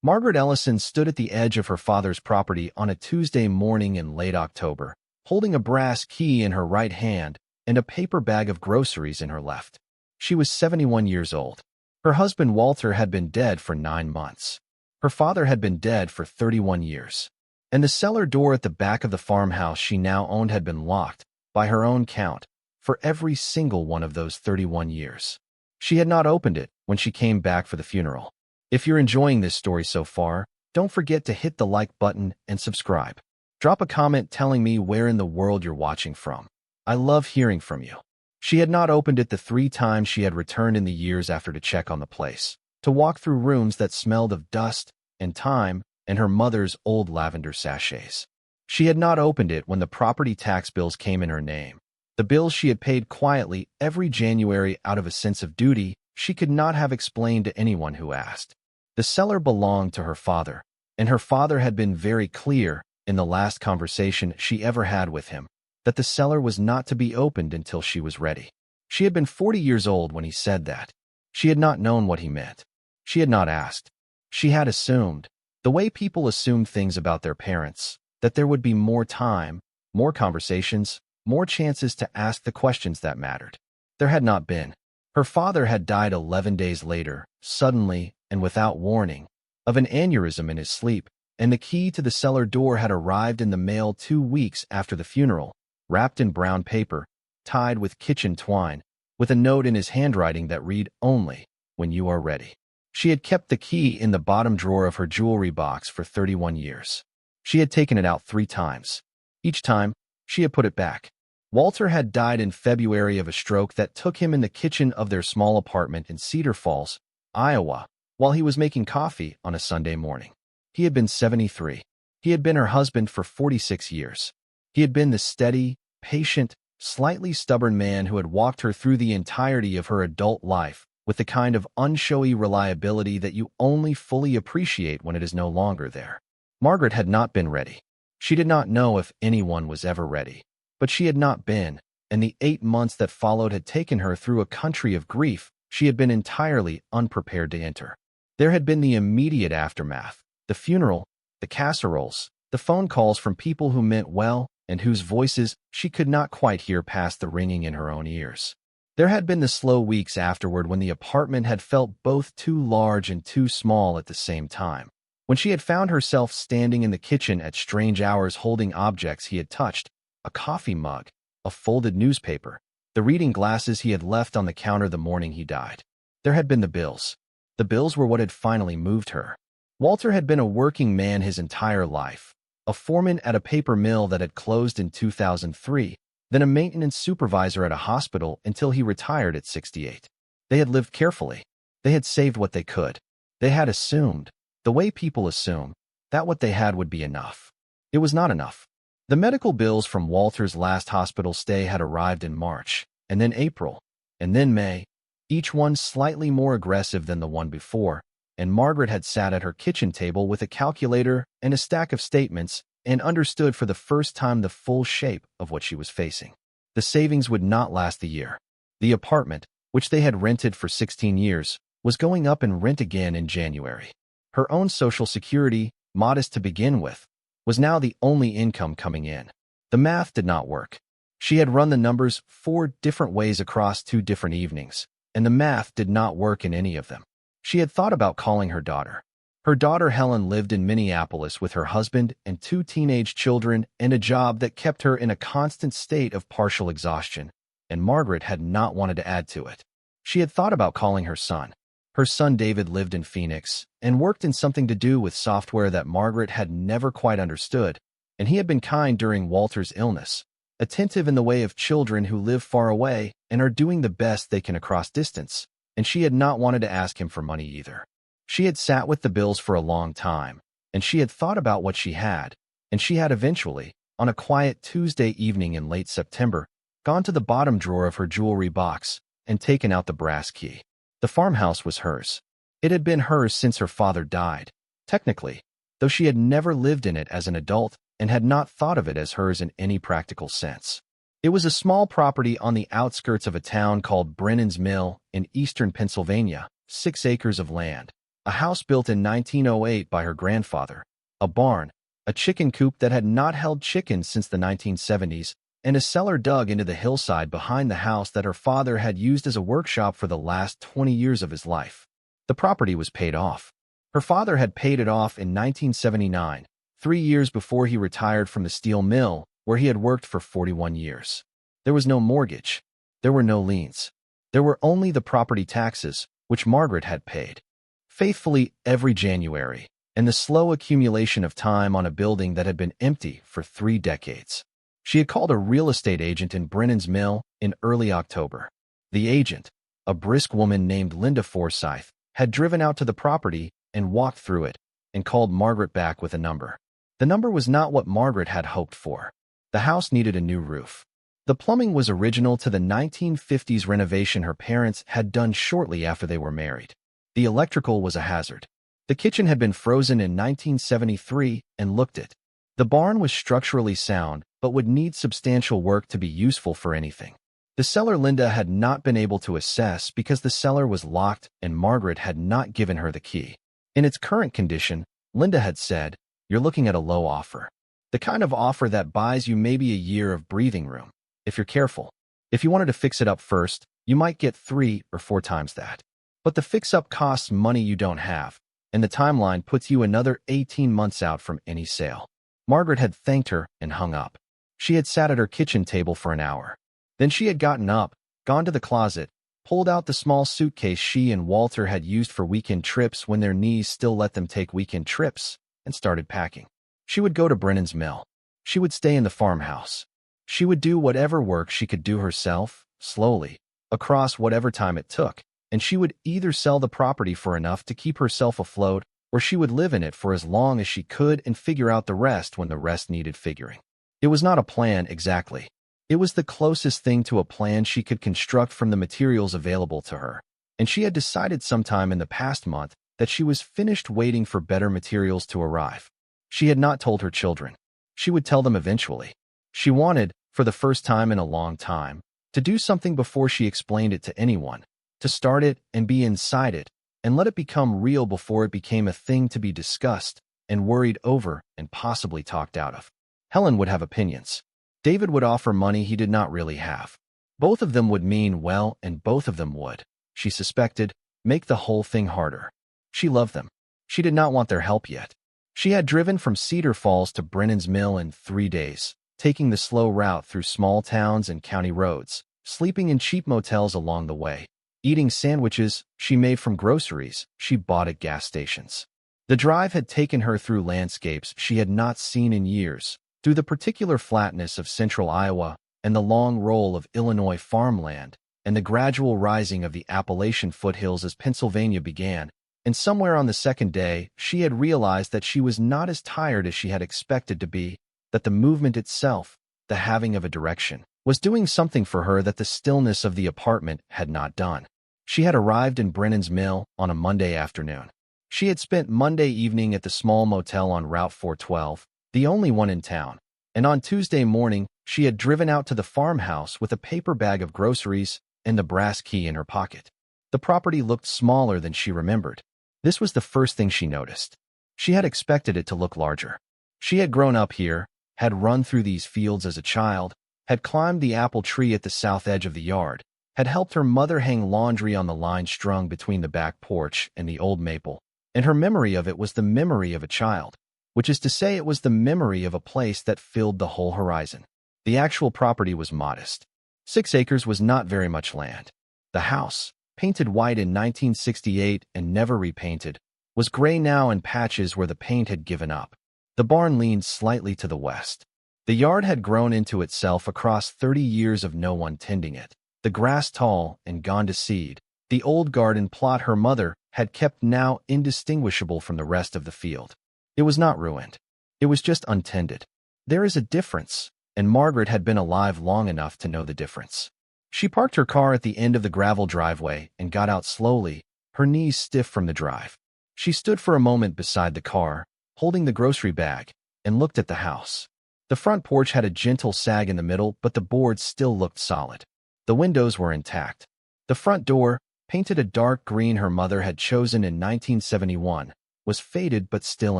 Margaret Ellison stood at the edge of her father's property on a Tuesday morning in late October, holding a brass key in her right hand and a paper bag of groceries in her left. She was 71 years old. Her husband Walter had been dead for 9 months. Her father had been dead for 31 years. And the cellar door at the back of the farmhouse she now owned had been locked, by her own count, for every single one of those 31 years. She had not opened it when she came back for the funeral. If you're enjoying this story so far, don't forget to hit the like button and subscribe. Drop a comment telling me where in the world you're watching from. I love hearing from you. She had not opened it the 3 times she had returned in the years after to check on the place, to walk through rooms that smelled of dust and time and her mother's old lavender sachets. She had not opened it when the property tax bills came in her name, the bills she had paid quietly every January out of a sense of duty she could not have explained to anyone who asked. The cellar belonged to her father, and her father had been very clear in the last conversation she ever had with him that the cellar was not to be opened until she was ready. She had been 40 years old when he said that. She had not known what he meant. She had not asked. She had assumed, the way people assume things about their parents, that there would be more time, more conversations, more chances to ask the questions that mattered. There had not been. Her father had died 11 days later, suddenly and without warning, of an aneurysm in his sleep, and the key to the cellar door had arrived in the mail 2 weeks after the funeral, wrapped in brown paper, tied with kitchen twine, with a note in his handwriting that read, "Only when you are ready." She had kept the key in the bottom drawer of her jewelry box for 31 years. She had taken it out 3 times. Each time, she had put it back. Walter had died in February of a stroke that took him in the kitchen of their small apartment in Cedar Falls, Iowa, while he was making coffee on a Sunday morning. He had been 73. He had been her husband for 46 years. He had been the steady, patient, slightly stubborn man who had walked her through the entirety of her adult life with the kind of unshowy reliability that you only fully appreciate when it is no longer there. Margaret had not been ready. She did not know if anyone was ever ready, but she had not been, and the 8 months that followed had taken her through a country of grief she had been entirely unprepared to enter. There had been the immediate aftermath, the funeral, the casseroles, the phone calls from people who meant well and whose voices she could not quite hear past the ringing in her own ears. There had been the slow weeks afterward when the apartment had felt both too large and too small at the same time, when she had found herself standing in the kitchen at strange hours holding objects he had touched, a coffee mug, a folded newspaper, the reading glasses he had left on the counter the morning he died. There had been the bills. The bills were what had finally moved her. Walter had been a working man his entire life, a foreman at a paper mill that had closed in 2003, then a maintenance supervisor at a hospital until he retired at 68. They had lived carefully. They had saved what they could. They had assumed, the way people assume, that what they had would be enough. It was not enough. The medical bills from Walter's last hospital stay had arrived in March, and then April, and then May, each one slightly more aggressive than the one before, and Margaret had sat at her kitchen table with a calculator and a stack of statements and understood for the first time the full shape of what she was facing. The savings would not last the year. The apartment, which they had rented for 16 years, was going up in rent again in January. Her own Social Security, modest to begin with, was now the only income coming in. The math did not work. She had run the numbers 4 different ways across 2 different evenings, and the math did not work in any of them. She had thought about calling her daughter. Her daughter Helen lived in Minneapolis with her husband and 2 teenage children and a job that kept her in a constant state of partial exhaustion, and Margaret had not wanted to add to it. She had thought about calling her son. Her son David lived in Phoenix and worked in something to do with software that Margaret had never quite understood, and he had been kind during Walter's illness, attentive in the way of children who live far away and are doing the best they can across distance, and she had not wanted to ask him for money either. She had sat with the bills for a long time, and she had thought about what she had, and she had eventually, on a quiet Tuesday evening in late September, gone to the bottom drawer of her jewelry box and taken out the brass key. The farmhouse was hers. It had been hers since her father died, technically, though she had never lived in it as an adult and had not thought of it as hers in any practical sense. It was a small property on the outskirts of a town called Brennan's Mill in eastern Pennsylvania, 6 acres of land, a house built in 1908 by her grandfather, a barn, a chicken coop that had not held chickens since the 1970s, and a cellar dug into the hillside behind the house that her father had used as a workshop for the last 20 years of his life. The property was paid off. Her father had paid it off in 1979, 3 years before he retired from the steel mill, where he had worked for 41 years. There was no mortgage. There were no liens. There were only the property taxes, which Margaret had paid faithfully every January, and the slow accumulation of time on a building that had been empty for 3 decades. She had called a real estate agent in Brennan's mill in early October. The agent, a brisk woman named Linda Forsyth, had driven out to the property and walked through it and called Margaret back with a number. The number was not what Margaret had hoped for. The house needed a new roof. The plumbing was original to the 1950s renovation her parents had done shortly after they were married. The electrical was a hazard. The kitchen had been frozen in 1973 and looked it. The barn was structurally sound, but would need substantial work to be useful for anything. The cellar Linda had not been able to assess because the cellar was locked and Margaret had not given her the key. In its current condition, Linda had said, "You're looking at a low offer. The kind of offer that buys you maybe a year of breathing room, if you're careful. If you wanted to fix it up first, you might get 3 or 4 times that. But the fix-up costs money you don't have, and the timeline puts you another 18 months out from any sale." Margaret had thanked her and hung up. She had sat at her kitchen table for an hour. Then she had gotten up, gone to the closet, pulled out the small suitcase she and Walter had used for weekend trips when their knees still let them take weekend trips, and started packing. She would go to Brennan's mill. She would stay in the farmhouse. She would do whatever work she could do herself, slowly, across whatever time it took, and she would either sell the property for enough to keep herself afloat, or she would live in it for as long as she could and figure out the rest when the rest needed figuring. It was not a plan exactly. It was the closest thing to a plan she could construct from the materials available to her, and she had decided sometime in the past month that she was finished waiting for better materials to arrive. She had not told her children. She would tell them eventually. She wanted, for the first time in a long time, to do something before she explained it to anyone, to start it and be inside it, and let it become real before it became a thing to be discussed and worried over and possibly talked out of. Helen would have opinions. David would offer money he did not really have. Both of them would mean well, and both of them would, she suspected, make the whole thing harder. She loved them. She did not want their help yet. She had driven from Cedar Falls to Brennan's mill in 3 days, taking the slow route through small towns and county roads, sleeping in cheap motels along the way, eating sandwiches she made from groceries she bought at gas stations. The drive had taken her through landscapes she had not seen in years, through the particular flatness of central Iowa and the long roll of Illinois farmland and the gradual rising of the Appalachian foothills as Pennsylvania began, and somewhere on the second day she had realized that she was not as tired as she had expected to be, that the movement itself, the having of a direction, was doing something for her that the stillness of the apartment had not done. She had arrived in Brennan's mill on a Monday afternoon. She had spent Monday evening at the small motel on Route 412, the only one in town, and on Tuesday morning she had driven out to the farmhouse with a paper bag of groceries and the brass key in her pocket. The property looked smaller than she remembered. This was the first thing she noticed. She had expected it to look larger. She had grown up here, had run through these fields as a child, had climbed the apple tree at the south edge of the yard, had helped her mother hang laundry on the line strung between the back porch and the old maple, and her memory of it was the memory of a child, which is to say it was the memory of a place that filled the whole horizon. The actual property was modest. 6 acres was not very much land. The house, painted white in 1968 and never repainted, was gray now in patches where the paint had given up. The barn leaned slightly to the west. The yard had grown into itself across 30 years of no one tending it, the grass tall and gone to seed. The old garden plot her mother had kept now indistinguishable from the rest of the field. It was not ruined. It was just untended. There is a difference, and Margaret had been alive long enough to know the difference. She parked her car at the end of the gravel driveway and got out slowly, her knees stiff from the drive. She stood for a moment beside the car, holding the grocery bag, and looked at the house. The front porch had a gentle sag in the middle, but the boards still looked solid. The windows were intact. The front door, painted a dark green her mother had chosen in 1971, was faded but still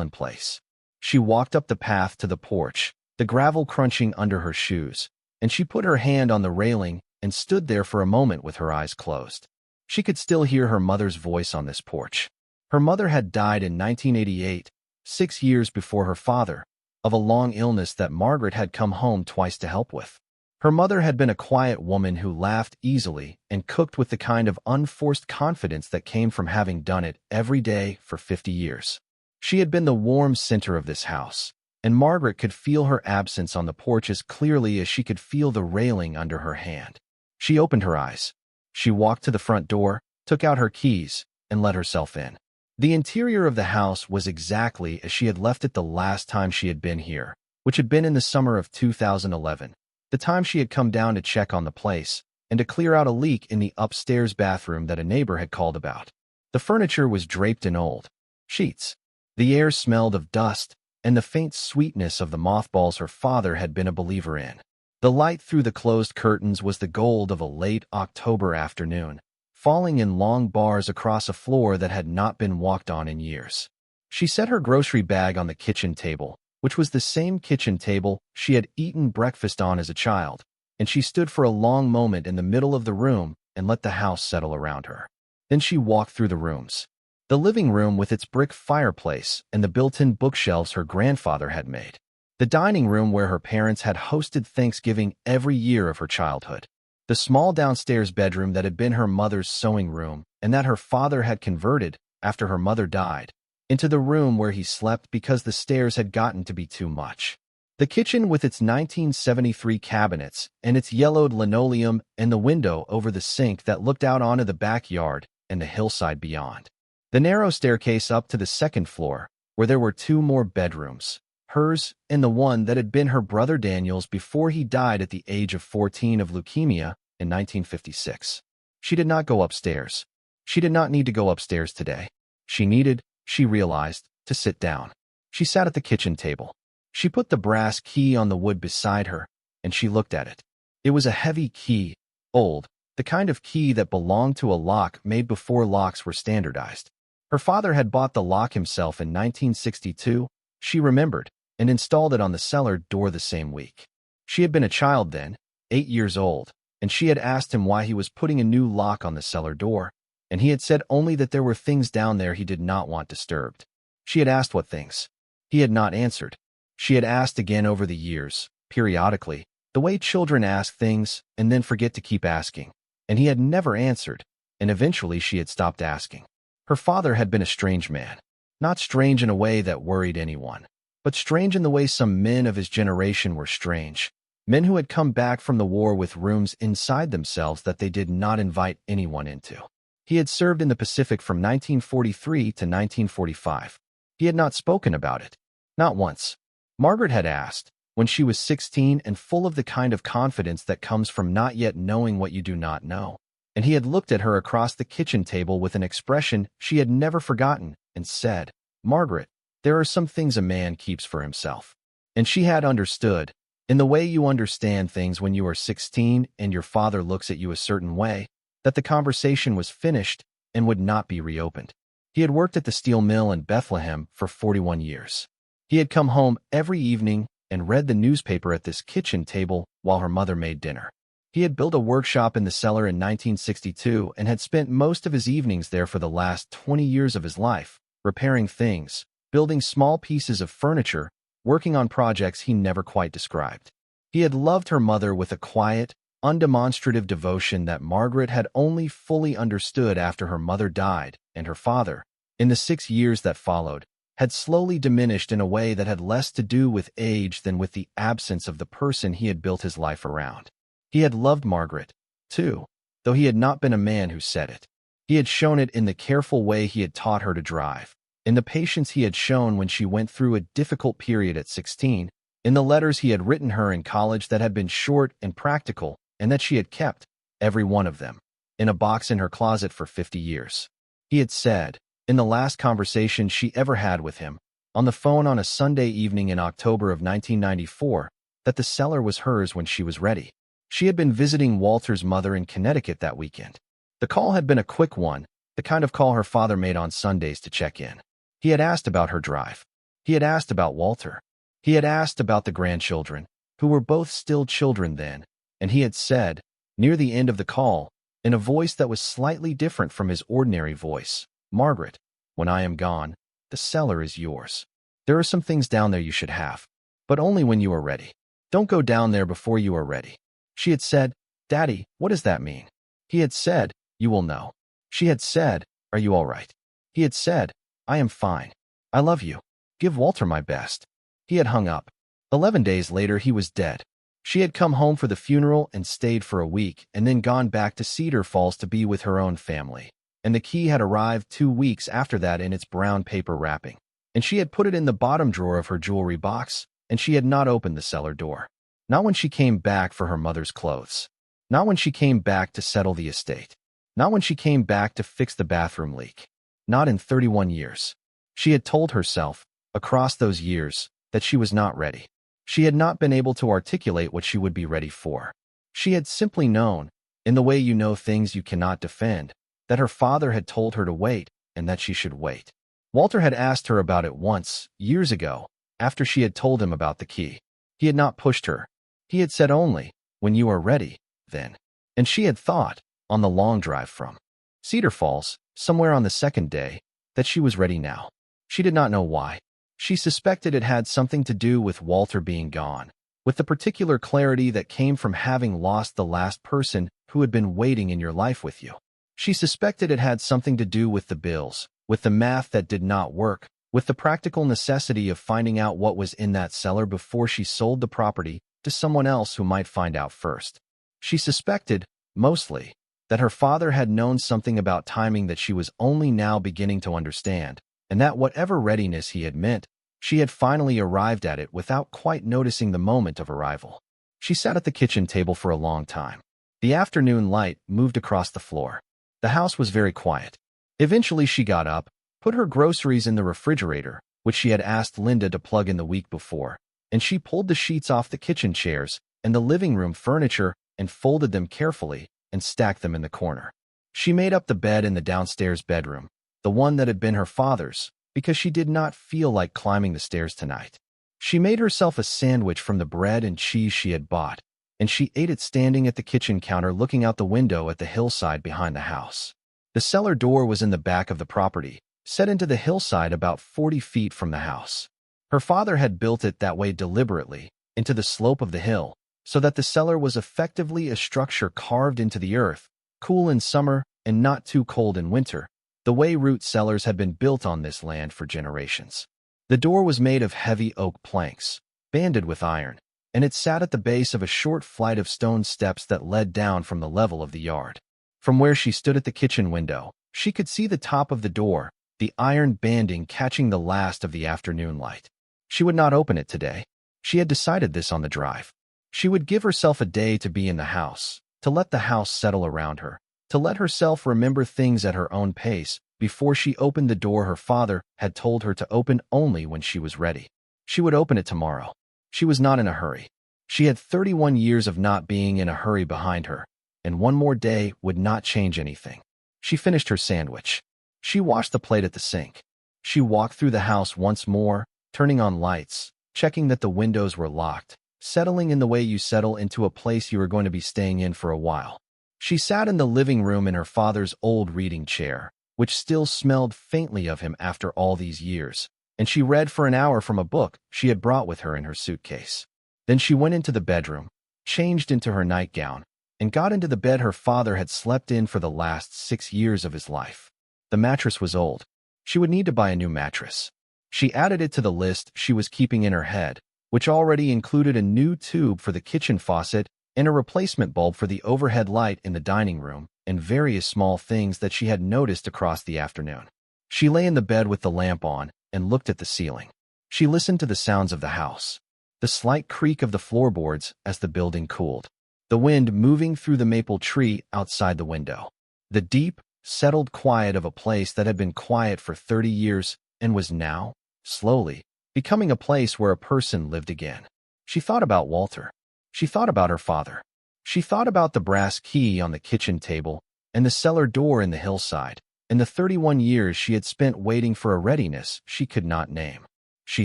in place. She walked up the path to the porch, the gravel crunching under her shoes, and she put her hand on the railing and stood there for a moment with her eyes closed. She could still hear her mother's voice on this porch. Her mother had died in 1988, 6 years before her father, of a long illness that Margaret had come home twice to help with. Her mother had been a quiet woman who laughed easily and cooked with the kind of unforced confidence that came from having done it every day for 50 years. She had been the warm center of this house, and Margaret could feel her absence on the porch as clearly as she could feel the railing under her hand. She opened her eyes. She walked to the front door, took out her keys, and let herself in. The interior of the house was exactly as she had left it the last time she had been here, which had been in the summer of 2011, the time she had come down to check on the place and to clear out a leak in the upstairs bathroom that a neighbor had called about. The furniture was draped in old sheets. The air smelled of dust and the faint sweetness of the mothballs her father had been a believer in. The light through the closed curtains was the gold of a late October afternoon, falling in long bars across a floor that had not been walked on in years. She set her grocery bag on the kitchen table, which was the same kitchen table she had eaten breakfast on as a child, and she stood for a long moment in the middle of the room and let the house settle around her. Then she walked through the rooms. The living room with its brick fireplace and the built-in bookshelves her grandfather had made. The dining room where her parents had hosted Thanksgiving every year of her childhood. The small downstairs bedroom that had been her mother's sewing room and that her father had converted, after her mother died, into the room where he slept because the stairs had gotten to be too much. The kitchen with its 1973 cabinets and its yellowed linoleum and the window over the sink that looked out onto the backyard and the hillside beyond. The narrow staircase up to the second floor, where there were 2 more bedrooms, hers and the one that had been her brother Daniel's before he died at the age of 14 of leukemia in 1956. She did not go upstairs. She did not need to go upstairs today. She needed, she realized, to sit down. She sat at the kitchen table. She put the brass key on the wood beside her, and she looked at it. It was a heavy key, old, the kind of key that belonged to a lock made before locks were standardized. Her father had bought the lock himself in 1962, she remembered, and installed it on the cellar door the same week. She had been a child then, 8 years old, and she had asked him why he was putting a new lock on the cellar door, and he had said only that there were things down there he did not want disturbed. She had asked what things. He had not answered. She had asked again over the years, periodically, the way children ask things and then forget to keep asking, and he had never answered, and eventually she had stopped asking. Her father had been a strange man, not strange in a way that worried anyone, but strange in the way some men of his generation were strange, men who had come back from the war with rooms inside themselves that they did not invite anyone into. He had served in the Pacific from 1943 to 1945. He had not spoken about it. Not once. Margaret had asked, when she was 16 and full of the kind of confidence that comes from not yet knowing what you do not know. And he had looked at her across the kitchen table with an expression she had never forgotten and said, "Margaret, there are some things a man keeps for himself." And she had understood, in the way you understand things when you are 16 and your father looks at you a certain way, that the conversation was finished and would not be reopened. He had worked at the steel mill in Bethlehem for 41 years. He had come home every evening and read the newspaper at this kitchen table while her mother made dinner. He had built a workshop in the cellar in 1962 and had spent most of his evenings there for the last 20 years of his life, repairing things, building small pieces of furniture, working on projects he never quite described. He had loved her mother with a quiet, undemonstrative devotion that Margaret had only fully understood after her mother died, and her father, in the 6 years that followed, had slowly diminished in a way that had less to do with age than with the absence of the person he had built his life around. He had loved Margaret, too, though he had not been a man who said it. He had shown it in the careful way he had taught her to drive, in the patience he had shown when she went through a difficult period at 16, in the letters he had written her in college that had been short and practical, and that she had kept, every one of them, in a box in her closet for 50 years. He had said, in the last conversation she ever had with him, on the phone on a Sunday evening in October of 1994, that the cellar was hers when she was ready. She had been visiting Walter's mother in Connecticut that weekend. The call had been a quick one, the kind of call her father made on Sundays to check in. He had asked about her drive. He had asked about Walter. He had asked about the grandchildren, who were both still children then, and he had said, near the end of the call, in a voice that was slightly different from his ordinary voice, "Margaret, when I am gone, the cellar is yours. There are some things down there you should have, but only when you are ready. Don't go down there before you are ready." She had said, "Daddy, what does that mean?" He had said, "You will know." She had said, "Are you all right?" He had said, "I am fine. I love you. Give Walter my best." He had hung up. 11 days later, he was dead. She had come home for the funeral and stayed for a week and then gone back to Cedar Falls to be with her own family. And the key had arrived 2 weeks after that in its brown paper wrapping. And she had put it in the bottom drawer of her jewelry box, and she had not opened the cellar door. Not when she came back for her mother's clothes. Not when she came back to settle the estate. Not when she came back to fix the bathroom leak. Not in 31 years. She had told herself, across those years, that she was not ready. She had not been able to articulate what she would be ready for. She had simply known, in the way you know things you cannot defend, that her father had told her to wait and that she should wait. Walter had asked her about it once, years ago, after she had told him about the key. He had not pushed her. He had said only, "When you are ready, then." And she had thought, on the long drive from Cedar Falls, somewhere on the second day, that she was ready now. She did not know why. She suspected it had something to do with Walter being gone, with the particular clarity that came from having lost the last person who had been waiting in your life with you. She suspected it had something to do with the bills, with the math that did not work, with the practical necessity of finding out what was in that cellar before she sold the property to someone else who might find out first. She suspected, mostly, that her father had known something about timing that she was only now beginning to understand, and that whatever readiness he had meant, she had finally arrived at it without quite noticing the moment of arrival. She sat at the kitchen table for a long time. The afternoon light moved across the floor. The house was very quiet. Eventually she got up, put her groceries in the refrigerator, which she had asked Linda to plug in the week before, and she pulled the sheets off the kitchen chairs and the living room furniture and folded them carefully and stacked them in the corner. She made up the bed in the downstairs bedroom, the one that had been her father's, because she did not feel like climbing the stairs tonight. She made herself a sandwich from the bread and cheese she had bought, and she ate it standing at the kitchen counter looking out the window at the hillside behind the house. The cellar door was in the back of the property, set into the hillside about 40 feet from the house. Her father had built it that way deliberately, into the slope of the hill, so that the cellar was effectively a structure carved into the earth, cool in summer and not too cold in winter, the way root cellars had been built on this land for generations. The door was made of heavy oak planks, banded with iron, and it sat at the base of a short flight of stone steps that led down from the level of the yard. From where she stood at the kitchen window, she could see the top of the door, the iron banding catching the last of the afternoon light. She would not open it today. She had decided this on the drive. She would give herself a day to be in the house, to let the house settle around her, to let herself remember things at her own pace before she opened the door her father had told her to open only when she was ready. She would open it tomorrow. She was not in a hurry. She had 31 years of not being in a hurry behind her, and one more day would not change anything. She finished her sandwich. She washed the plate at the sink. She walked through the house once more, turning on lights, checking that the windows were locked, settling in the way you settle into a place you are going to be staying in for a while. She sat in the living room in her father's old reading chair, which still smelled faintly of him after all these years, and she read for an hour from a book she had brought with her in her suitcase. Then she went into the bedroom, changed into her nightgown, and got into the bed her father had slept in for the last 6 years of his life. The mattress was old. She would need to buy a new mattress. She added it to the list she was keeping in her head, which already included a new tube for the kitchen faucet and a replacement bulb for the overhead light in the dining room, and various small things that she had noticed across the afternoon. She lay in the bed with the lamp on and looked at the ceiling. She listened to the sounds of the house, the slight creak of the floorboards as the building cooled, the wind moving through the maple tree outside the window, the deep, settled quiet of a place that had been quiet for 30 years and was now, slowly, becoming a place where a person lived again. She thought about Walter. She thought about her father. She thought about the brass key on the kitchen table and the cellar door in the hillside, and the 31 years she had spent waiting for a readiness she could not name. She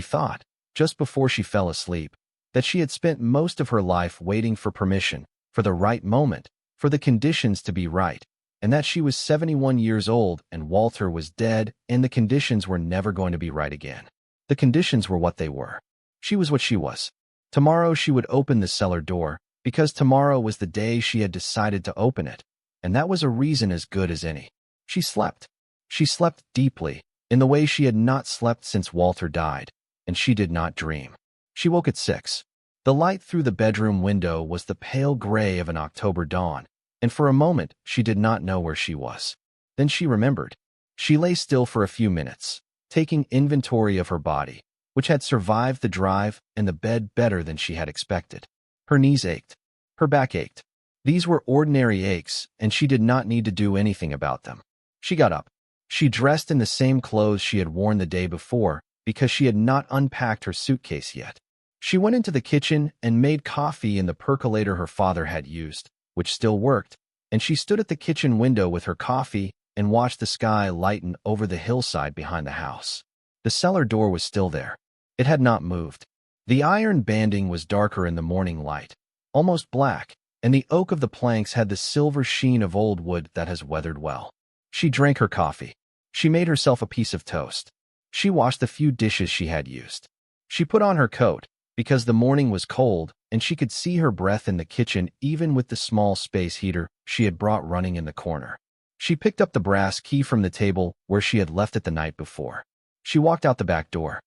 thought, just before she fell asleep, that she had spent most of her life waiting for permission, for the right moment, for the conditions to be right, and that she was 71 years old and Walter was dead and the conditions were never going to be right again. The conditions were what they were. She was what she was. Tomorrow she would open the cellar door, because tomorrow was the day she had decided to open it, and that was a reason as good as any. She slept. She slept deeply, in the way she had not slept since Walter died, and she did not dream. She woke at 6. The light through the bedroom window was the pale gray of an October dawn, and for a moment she did not know where she was. Then she remembered. She lay still for a few minutes, taking inventory of her body, which had survived the drive and the bed better than she had expected. Her knees ached. Her back ached. These were ordinary aches, and she did not need to do anything about them. She got up. She dressed in the same clothes she had worn the day before because she had not unpacked her suitcase yet. She went into the kitchen and made coffee in the percolator her father had used, which still worked, and she stood at the kitchen window with her coffee and watched the sky lighten over the hillside behind the house. The cellar door was still there. It had not moved. The iron banding was darker in the morning light, almost black, and the oak of the planks had the silver sheen of old wood that has weathered well. She drank her coffee. She made herself a piece of toast. She washed the few dishes she had used. She put on her coat, because the morning was cold, and she could see her breath in the kitchen even with the small space heater she had brought running in the corner. She picked up the brass key from the table where she had left it the night before. She walked out the back door.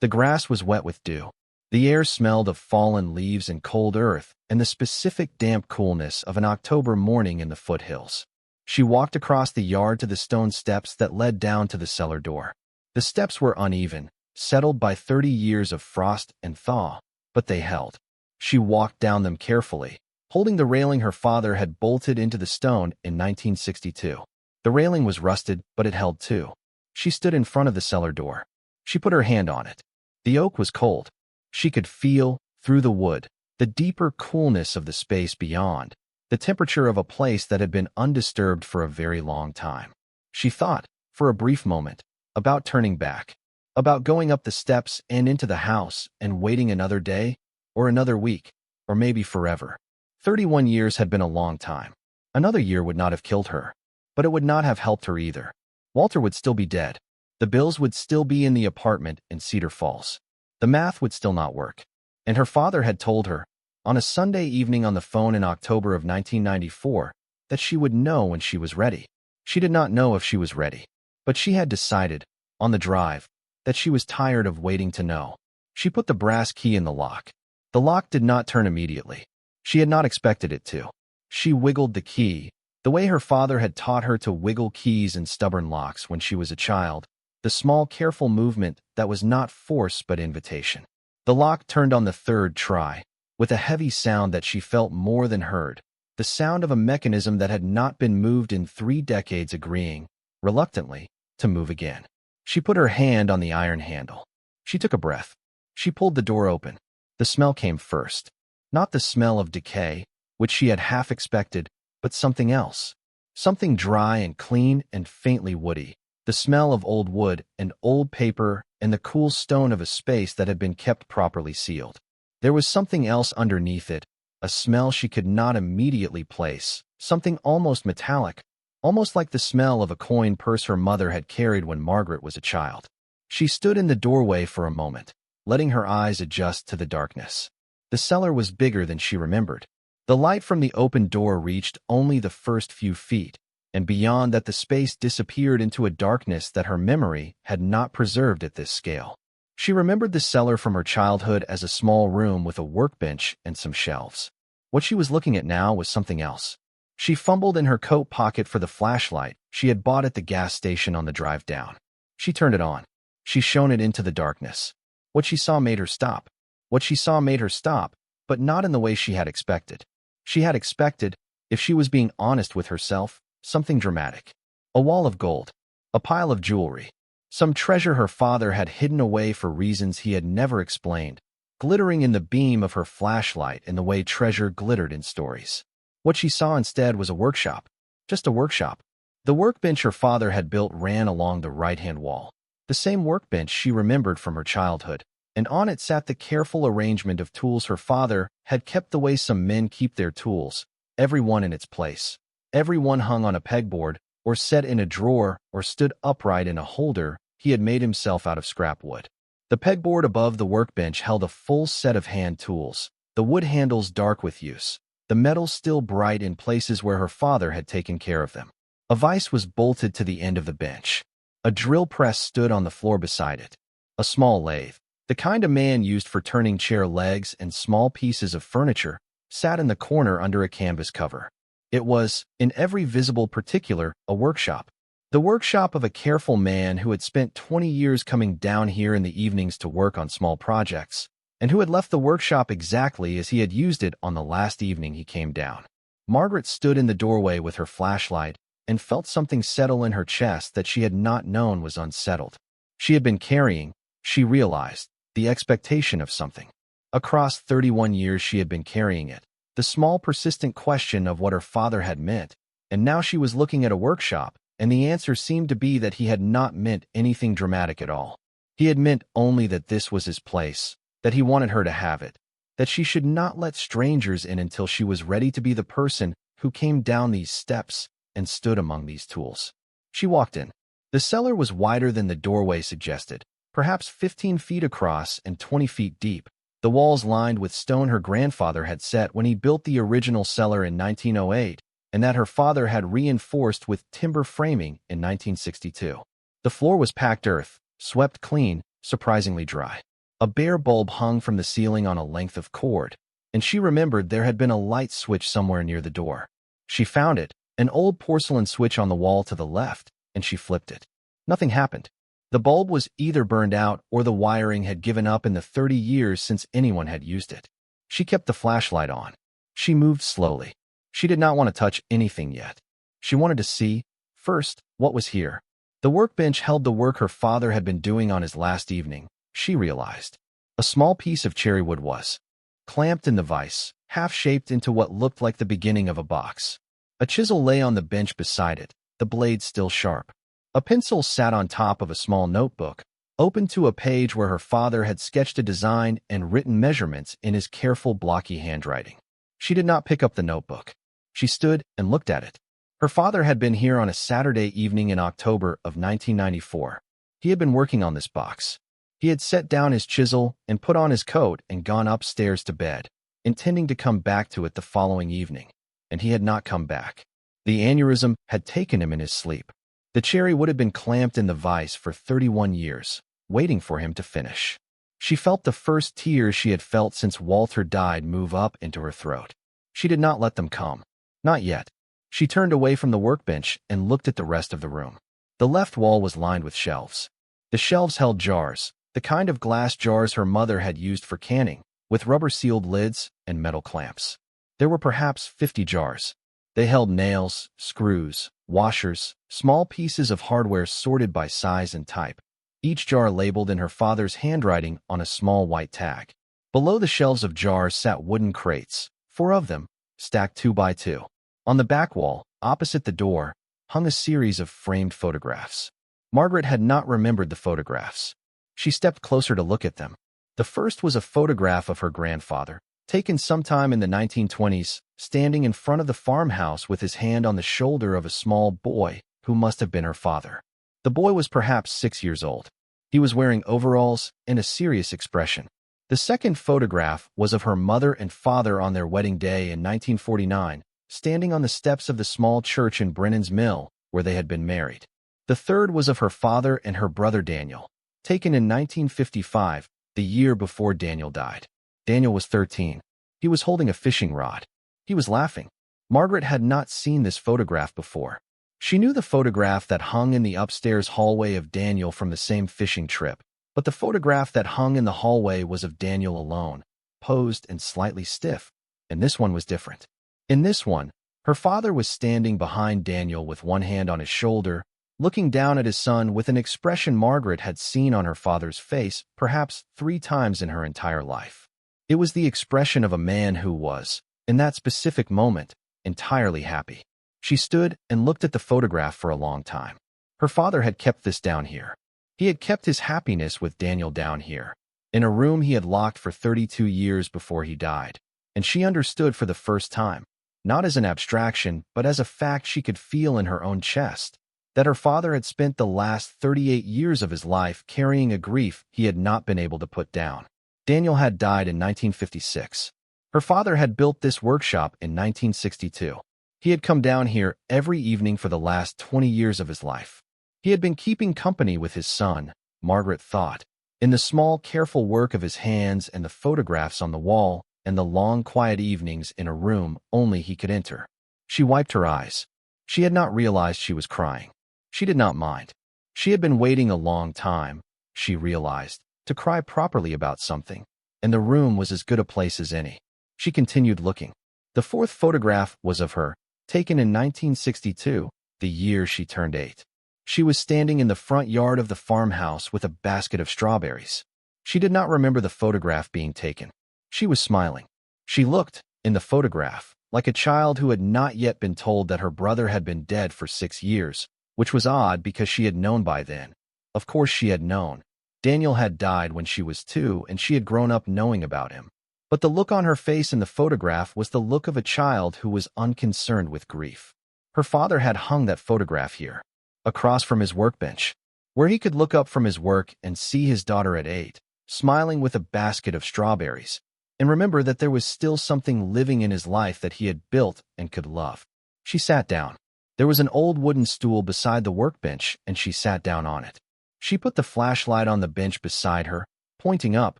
The grass was wet with dew. The air smelled of fallen leaves and cold earth and the specific damp coolness of an October morning in the foothills. She walked across the yard to the stone steps that led down to the cellar door. The steps were uneven, settled by 30 years of frost and thaw, but they held. She walked down them carefully, holding the railing her father had bolted into the stone in 1962. The railing was rusted, but it held too. She stood in front of the cellar door. She put her hand on it. The oak was cold. She could feel, through the wood, the deeper coolness of the space beyond, the temperature of a place that had been undisturbed for a very long time. She thought, for a brief moment, about turning back, about going up the steps and into the house and waiting another day, or another week, or maybe forever. 31 years had been a long time. Another year would not have killed her, but it would not have helped her either. Walter would still be dead. The bills would still be in the apartment in Cedar Falls. The math would still not work. And her father had told her, on a Sunday evening on the phone in October of 1994, that she would know when she was ready. She did not know if she was ready, but she had decided, on the drive, that she was tired of waiting to know. She put the brass key in the lock. The lock did not turn immediately. She had not expected it to. She wiggled the key, the way her father had taught her to wiggle keys in stubborn locks when she was a child, the small, careful movement that was not force but invitation. The lock turned on the third try, with a heavy sound that she felt more than heard, the sound of a mechanism that had not been moved in 3 decades agreeing, reluctantly, to move again. She put her hand on the iron handle. She took a breath. She pulled the door open. The smell came first. Not the smell of decay, which she had half expected, but something else. Something dry and clean and faintly woody. The smell of old wood and old paper and the cool stone of a space that had been kept properly sealed. There was something else underneath it, a smell she could not immediately place, something almost metallic, almost like the smell of a coin purse her mother had carried when Margaret was a child. She stood in the doorway for a moment, letting her eyes adjust to the darkness. The cellar was bigger than she remembered. The light from the open door reached only the first few feet, and beyond that the space disappeared into a darkness that her memory had not preserved at this scale. She remembered the cellar from her childhood as a small room with a workbench and some shelves. What she was looking at now was something else. She fumbled in her coat pocket for the flashlight she had bought at the gas station on the drive down. She turned it on. She shone it into the darkness. What she saw made her stop. What she saw made her stop, but not in the way she had expected. She had expected, if she was being honest with herself, something dramatic. A wall of gold. A pile of jewelry. Some treasure her father had hidden away for reasons he had never explained, glittering in the beam of her flashlight in the way treasure glittered in stories. What she saw instead was a workshop. just a workshop. The workbench her father had built ran along the right-hand wall, the same workbench she remembered from her childhood, and on it sat the careful arrangement of tools her father had kept the way some men keep their tools, every one in its place. Every one hung on a pegboard, or set in a drawer, or stood upright in a holder he had made himself out of scrap wood. The pegboard above the workbench held a full set of hand tools, the wood handles dark with use, the metal still bright in places where her father had taken care of them. A vise was bolted to the end of the bench. A drill press stood on the floor beside it. A small lathe, the kind a man used for turning chair legs and small pieces of furniture, sat in the corner under a canvas cover. It was, in every visible particular, a workshop. The workshop of a careful man who had spent 20 years coming down here in the evenings to work on small projects, and who had left the workshop exactly as he had used it on the last evening he came down. Margaret stood in the doorway with her flashlight and felt something settle in her chest that she had not known was unsettled. She had been carrying, she realized, the expectation of something. Across 31 years she had been carrying it, the small persistent question of what her father had meant, and now she was looking at a workshop, and the answer seemed to be that he had not meant anything dramatic at all. He had meant only that this was his place, that he wanted her to have it, that she should not let strangers in until she was ready to be the person who came down these steps and stood among these tools. She walked in. The cellar was wider than the doorway suggested, perhaps 15 feet across and 20 feet deep, the walls lined with stone her grandfather had set when he built the original cellar in 1908, and that her father had reinforced with timber framing in 1962. The floor was packed earth, swept clean, surprisingly dry. A bare bulb hung from the ceiling on a length of cord, and she remembered there had been a light switch somewhere near the door. She found it, an old porcelain switch on the wall to the left, and she flipped it. Nothing happened. The bulb was either burned out or the wiring had given up in the 30 years since anyone had used it. She kept the flashlight on. She moved slowly. She did not want to touch anything yet. She wanted to see, first, what was here. The workbench held the work her father had been doing on his last evening, she realized. A small piece of cherry wood was clamped in the vise, half-shaped into what looked like the beginning of a box. A chisel lay on the bench beside it, the blade still sharp. A pencil sat on top of a small notebook, open to a page where her father had sketched a design and written measurements in his careful, blocky handwriting. She did not pick up the notebook. She stood and looked at it. Her father had been here on a Saturday evening in October of 1994. He had been working on this box. He had set down his chisel and put on his coat and gone upstairs to bed, intending to come back to it the following evening, and he had not come back. The aneurysm had taken him in his sleep. The cherry would have been clamped in the vise for 31 years, waiting for him to finish. She felt the first tears she had felt since Walter died move up into her throat. She did not let them come. Not yet. She turned away from the workbench and looked at the rest of the room. The left wall was lined with shelves. The shelves held jars, the kind of glass jars her mother had used for canning, with rubber-sealed lids and metal clamps. There were perhaps 50 jars. They held nails, screws, washers, small pieces of hardware sorted by size and type, each jar labeled in her father's handwriting on a small white tag. Below the shelves of jars sat wooden crates, 4 of them, stacked 2 by 2. On the back wall, opposite the door, hung a series of framed photographs. Margaret had not remembered the photographs. She stepped closer to look at them. The first was a photograph of her grandfather, taken sometime in the 1920s, standing in front of the farmhouse with his hand on the shoulder of a small boy who must have been her father. The boy was perhaps 6 years old. He was wearing overalls and a serious expression. The second photograph was of her mother and father on their wedding day in 1949, standing on the steps of the small church in Brennan's Mill where they had been married. The third was of her father and her brother Daniel, taken in 1955, the year before Daniel died. Daniel was 13. He was holding a fishing rod. He was laughing. Margaret had not seen this photograph before. She knew the photograph that hung in the upstairs hallway of Daniel from the same fishing trip, but the photograph that hung in the hallway was of Daniel alone, posed and slightly stiff, and this one was different. In this one, her father was standing behind Daniel with one hand on his shoulder, looking down at his son with an expression Margaret had seen on her father's face perhaps 3 times in her entire life. It was the expression of a man who was, in that specific moment, entirely happy. She stood and looked at the photograph for a long time. Her father had kept this down here. He had kept his happiness with Daniel down here, in a room he had locked for 32 years before he died. And she understood for the first time, not as an abstraction, but as a fact she could feel in her own chest, that her father had spent the last 38 years of his life carrying a grief he had not been able to put down. Daniel had died in 1956. Her father had built this workshop in 1962. He had come down here every evening for the last 20 years of his life. He had been keeping company with his son, Margaret thought, in the small, careful work of his hands and the photographs on the wall and the long, quiet evenings in a room only he could enter. She wiped her eyes. She had not realized she was crying. She did not mind. She had been waiting a long time, she realized, to cry properly about something, and the room was as good a place as any. She continued looking. The fourth photograph was of her, taken in 1962, the year she turned 8. She was standing in the front yard of the farmhouse with a basket of strawberries. She did not remember the photograph being taken. She was smiling. She looked, in the photograph, like a child who had not yet been told that her brother had been dead for 6 years, which was odd because she had known by then. Of course she had known. Daniel had died when she was 2 and she had grown up knowing about him. But the look on her face in the photograph was the look of a child who was unconcerned with grief. Her father had hung that photograph here, across from his workbench, where he could look up from his work and see his daughter at 8, smiling with a basket of strawberries, and remember that there was still something living in his life that he had built and could love. She sat down. There was an old wooden stool beside the workbench, and she sat down on it. She put the flashlight on the bench beside her, pointing up,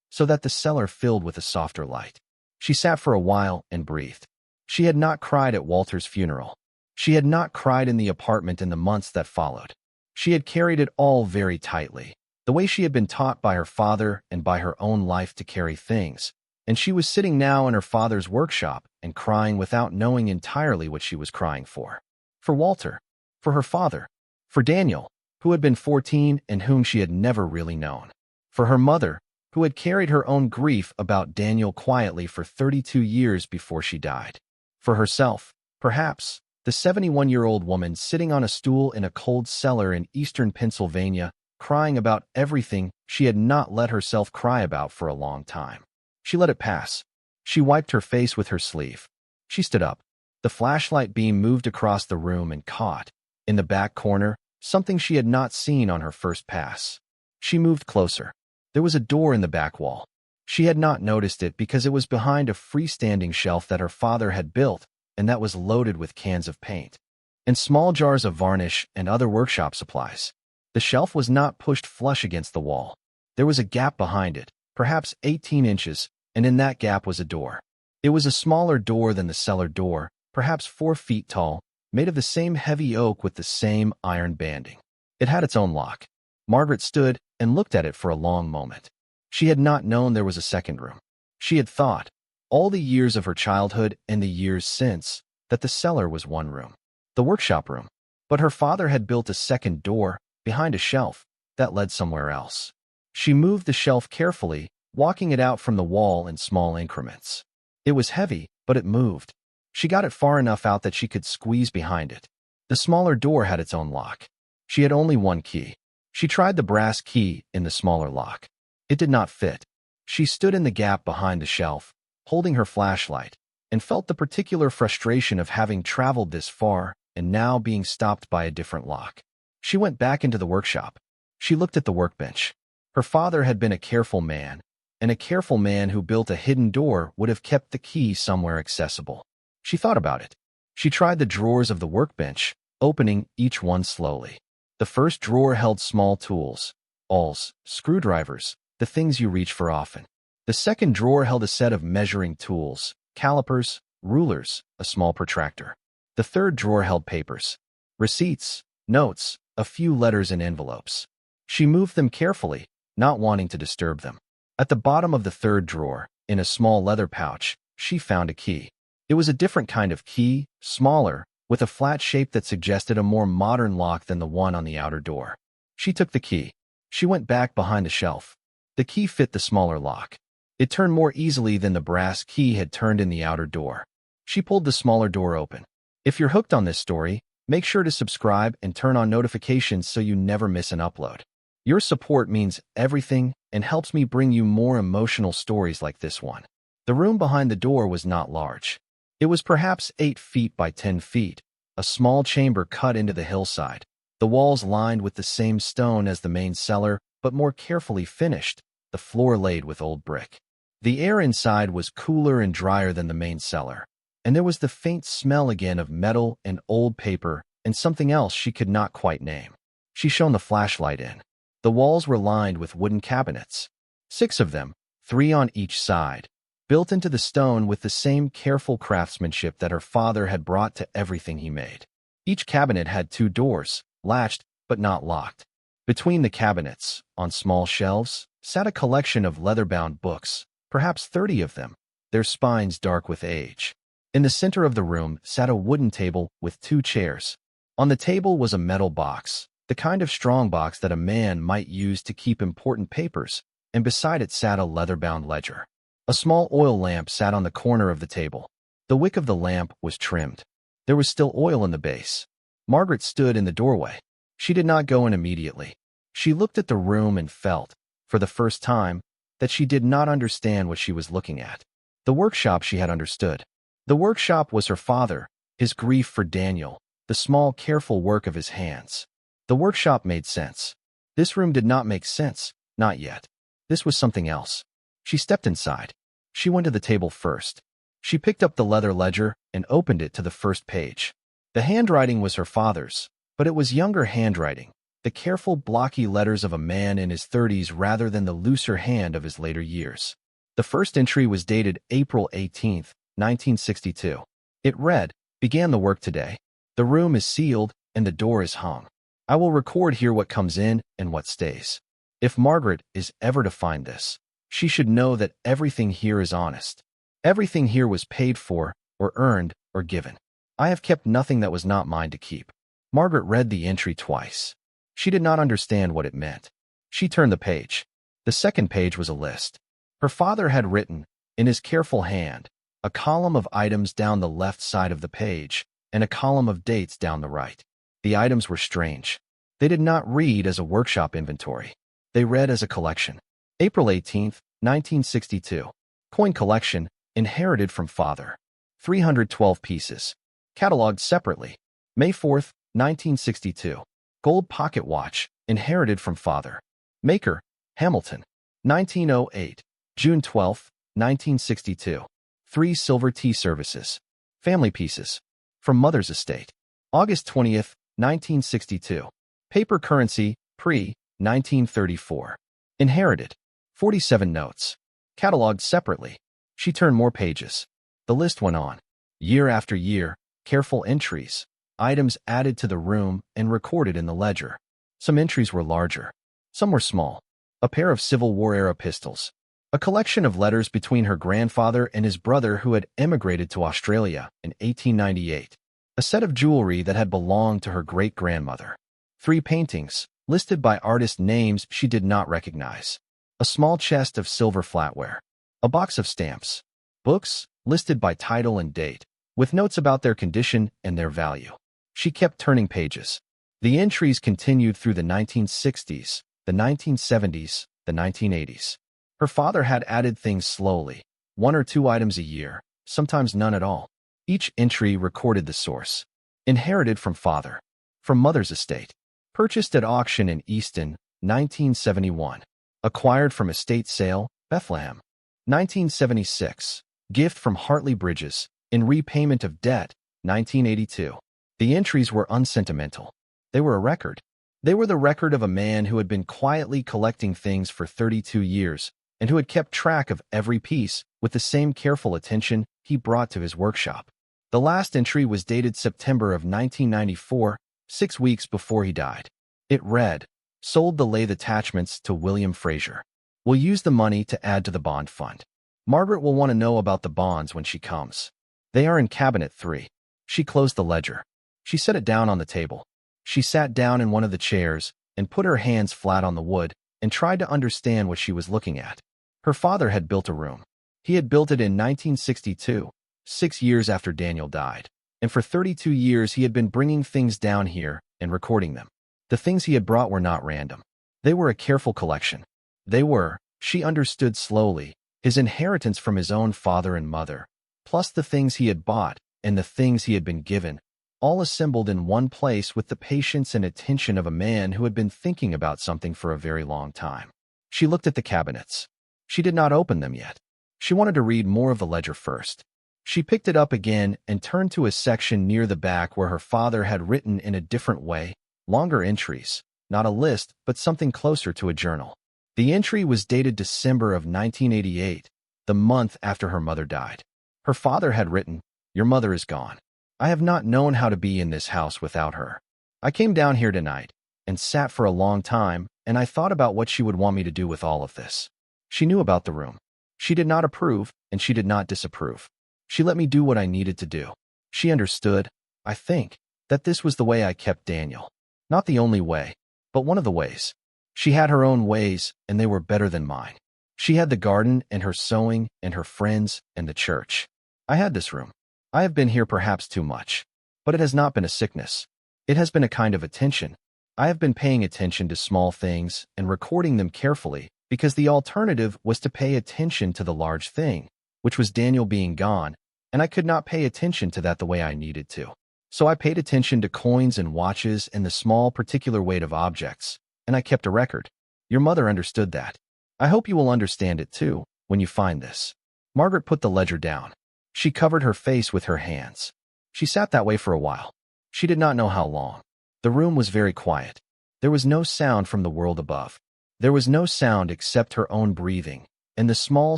so that the cellar filled with a softer light. She sat for a while and breathed. She had not cried at Walter's funeral. She had not cried in the apartment in the months that followed. She had carried it all very tightly, the way she had been taught by her father and by her own life to carry things, and she was sitting now in her father's workshop and crying without knowing entirely what she was crying for. For Walter, for her father, for Daniel, who had been 14 and whom she had never really known, for her mother, who had carried her own grief about Daniel quietly for 32 years before she died, for herself, perhaps, the 71-year-old woman sitting on a stool in a cold cellar in eastern Pennsylvania, crying about everything she had not let herself cry about for a long time. She let it pass. She wiped her face with her sleeve. She stood up. The flashlight beam moved across the room and caught, in the back corner, something she had not seen on her first pass. She moved closer. There was a door in the back wall. She had not noticed it because it was behind a freestanding shelf that her father had built, and that was loaded with cans of paint and small jars of varnish and other workshop supplies. The shelf was not pushed flush against the wall. There was a gap behind it, perhaps 18 inches, and in that gap was a door. It was a smaller door than the cellar door, perhaps 4 feet tall, made of the same heavy oak with the same iron banding. It had its own lock. Margaret stood and looked at it for a long moment. She had not known there was a second room. She had thought, all the years of her childhood and the years since, that the cellar was one room, the workshop room. But her father had built a second door, behind a shelf, that led somewhere else. She moved the shelf carefully, walking it out from the wall in small increments. It was heavy, but it moved. She got it far enough out that she could squeeze behind it. The smaller door had its own lock. She had only one key. She tried the brass key in the smaller lock. It did not fit. She stood in the gap behind the shelf, holding her flashlight, and felt the particular frustration of having traveled this far and now being stopped by a different lock. She went back into the workshop. She looked at the workbench. Her father had been a careful man, and a careful man who built a hidden door would have kept the key somewhere accessible. She thought about it. She tried the drawers of the workbench, opening each one slowly. The first drawer held small tools, awls, screwdrivers, the things you reach for often. The second drawer held a set of measuring tools, calipers, rulers, a small protractor. The third drawer held papers, receipts, notes, a few letters and envelopes. She moved them carefully, not wanting to disturb them. At the bottom of the third drawer, in a small leather pouch, she found a key. It was a different kind of key, smaller, with a flat shape that suggested a more modern lock than the one on the outer door. She took the key. She went back behind the shelf. The key fit the smaller lock. It turned more easily than the brass key had turned in the outer door. She pulled the smaller door open. If you're hooked on this story, make sure to subscribe and turn on notifications so you never miss an upload. Your support means everything and helps me bring you more emotional stories like this one. The room behind the door was not large. It was perhaps 8 feet by 10 feet, a small chamber cut into the hillside. The walls lined with the same stone as the main cellar, but more carefully finished, the floor laid with old brick. The air inside was cooler and drier than the main cellar, and there was the faint smell again of metal and old paper and something else she could not quite name. She shone the flashlight in. The walls were lined with wooden cabinets, 6 of them, 3 on each side, built into the stone with the same careful craftsmanship that her father had brought to everything he made. Each cabinet had 2 doors, latched but not locked. Between the cabinets, on small shelves, sat a collection of leather-bound books, perhaps 30 of them, their spines dark with age. In the center of the room sat a wooden table with 2 chairs. On the table was a metal box, the kind of strong box that a man might use to keep important papers, and beside it sat a leather-bound ledger. A small oil lamp sat on the corner of the table. The wick of the lamp was trimmed. There was still oil in the base. Margaret stood in the doorway. She did not go in immediately. She looked at the room and felt, for the first time, that she did not understand what she was looking at. The workshop she had understood. The workshop was her father, his grief for Daniel, the small, careful work of his hands. The workshop made sense. This room did not make sense, not yet. This was something else. She stepped inside. She went to the table first. She picked up the leather ledger and opened it to the first page. The handwriting was her father's, but it was younger handwriting, the careful, blocky letters of a man in his 30s rather than the looser hand of his later years. The first entry was dated April 18, 1962. It read, "Began the work today. The room is sealed and the door is hung. I will record here what comes in and what stays. If Margaret is ever to find this, she should know that everything here is honest. Everything here was paid for, or earned, or given. I have kept nothing that was not mine to keep." Margaret read the entry twice. She did not understand what it meant. She turned the page. The second page was a list. Her father had written, in his careful hand, a column of items down the left side of the page and a column of dates down the right. The items were strange. They did not read as a workshop inventory. They read as a collection. April 18, 1962. Coin collection, inherited from father. 312 pieces. Catalogued separately. May 4, 1962. Gold pocket watch, inherited from father. Maker, Hamilton. 1908. June 12, 1962. 3 silver tea services. Family pieces. From mother's estate. August 20th, 1962. Paper currency, pre-1934. Inherited. 47 notes. Catalogued separately. She turned more pages. The list went on. Year after year, careful entries. Items added to the room and recorded in the ledger. Some entries were larger. Some were small. A pair of Civil War-era pistols. A collection of letters between her grandfather and his brother who had emigrated to Australia in 1898. A set of jewelry that had belonged to her great-grandmother. 3 paintings, listed by artist names she did not recognize. A small chest of silver flatware. A box of stamps. Books, listed by title and date, with notes about their condition and their value. She kept turning pages. The entries continued through the 1960s, the 1970s, the 1980s. Her father had added things slowly, 1 or 2 items a year, sometimes none at all. Each entry recorded the source. Inherited from father. From mother's estate. Purchased at auction in Easton, 1971. Acquired from estate sale, Bethlehem. 1976. Gift from Hartley Bridges, in repayment of debt, 1982. The entries were unsentimental. They were a record. They were the record of a man who had been quietly collecting things for 32 years and who had kept track of every piece with the same careful attention he brought to his workshop. The last entry was dated September of 1994, 6 weeks before he died. It read, "Sold the lathe attachments to William Fraser. Will use the money to add to the bond fund. Margaret will want to know about the bonds when she comes. They are in cabinet 3. She closed the ledger. She set it down on the table. She sat down in one of the chairs and put her hands flat on the wood and tried to understand what she was looking at. Her father had built a room. He had built it in 1962, 6 years after Daniel died. and for 32 years he had been bringing things down here and recording them. The things he had brought were not random. They were a careful collection. They were, she understood slowly, his inheritance from his own father and mother, plus the things he had bought and the things he had been given, all assembled in one place with the patience and attention of a man who had been thinking about something for a very long time. She looked at the cabinets. She did not open them yet. She wanted to read more of the ledger first. She picked it up again and turned to a section near the back where her father had written in a different way, longer entries, not a list, but something closer to a journal. The entry was dated December of 1988, the month after her mother died. Her father had written, "Your mother is gone. I have not known how to be in this house without her. I came down here tonight and sat for a long time, and I thought about what she would want me to do with all of this." She knew about the room. She did not approve, and she did not disapprove. She let me do what I needed to do. She understood, I think, that this was the way I kept Daniel. Not the only way, but one of the ways. She had her own ways, and they were better than mine. She had the garden and her sewing and her friends and the church. I had this room. I have been here perhaps too much, but it has not been a sickness. It has been a kind of attention. I have been paying attention to small things and recording them carefully because the alternative was to pay attention to the large thing, which was Daniel being gone, and I could not pay attention to that the way I needed to. So I paid attention to coins and watches and the small particular weight of objects, and I kept a record. Your mother understood that. I hope you will understand it too, when you find this. Margaret put the ledger down. She covered her face with her hands. She sat that way for a while. She did not know how long. The room was very quiet. There was no sound from the world above. There was no sound except her own breathing, and the small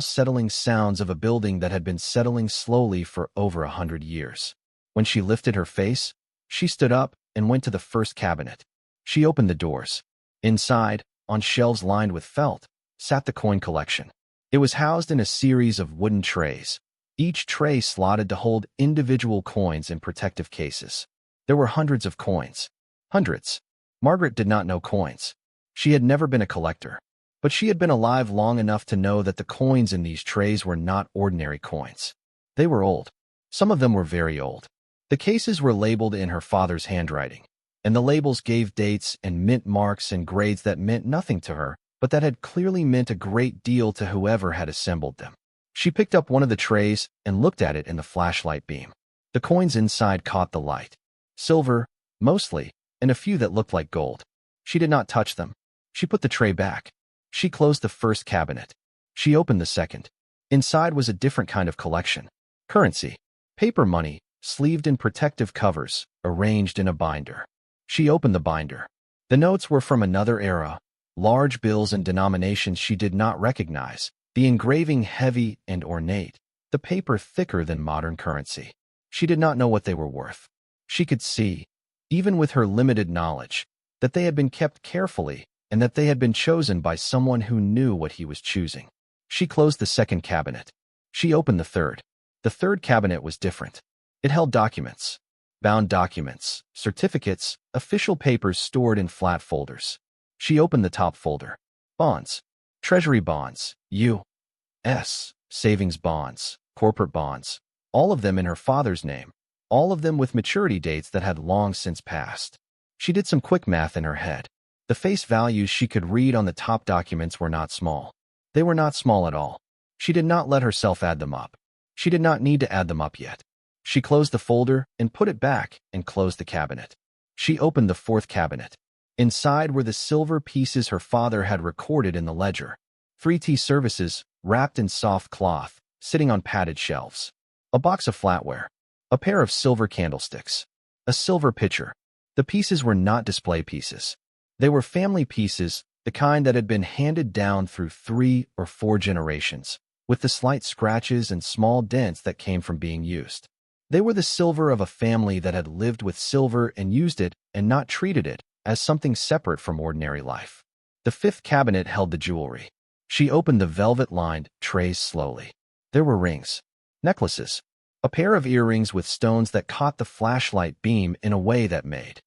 settling sounds of a building that had been settling slowly for over 100 years. When she lifted her face, she stood up and went to the first cabinet. She opened the doors. Inside, on shelves lined with felt, sat the coin collection. It was housed in a series of wooden trays, each tray slotted to hold individual coins in protective cases. There were hundreds of coins. Hundreds. Margaret did not know coins. She had never been a collector, but she had been alive long enough to know that the coins in these trays were not ordinary coins. They were old. Some of them were very old. The cases were labeled in her father's handwriting, and the labels gave dates and mint marks and grades that meant nothing to her, but that had clearly meant a great deal to whoever had assembled them. She picked up one of the trays and looked at it in the flashlight beam. The coins inside caught the light. Silver, mostly, and a few that looked like gold. She did not touch them. She put the tray back. She closed the first cabinet. She opened the second. Inside was a different kind of collection. Currency. Paper money, sleeved in protective covers, arranged in a binder. She opened the binder. The notes were from another era, large bills and denominations she did not recognize, the engraving heavy and ornate, the paper thicker than modern currency. She did not know what they were worth. She could see, even with her limited knowledge, that they had been kept carefully and that they had been chosen by someone who knew what he was choosing. She closed the second cabinet. She opened the third. The third cabinet was different. It held documents, bound documents, certificates, official papers stored in flat folders. She opened the top folder. Bonds. Treasury bonds, U.S. savings bonds, corporate bonds, all of them in her father's name, all of them with maturity dates that had long since passed. She did some quick math in her head. The face values she could read on the top documents were not small. They were not small at all. She did not let herself add them up. She did not need to add them up yet. She closed the folder and put it back and closed the cabinet. She opened the fourth cabinet. Inside were the silver pieces her father had recorded in the ledger. 3T services, wrapped in soft cloth, sitting on padded shelves. A box of flatware. A pair of silver candlesticks. A silver pitcher. The pieces were not display pieces. They were family pieces, the kind that had been handed down through 3 or 4 generations, with the slight scratches and small dents that came from being used. They were the silver of a family that had lived with silver and used it and not treated it as something separate from ordinary life. The fifth cabinet held the jewelry. She opened the velvet-lined trays slowly. There were rings, necklaces, a pair of earrings with stones that caught the flashlight beam in a way that made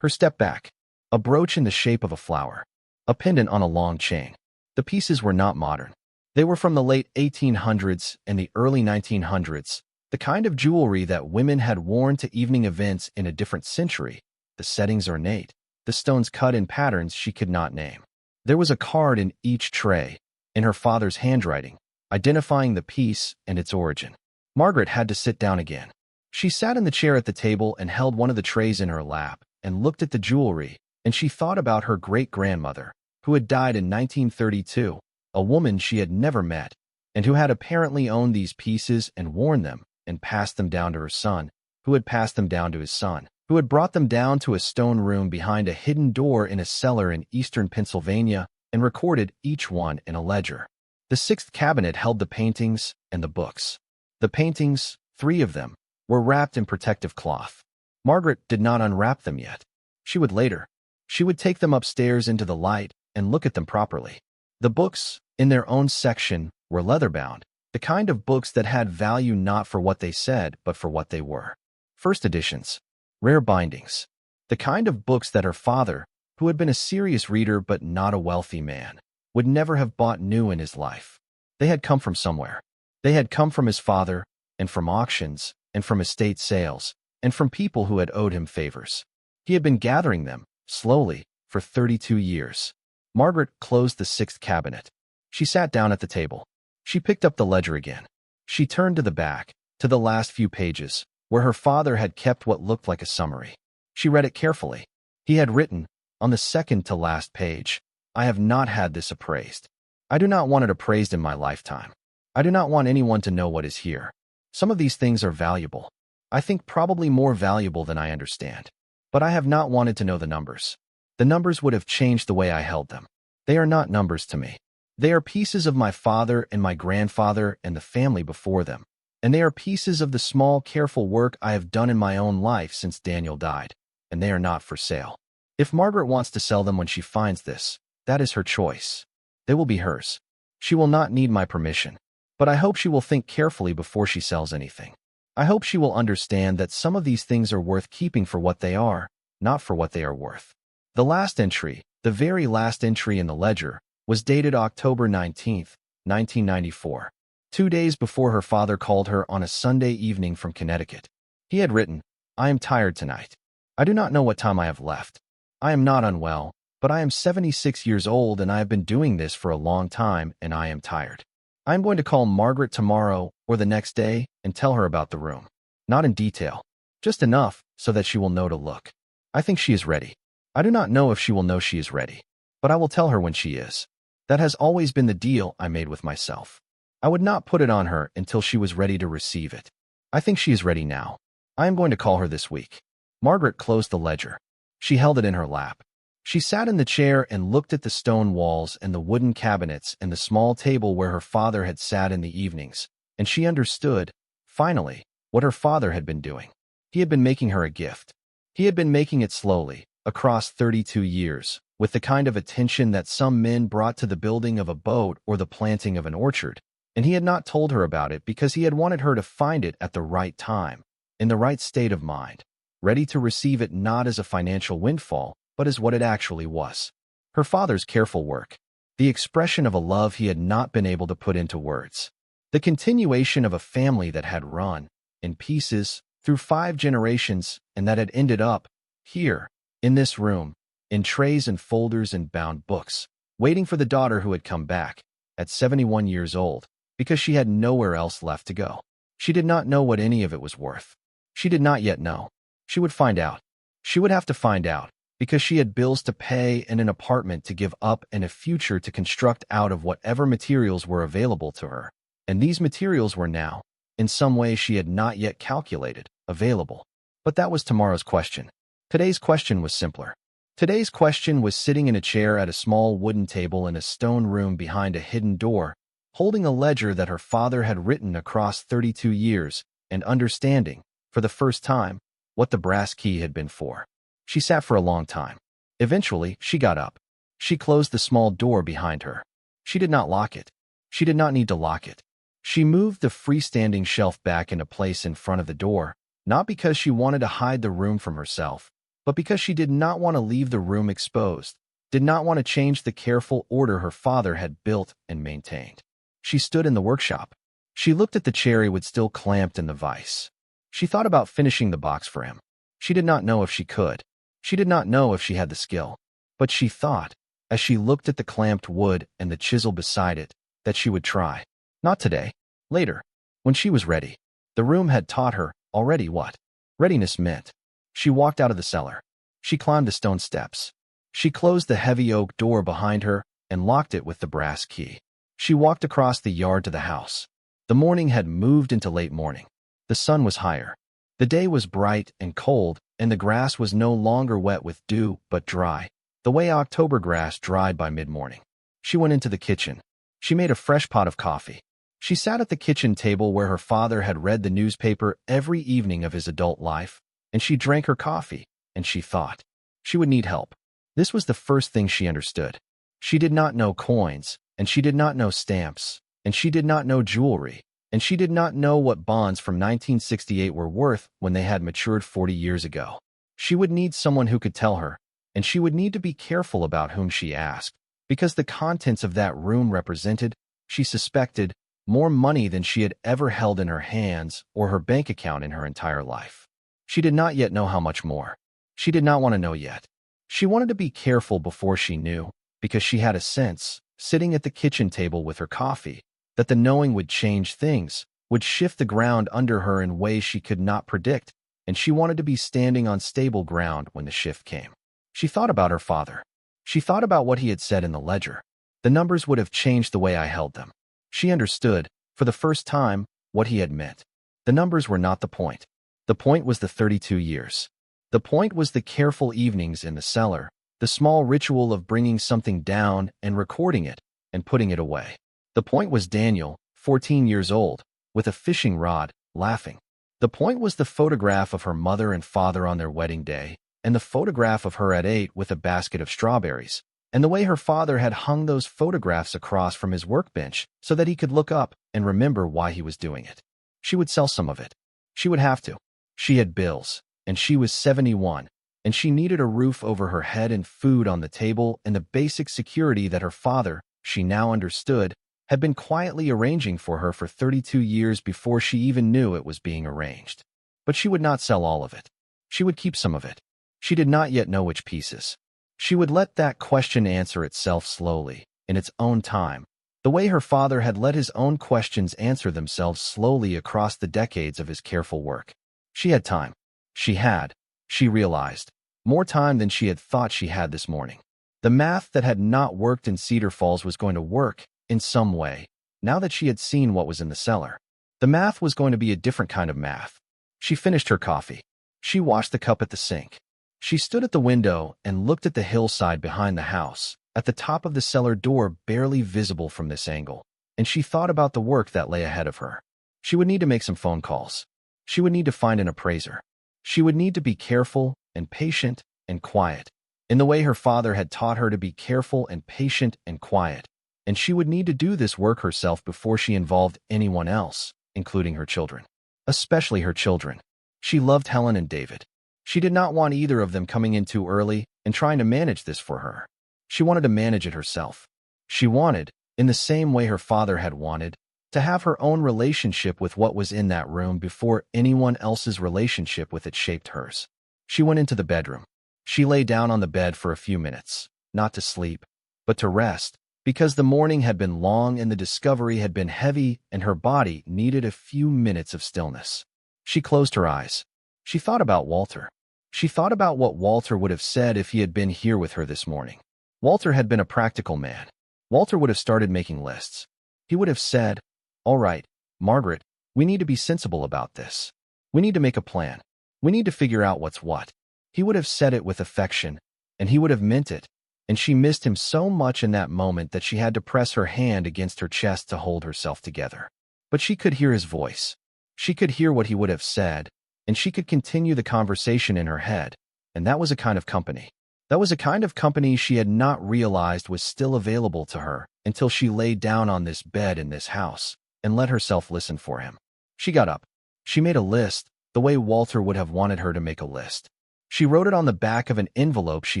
her step back. A brooch in the shape of a flower, a pendant on a long chain. The pieces were not modern. They were from the late 1800s and the early 1900s, the The kind of jewelry that women had worn to evening events in a different century, the settings ornate, the stones cut in patterns she could not name. There was a card in each tray, in her father's handwriting, identifying the piece and its origin. Margaret had to sit down again. She sat in the chair at the table and held one of the trays in her lap and looked at the jewelry, and she thought about her great-grandmother, who had died in 1932, a woman she had never met, and who had apparently owned these pieces and worn them and passed them down to her son, who had passed them down to his son, who had brought them down to a stone room behind a hidden door in a cellar in eastern Pennsylvania and recorded each one in a ledger. The sixth cabinet held the paintings and the books. The paintings, 3 of them, were wrapped in protective cloth. Margaret did not unwrap them yet. She would later. She would take them upstairs into the light and look at them properly. The books, in their own section, were leather-bound, the kind of books that had value not for what they said, but for what they were. First editions. Rare bindings. The kind of books that her father, who had been a serious reader but not a wealthy man, would never have bought new in his life. They had come from somewhere. They had come from his father, and from auctions, and from estate sales, and from people who had owed him favors. He had been gathering them, slowly, for 32 years. Margaret closed the sixth cabinet. She sat down at the table. She picked up the ledger again. She turned to the back, to the last few pages, where her father had kept what looked like a summary. She read it carefully. He had written, on the second to last page, "I have not had this appraised. I do not want it appraised in my lifetime. I do not want anyone to know what is here. Some of these things are valuable. I think probably more valuable than I understand. But I have not wanted to know the numbers. The numbers would have changed the way I held them. They are not numbers to me. They are pieces of my father and my grandfather and the family before them. And they are pieces of the small, careful work I have done in my own life since Daniel died. And they are not for sale. If Margaret wants to sell them when she finds this, that is her choice. They will be hers. She will not need my permission. But I hope she will think carefully before she sells anything. I hope she will understand that some of these things are worth keeping for what they are, not for what they are worth." The last entry, the very last entry in the ledger, was dated October 19, 1994, 2 days before her father called her on a Sunday evening from Connecticut. He had written, "I am tired tonight. I do not know what time I have left. I am not unwell, but I am 76 years old and I have been doing this for a long time and I am tired. I am going to call Margaret tomorrow or the next day and tell her about the room. Not in detail, just enough so that she will know to look. I think she is ready. I do not know if she will know she is ready, but I will tell her when she is. That has always been the deal I made with myself. I would not put it on her until she was ready to receive it. I think she is ready now. I am going to call her this week." Margaret closed the ledger. She held it in her lap. She sat in the chair and looked at the stone walls and the wooden cabinets and the small table where her father had sat in the evenings, and she understood, finally, what her father had been doing. He had been making her a gift. He had been making it slowly, across 32 years, with the kind of attention that some men brought to the building of a boat or the planting of an orchard, and he had not told her about it because he had wanted her to find it at the right time, in the right state of mind, ready to receive it not as a financial windfall, but as what it actually was. Her father's careful work, the expression of a love he had not been able to put into words, the continuation of a family that had run, in pieces, through 5 generations and that had ended up, here, in this room, in trays and folders and bound books, waiting for the daughter who had come back, at 71 years old, because she had nowhere else left to go. She did not know what any of it was worth. She did not yet know. She would find out. She would have to find out, because she had bills to pay and an apartment to give up and a future to construct out of whatever materials were available to her. And these materials were now, in some way she had not yet calculated, available. But that was tomorrow's question. Today's question was simpler. Today's question was sitting in a chair at a small wooden table in a stone room behind a hidden door, holding a ledger that her father had written across 32 years, and understanding, for the first time, what the brass key had been for. She sat for a long time. Eventually, she got up. She closed the small door behind her. She did not lock it. She did not need to lock it. She moved the freestanding shelf back into place in front of the door, not because she wanted to hide the room from herself, but because she did not want to leave the room exposed, did not want to change the careful order her father had built and maintained. She stood in the workshop. She looked at the cherry wood still clamped in the vise. She thought about finishing the box for him. She did not know if she could. She did not know if she had the skill. But she thought, as she looked at the clamped wood and the chisel beside it, that she would try. Not today. Later. When she was ready. The room had taught her already what readiness meant. She walked out of the cellar. She climbed the stone steps. She closed the heavy oak door behind her and locked it with the brass key. She walked across the yard to the house. The morning had moved into late morning. The sun was higher. The day was bright and cold, and the grass was no longer wet with dew, but dry, the way October grass dried by mid-morning. She went into the kitchen. She made a fresh pot of coffee. She sat at the kitchen table where her father had read the newspaper every evening of his adult life, and she drank her coffee, and she thought. She would need help. This was the first thing she understood. She did not know coins, and she did not know stamps, and she did not know jewelry, and she did not know what bonds from 1968 were worth when they had matured 40 years ago. She would need someone who could tell her, and she would need to be careful about whom she asked, because the contents of that room represented, she suspected, more money than she had ever held in her hands or her bank account in her entire life. She did not yet know how much more. She did not want to know yet. She wanted to be careful before she knew, because she had a sense, sitting at the kitchen table with her coffee, that the knowing would change things, would shift the ground under her in ways she could not predict, and she wanted to be standing on stable ground when the shift came. She thought about her father. She thought about what he had said in the ledger. The numbers would have changed the way I held them. She understood, for the first time, what he had meant. The numbers were not the point. The point was the 32 years. The point was the careful evenings in the cellar, the small ritual of bringing something down and recording it and putting it away. The point was Daniel, 14 years old, with a fishing rod, laughing. The point was the photograph of her mother and father on their wedding day, and the photograph of her at 8 with a basket of strawberries, and the way her father had hung those photographs across from his workbench so that he could look up and remember why he was doing it. She would sell some of it. She would have to. She had bills, and she was 71, and she needed a roof over her head and food on the table and the basic security that her father, she now understood, had been quietly arranging for her for 32 years before she even knew it was being arranged. But she would not sell all of it. She would keep some of it. She did not yet know which pieces. She would let that question answer itself slowly, in its own time, the way her father had let his own questions answer themselves slowly across the decades of his careful work. She had time. She realized, more time than she had thought she had this morning. The math that had not worked in Cedar Falls was going to work, in some way, now that she had seen what was in the cellar. The math was going to be a different kind of math. She finished her coffee. She washed the cup at the sink. She stood at the window and looked at the hillside behind the house, at the top of the cellar door barely visible from this angle, and she thought about the work that lay ahead of her. She would need to make some phone calls. She would need to find an appraiser. She would need to be careful and patient and quiet, in the way her father had taught her to be careful and patient and quiet, and she would need to do this work herself before she involved anyone else, including her children. Especially her children. She loved Helen and David. She did not want either of them coming in too early and trying to manage this for her. She wanted to manage it herself. She wanted, in the same way her father had wanted, to have her own relationship with what was in that room before anyone else's relationship with it shaped hers. She went into the bedroom. She lay down on the bed for a few minutes, not to sleep, but to rest, because the morning had been long and the discovery had been heavy and her body needed a few minutes of stillness. She closed her eyes. She thought about Walter. She thought about what Walter would have said if he had been here with her this morning. Walter had been a practical man. Walter would have started making lists. He would have said, "All right, Margaret, we need to be sensible about this. We need to make a plan. We need to figure out what's what." He would have said it with affection, and he would have meant it, and she missed him so much in that moment that she had to press her hand against her chest to hold herself together. But she could hear his voice. She could hear what he would have said, and she could continue the conversation in her head, and that was a kind of company. That was a kind of company she had not realized was still available to her until she lay down on this bed in this house and let herself listen for him. She got up. She made a list, the way Walter would have wanted her to make a list. She wrote it on the back of an envelope she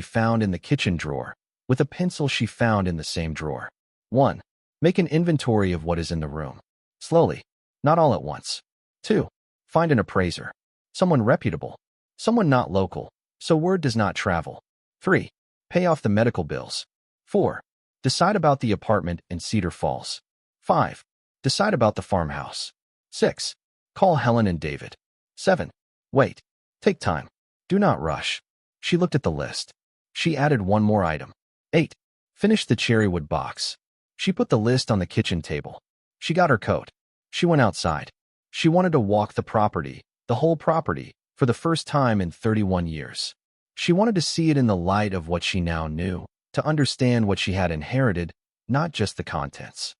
found in the kitchen drawer, with a pencil she found in the same drawer. 1. Make an inventory of what is in the room. Slowly. Not all at once. 2. Find an appraiser. Someone reputable. Someone not local, so word does not travel. 3. Pay off the medical bills. 4. Decide about the apartment in Cedar Falls. 5. Decide about the farmhouse. 6. Call Helen and David. 7. Wait. Take time. Do not rush. She looked at the list. She added one more item. 8. Finish the cherrywood box. She put the list on the kitchen table. She got her coat. She went outside. She wanted to walk the property, the whole property, for the first time in 31 years. She wanted to see it in the light of what she now knew, to understand what she had inherited, not just the contents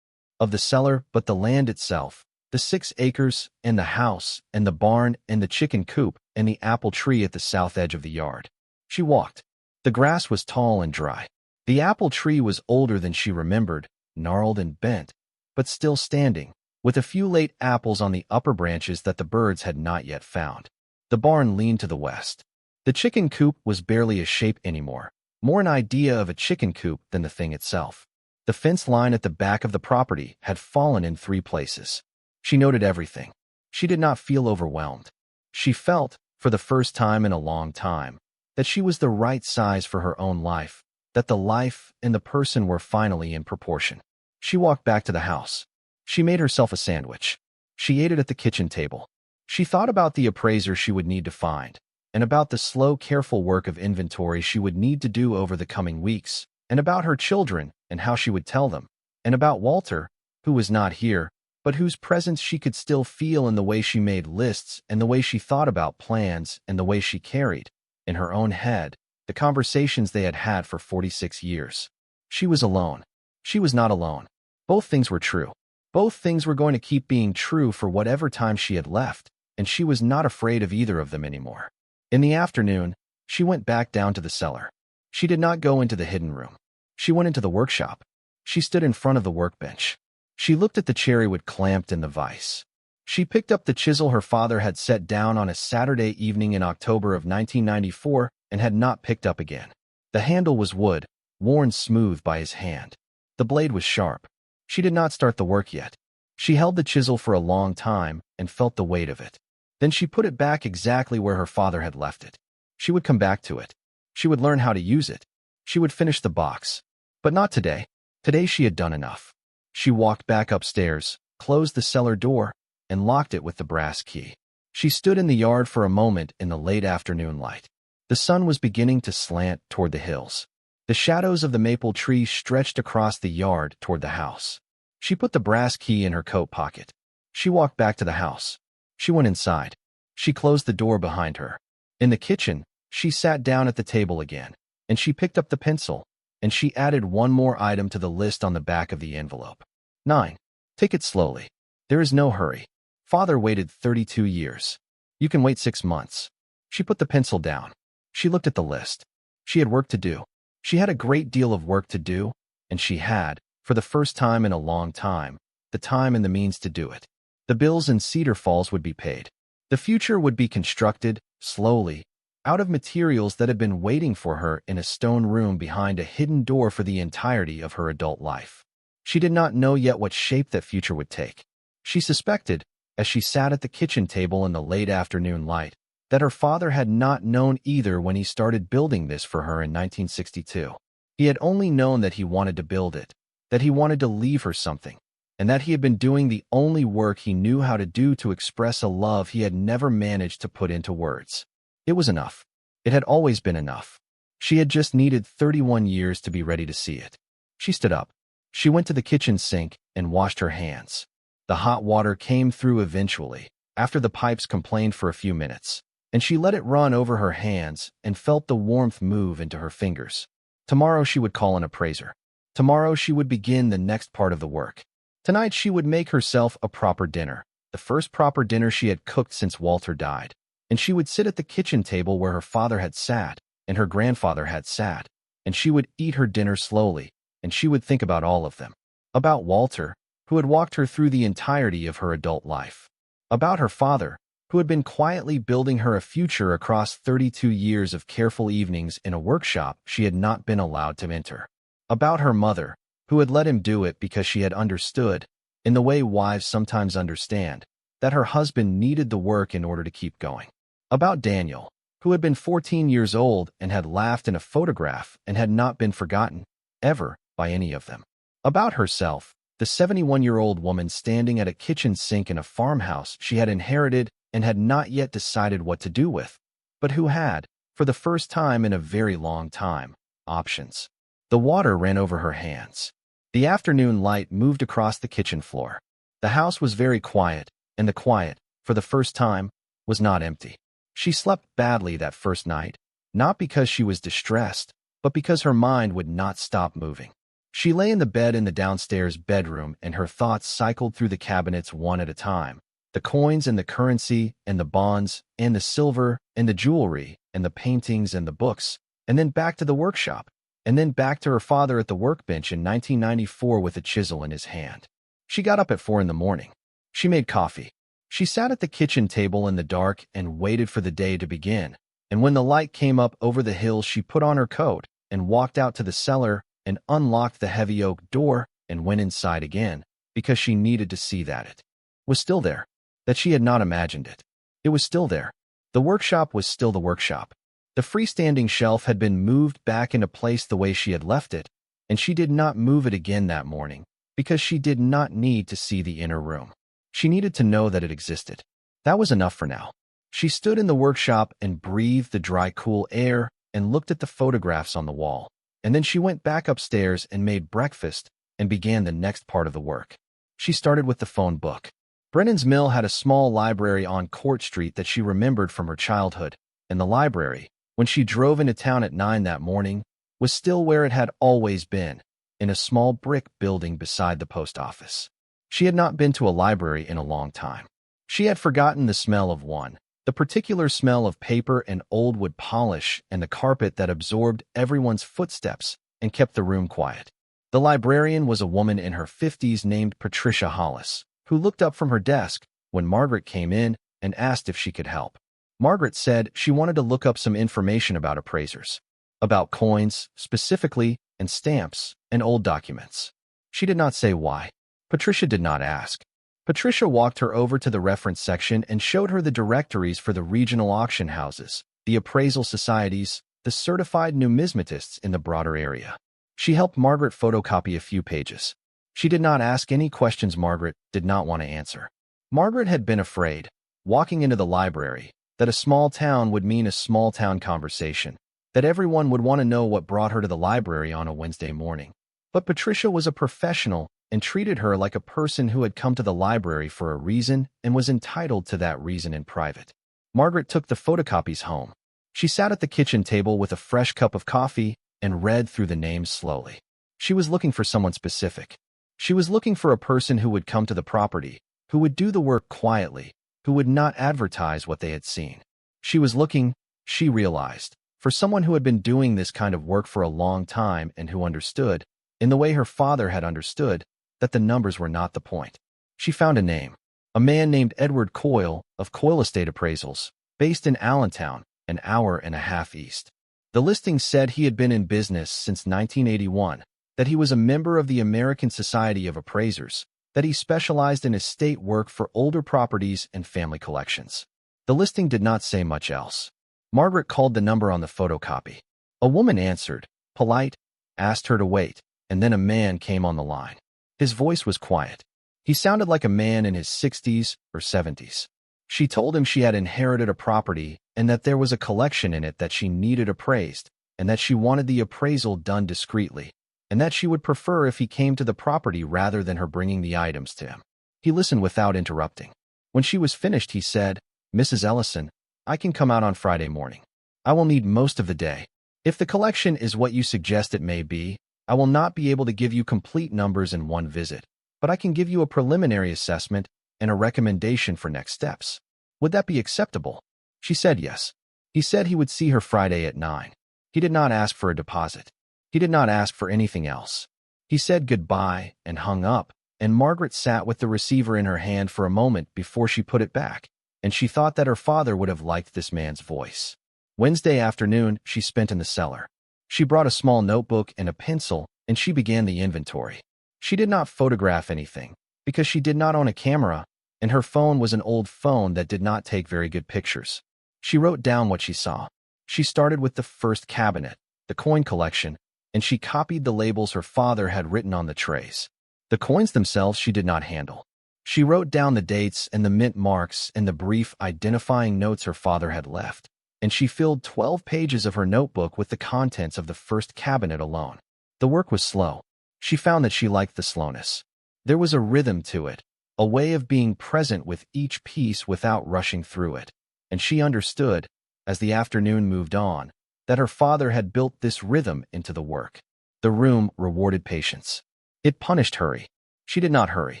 of the cellar, but the land itself, the 6 acres, and the house, and the barn, and the chicken coop, and the apple tree at the south edge of the yard. She walked. The grass was tall and dry. The apple tree was older than she remembered, gnarled and bent, but still standing, with a few late apples on the upper branches that the birds had not yet found. The barn leaned to the west. The chicken coop was barely a shape anymore, more an idea of a chicken coop than the thing itself. The fence line at the back of the property had fallen in 3 places. She noted everything. She did not feel overwhelmed. She felt, for the first time in a long time, that she was the right size for her own life, that the life and the person were finally in proportion. She walked back to the house. She made herself a sandwich. She ate it at the kitchen table. She thought about the appraiser she would need to find, and about the slow, careful work of inventory she would need to do over the coming weeks, and about her children and how she would tell them, and about Walter, who was not here, but whose presence she could still feel in the way she made lists and the way she thought about plans and the way she carried, in her own head, the conversations they had had for 46 years. She was alone. She was not alone. Both things were true. Both things were going to keep being true for whatever time she had left, and she was not afraid of either of them anymore. In the afternoon, she went back down to the cellar. She did not go into the hidden room. She went into the workshop. She stood in front of the workbench. She looked at the cherrywood clamped in the vise. She picked up the chisel her father had set down on a Saturday evening in October of 1994 and had not picked up again. The handle was wood, worn smooth by his hand. The blade was sharp. She did not start the work yet. She held the chisel for a long time and felt the weight of it. Then she put it back exactly where her father had left it. She would come back to it. She would learn how to use it. She would finish the box. But not today. Today she had done enough. She walked back upstairs, closed the cellar door, and locked it with the brass key. She stood in the yard for a moment in the late afternoon light. The sun was beginning to slant toward the hills. The shadows of the maple tree stretched across the yard toward the house. She put the brass key in her coat pocket. She walked back to the house. She went inside. She closed the door behind her. In the kitchen, she sat down at the table again, and she picked up the pencil, and she added one more item to the list on the back of the envelope. 9. Take it slowly. There is no hurry. Father waited 32 years. You can wait 6 months. She put the pencil down. She looked at the list. She had work to do. She had a great deal of work to do, and she had, for the first time in a long time, the time and the means to do it. The bills in Cedar Falls would be paid. The future would be constructed, slowly, out of materials that had been waiting for her in a stone room behind a hidden door for the entirety of her adult life. She did not know yet what shape that future would take. She suspected, as she sat at the kitchen table in the late afternoon light, that her father had not known either when he started building this for her in 1962. He had only known that he wanted to build it, that he wanted to leave her something, and that he had been doing the only work he knew how to do to express a love he had never managed to put into words. It was enough. It had always been enough. She had just needed 31 years to be ready to see it. She stood up. She went to the kitchen sink and washed her hands. The hot water came through eventually, after the pipes complained for a few minutes, and she let it run over her hands and felt the warmth move into her fingers. Tomorrow she would call an appraiser. Tomorrow she would begin the next part of the work. Tonight she would make herself a proper dinner, the first proper dinner she had cooked since Walter died, and she would sit at the kitchen table where her father had sat and her grandfather had sat, and she would eat her dinner slowly, and she would think about all of them. About Walter, who had walked her through the entirety of her adult life. About her father, who had been quietly building her a future across 32 years of careful evenings in a workshop she had not been allowed to enter. About her mother, who had let him do it because she had understood, in the way wives sometimes understand, that her husband needed the work in order to keep going. About Daniel, who had been 14 years old and had laughed in a photograph and had not been forgotten, ever, by any of them. About herself, the 71-year-old woman standing at a kitchen sink in a farmhouse she had inherited and had not yet decided what to do with, but who had, for the first time in a very long time, options. The water ran over her hands. The afternoon light moved across the kitchen floor. The house was very quiet, and the quiet, for the first time, was not empty. She slept badly that first night, not because she was distressed, but because her mind would not stop moving. She lay in the bed in the downstairs bedroom and her thoughts cycled through the cabinets one at a time. The coins and the currency and the bonds and the silver and the jewelry and the paintings and the books, and then back to the workshop, and then back to her father at the workbench in 1994 with a chisel in his hand. She got up at 4 in the morning. She made coffee. She sat at the kitchen table in the dark and waited for the day to begin, and when the light came up over the hills she put on her coat and walked out to the cellar and unlocked the heavy oak door and went inside again because she needed to see that it was still there, that she had not imagined it. It was still there. The workshop was still the workshop. The freestanding shelf had been moved back into place the way she had left it, and she did not move it again that morning because she did not need to see the inner room. She needed to know that it existed. That was enough for now. She stood in the workshop and breathed the dry, cool air and looked at the photographs on the wall. And then she went back upstairs and made breakfast and began the next part of the work. She started with the phone book. Brennan's mill had a small library on Court Street that she remembered from her childhood, and the library, when she drove into town at 9 that morning, was still where it had always been, in a small brick building beside the post office. She had not been to a library in a long time. She had forgotten the smell of one, the particular smell of paper and old wood polish and the carpet that absorbed everyone's footsteps and kept the room quiet. The librarian was a woman in her 50s named Patricia Hollis, who looked up from her desk when Margaret came in and asked if she could help. Margaret said she wanted to look up some information about appraisers, about coins, specifically, and stamps, and old documents. She did not say why. Patricia did not ask. Patricia walked her over to the reference section and showed her the directories for the regional auction houses, the appraisal societies, the certified numismatists in the broader area. She helped Margaret photocopy a few pages. She did not ask any questions Margaret did not want to answer. Margaret had been afraid, walking into the library, that a small town would mean a small town conversation, that everyone would want to know what brought her to the library on a Wednesday morning. But Patricia was a professional and treated her like a person who had come to the library for a reason and was entitled to that reason in private. Margaret took the photocopies home. She sat at the kitchen table with a fresh cup of coffee and read through the names slowly. She was looking for someone specific. She was looking for a person who would come to the property, who would do the work quietly, who would not advertise what they had seen. She was looking, she realized, for someone who had been doing this kind of work for a long time and who understood, in the way her father had understood, that the numbers were not the point. She found a name. A man named Edward Coyle of Coyle Estate Appraisals, based in Allentown, an hour and a half east. The listing said he had been in business since 1981, that he was a member of the American Society of Appraisers, that he specialized in estate work for older properties and family collections. The listing did not say much else. Margaret called the number on the photocopy. A woman answered, polite, asked her to wait, and then a man came on the line. His voice was quiet. He sounded like a man in his 60s or 70s. She told him she had inherited a property and that there was a collection in it that she needed appraised, and that she wanted the appraisal done discreetly, and that she would prefer if he came to the property rather than her bringing the items to him. He listened without interrupting. When she was finished, he said, Mrs. Ellison, I can come out on Friday morning. I will need most of the day. If the collection is what you suggest it may be, I will not be able to give you complete numbers in one visit, but I can give you a preliminary assessment and a recommendation for next steps. Would that be acceptable? She said yes. He said he would see her Friday at 9. He did not ask for a deposit. He did not ask for anything else. He said goodbye and hung up, and Margaret sat with the receiver in her hand for a moment before she put it back, and she thought that her father would have liked this man's voice. Wednesday afternoon she spent in the cellar. She brought a small notebook and a pencil, and she began the inventory. She did not photograph anything. because she did not own a camera, and her phone was an old phone that did not take very good pictures. She wrote down what she saw. She started with the first cabinet, the coin collection, and she copied the labels her father had written on the trays. The coins themselves she did not handle. She wrote down the dates and the mint marks and the brief identifying notes her father had left, and she filled 12 pages of her notebook with the contents of the first cabinet alone. The work was slow. She found that she liked the slowness. There was a rhythm to it, a way of being present with each piece without rushing through it, and she understood, as the afternoon moved on, that her father had built this rhythm into the work. The room rewarded patience. It punished hurry. She did not hurry.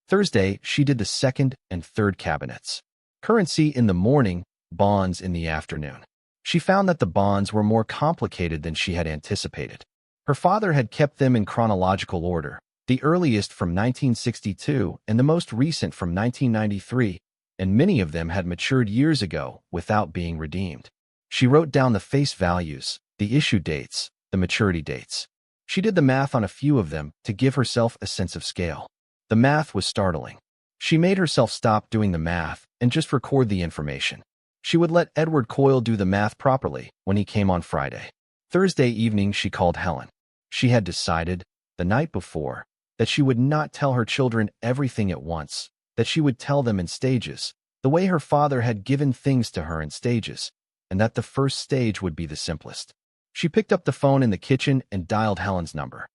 Thursday, she did the second and third cabinets. Currency in the morning, bonds in the afternoon. She found that the bonds were more complicated than she had anticipated. Her father had kept them in chronological order, the earliest from 1962 and the most recent from 1993, and many of them had matured years ago without being redeemed. She wrote down the face values, the issue dates, the maturity dates. She did the math on a few of them to give herself a sense of scale. The math was startling. She made herself stop doing the math and just record the information. She would let Edward Coyle do the math properly when he came on Friday. Thursday evening, she called Helen. She had decided, the night before, that she would not tell her children everything at once, that she would tell them in stages, the way her father had given things to her in stages, and that the first stage would be the simplest. She picked up the phone in the kitchen and dialed Helen's number.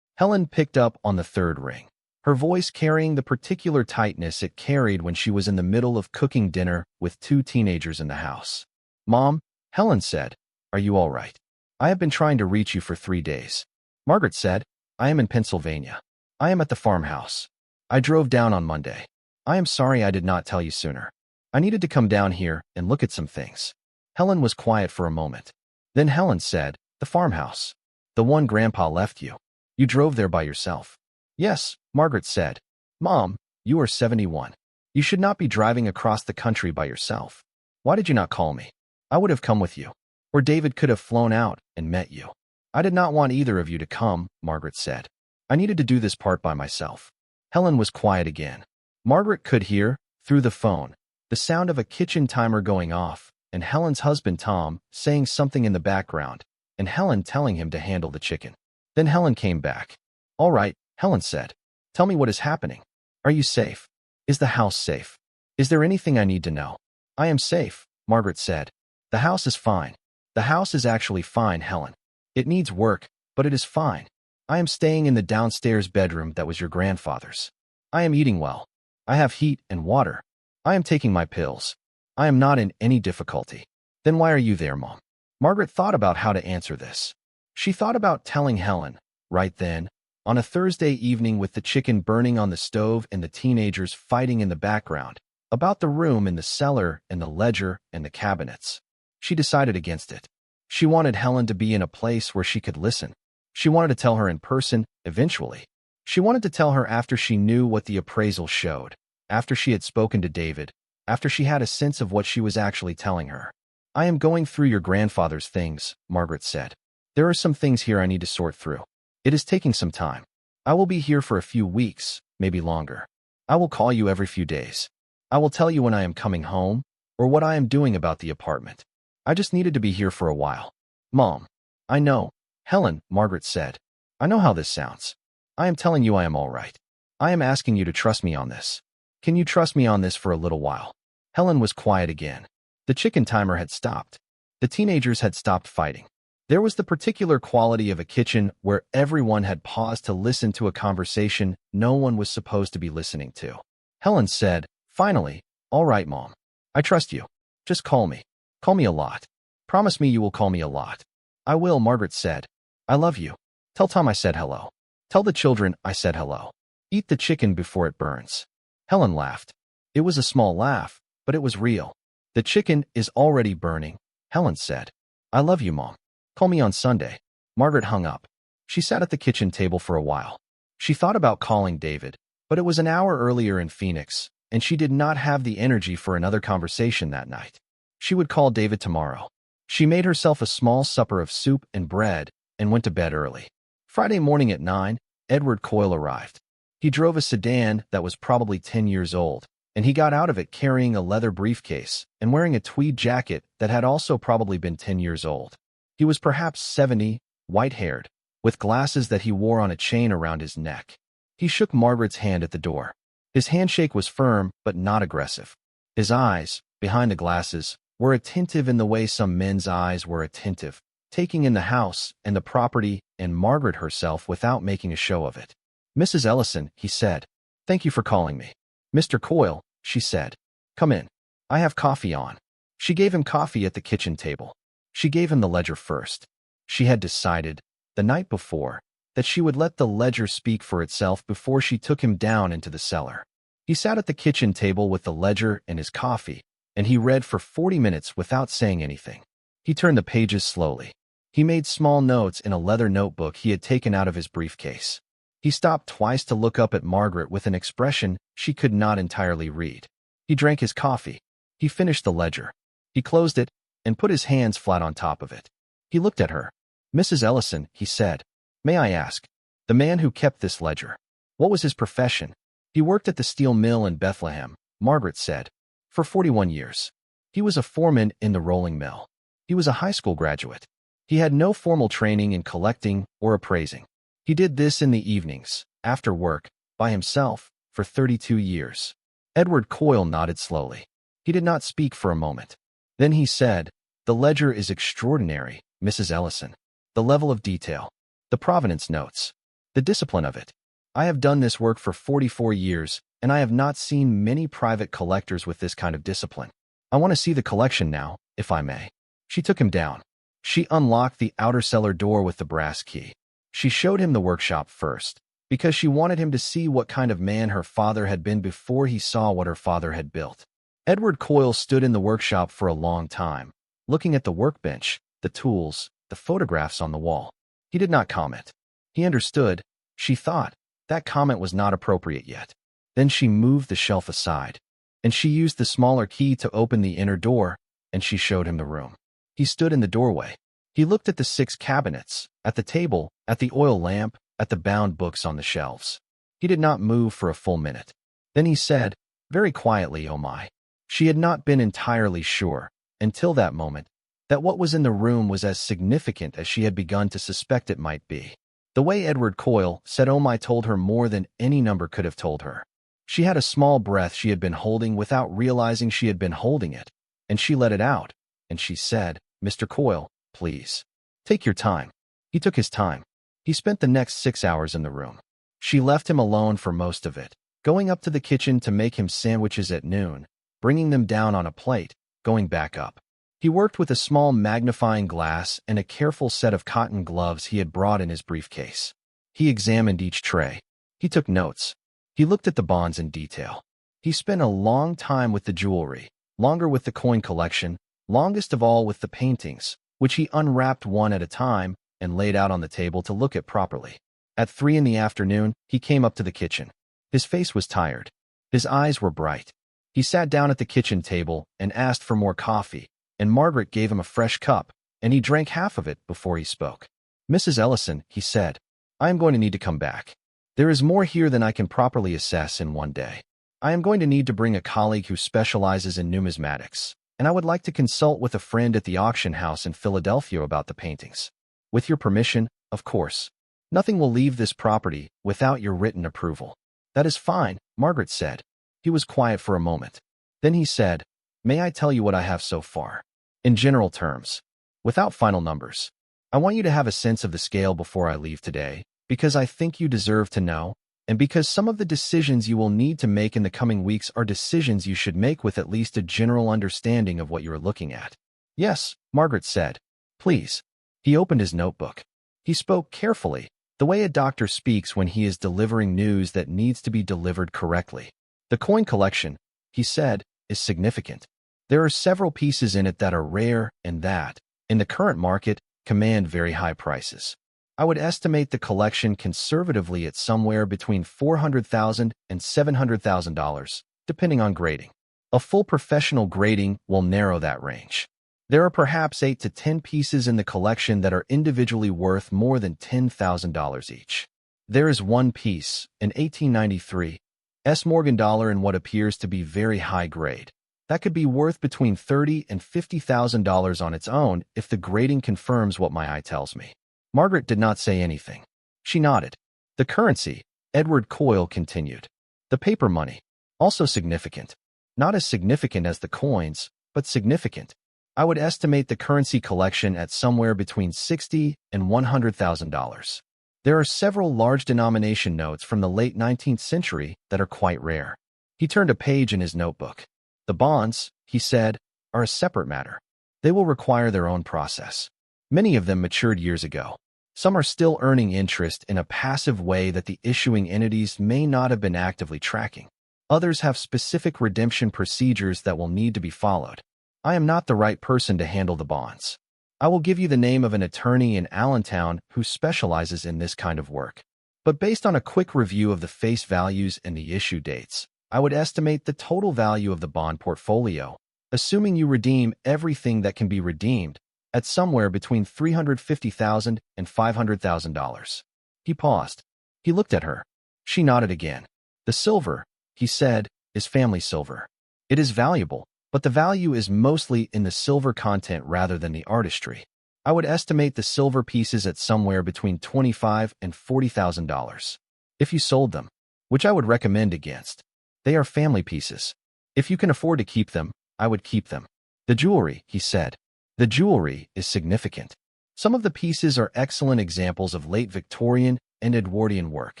Helen picked up on the third ring, her voice carrying the particular tightness it carried when she was in the middle of cooking dinner with 2 teenagers in the house. "Mom," Helen said, "are you all right? I have been trying to reach you for 3 days. Margaret said, I am in Pennsylvania. I am at the farmhouse. I drove down on Monday. I am sorry I did not tell you sooner. I needed to come down here and look at some things." Helen was quiet for a moment. Then Helen said, "The farmhouse. The one Grandpa left you. You drove there by yourself." "Yes," Margaret said. "Mom, you are 71. You should not be driving across the country by yourself. Why did you not call me? I would have come with you. Or David could have flown out and met you." "I did not want either of you to come," Margaret said. "I needed to do this part by myself." Helen was quiet again. Margaret could hear, through the phone, the sound of a kitchen timer going off, and Helen's husband Tom saying something in the background, and Helen telling him to handle the chicken. Then Helen came back. "All right," Helen said. "Tell me what is happening. Are you safe? Is the house safe? Is there anything I need to know?" "I am safe," Margaret said. "The house is fine. The house is actually fine, Helen. It needs work, but it is fine. I am staying in the downstairs bedroom that was your grandfather's. I am eating well. I have heat and water. I am taking my pills. I am not in any difficulty." "Then why are you there, Mom?" Margaret thought about how to answer this. She thought about telling Helen, right then, on a Thursday evening with the chicken burning on the stove and the teenagers fighting in the background, about the room in the cellar and the ledger and the cabinets. She decided against it. She wanted Helen to be in a place where she could listen. She wanted to tell her in person, eventually. She wanted to tell her after she knew what the appraisal showed, after she had spoken to David, after she had a sense of what she was actually telling her. "I am going through your grandfather's things," Margaret said. "There are some things here I need to sort through. It is taking some time. I will be here for a few weeks, maybe longer. I will call you every few days. I will tell you when I am coming home, or what I am doing about the apartment. I just needed to be here for a while." "Mom." "I know, Helen," Margaret said. "I know how this sounds. I am telling you I am all right. I am asking you to trust me on this. Can you trust me on this for a little while?" Helen was quiet again. The chicken timer had stopped. The teenagers had stopped fighting. There was the particular quality of a kitchen where everyone had paused to listen to a conversation no one was supposed to be listening to. Helen said, finally, "All right, Mom. I trust you. Just call me. Call me a lot. Promise me you will call me a lot." "I will," Margaret said. "I love you. Tell Tom I said hello. Tell the children I said hello. Eat the chicken before it burns." Helen laughed. It was a small laugh, but it was real. "The chicken is already burning," Helen said. "I love you, Mom. Call me on Sunday." Margaret hung up. She sat at the kitchen table for a while. She thought about calling David, but it was an hour earlier in Phoenix, and she did not have the energy for another conversation that night. She would call David tomorrow. She made herself a small supper of soup and bread and went to bed early. Friday morning at 9, Edward Coyle arrived. He drove a sedan that was probably 10 years old, and he got out of it carrying a leather briefcase and wearing a tweed jacket that had also probably been 10 years old. He was perhaps 70, white-haired, with glasses that he wore on a chain around his neck. He shook Margaret's hand at the door. His handshake was firm but not aggressive. His eyes, behind the glasses, were attentive in the way some men's eyes were attentive, taking in the house and the property and Margaret herself without making a show of it. "Mrs. Ellison," he said. "Thank you for calling me." "Mr. Coyle," she said. "Come in. I have coffee on." She gave him coffee at the kitchen table. She gave him the ledger first. She had decided, the night before, that she would let the ledger speak for itself before she took him down into the cellar. He sat at the kitchen table with the ledger and his coffee, and he read for 40 minutes without saying anything. He turned the pages slowly. He made small notes in a leather notebook he had taken out of his briefcase. He stopped twice to look up at Margaret with an expression she could not entirely read. He drank his coffee. He finished the ledger. He closed it and put his hands flat on top of it. He looked at her. "Mrs. Ellison," he said, "may I ask, the man who kept this ledger, what was his profession?" "He worked at the steel mill in Bethlehem," Margaret said, "for 41 years. He was a foreman in the rolling mill. He was a high school graduate. He had no formal training in collecting or appraising. He did this in the evenings, after work, by himself, for 32 years. Edward Coyle nodded slowly. He did not speak for a moment. Then he said, "The ledger is extraordinary, Mrs. Ellison. The level of detail, the provenance notes, the discipline of it. I have done this work for 44 years, and I have not seen many private collectors with this kind of discipline. I want to see the collection now, if I may." She took him down. She unlocked the outer cellar door with the brass key. She showed him the workshop first, because she wanted him to see what kind of man her father had been before he saw what her father had built. Edward Coyle stood in the workshop for a long time, looking at the workbench, the tools, the photographs on the wall. He did not comment. He understood, she thought, that comment was not appropriate yet. Then she moved the shelf aside, and she used the smaller key to open the inner door, and she showed him the room. He stood in the doorway. He looked at the 6 cabinets, at the table, at the oil lamp, at the bound books on the shelves. He did not move for a full minute. Then he said, very quietly, "Oh my." She had not been entirely sure, until that moment, that what was in the room was as significant as she had begun to suspect it might be. The way Edward Coyle said "oh my" told her more than any number could have told her. She had a small breath she had been holding without realizing she had been holding it, and she let it out, and she said, "Mr. Coyle, please. Take your time." He took his time. He spent the next 6 hours in the room. She left him alone for most of it, going up to the kitchen to make him sandwiches at noon, bringing them down on a plate, going back up. He worked with a small magnifying glass and a careful set of cotton gloves he had brought in his briefcase. He examined each tray. He took notes. He looked at the bonds in detail. He spent a long time with the jewelry, longer with the coin collection, longest of all with the paintings, which he unwrapped one at a time and laid out on the table to look at properly. At 3 in the afternoon, he came up to the kitchen. His face was tired. His eyes were bright. He sat down at the kitchen table and asked for more coffee, and Margaret gave him a fresh cup, and he drank half of it before he spoke. "Mrs. Ellison," he said, "I am going to need to come back. There is more here than I can properly assess in one day. I am going to need to bring a colleague who specializes in numismatics, and I would like to consult with a friend at the auction house in Philadelphia about the paintings. With your permission, of course. Nothing will leave this property without your written approval." "That is fine," Margaret said. He was quiet for a moment. Then he said, "May I tell you what I have so far? In general terms, without final numbers. I want you to have a sense of the scale before I leave today, because I think you deserve to know, and because some of the decisions you will need to make in the coming weeks are decisions you should make with at least a general understanding of what you are looking at." "Yes," Margaret said. "Please." He opened his notebook. He spoke carefully, the way a doctor speaks when he is delivering news that needs to be delivered correctly. "The coin collection," he said, "is significant. There are several pieces in it that are rare and that, in the current market, command very high prices. I would estimate the collection conservatively at somewhere between $400,000 and $700,000, depending on grading. A full professional grading will narrow that range. There are perhaps 8 to 10 pieces in the collection that are individually worth more than $10,000 each. There is one piece, an 1893 S. Morgan dollar in what appears to be very high grade. That could be worth between $30,000 and $50,000 on its own if the grading confirms what my eye tells me. Margaret did not say anything. She nodded. The currency, Edward Coyle continued. The paper money, also significant. Not as significant as the coins, but significant. I would estimate the currency collection at somewhere between $60,000 and $100,000. There are several large denomination notes from the late 19th century that are quite rare. He turned a page in his notebook. The bonds, he said, are a separate matter. They will require their own process. Many of them matured years ago. Some are still earning interest in a passive way that the issuing entities may not have been actively tracking. Others have specific redemption procedures that will need to be followed. I am not the right person to handle the bonds. I will give you the name of an attorney in Allentown who specializes in this kind of work. But based on a quick review of the face values and the issue dates, I would estimate the total value of the bond portfolio, assuming you redeem everything that can be redeemed, at somewhere between $350,000 and $500,000. He paused. He looked at her. She nodded again. The silver, he said, is family silver. It is valuable, but the value is mostly in the silver content rather than the artistry. I would estimate the silver pieces at somewhere between $25,000 and $40,000. If you sold them, which I would recommend against, they are family pieces. If you can afford to keep them, I would keep them. The jewelry, he said. The jewelry is significant. Some of the pieces are excellent examples of late Victorian and Edwardian work.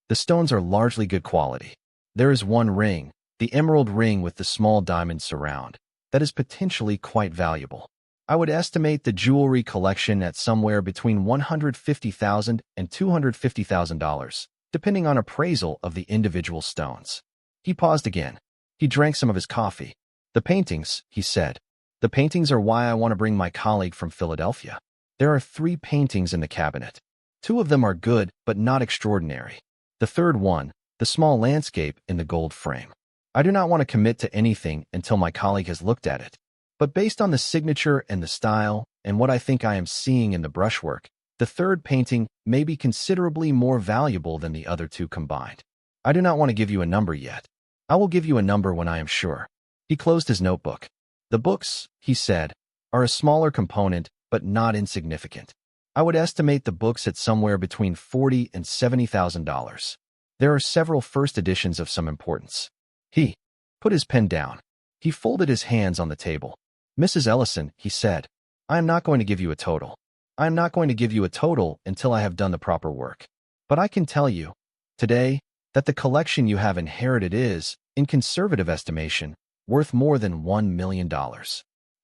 The stones are largely good quality. There is one ring, the emerald ring with the small diamond surround, that is potentially quite valuable. I would estimate the jewelry collection at somewhere between $150,000 and $250,000, depending on appraisal of the individual stones. He paused again. He drank some of his coffee. The paintings, he said. The paintings are why I want to bring my colleague from Philadelphia. There are 3 paintings in the cabinet. 2 of them are good, but not extraordinary. The third one, the small landscape in the gold frame. I do not want to commit to anything until my colleague has looked at it. But based on the signature and the style, and what I think I am seeing in the brushwork, the third painting may be considerably more valuable than the other 2 combined. I do not want to give you a number yet. I will give you a number when I am sure. He closed his notebook. The books, he said, are a smaller component, but not insignificant. I would estimate the books at somewhere between $40,000 and $70,000. There are several first editions of some importance. He put his pen down. He folded his hands on the table. Mrs. Ellison, he said, I am not going to give you a total. I am not going to give you a total until I have done the proper work. But I can tell you, today, that the collection you have inherited is, in conservative estimation, worth more than $1 million.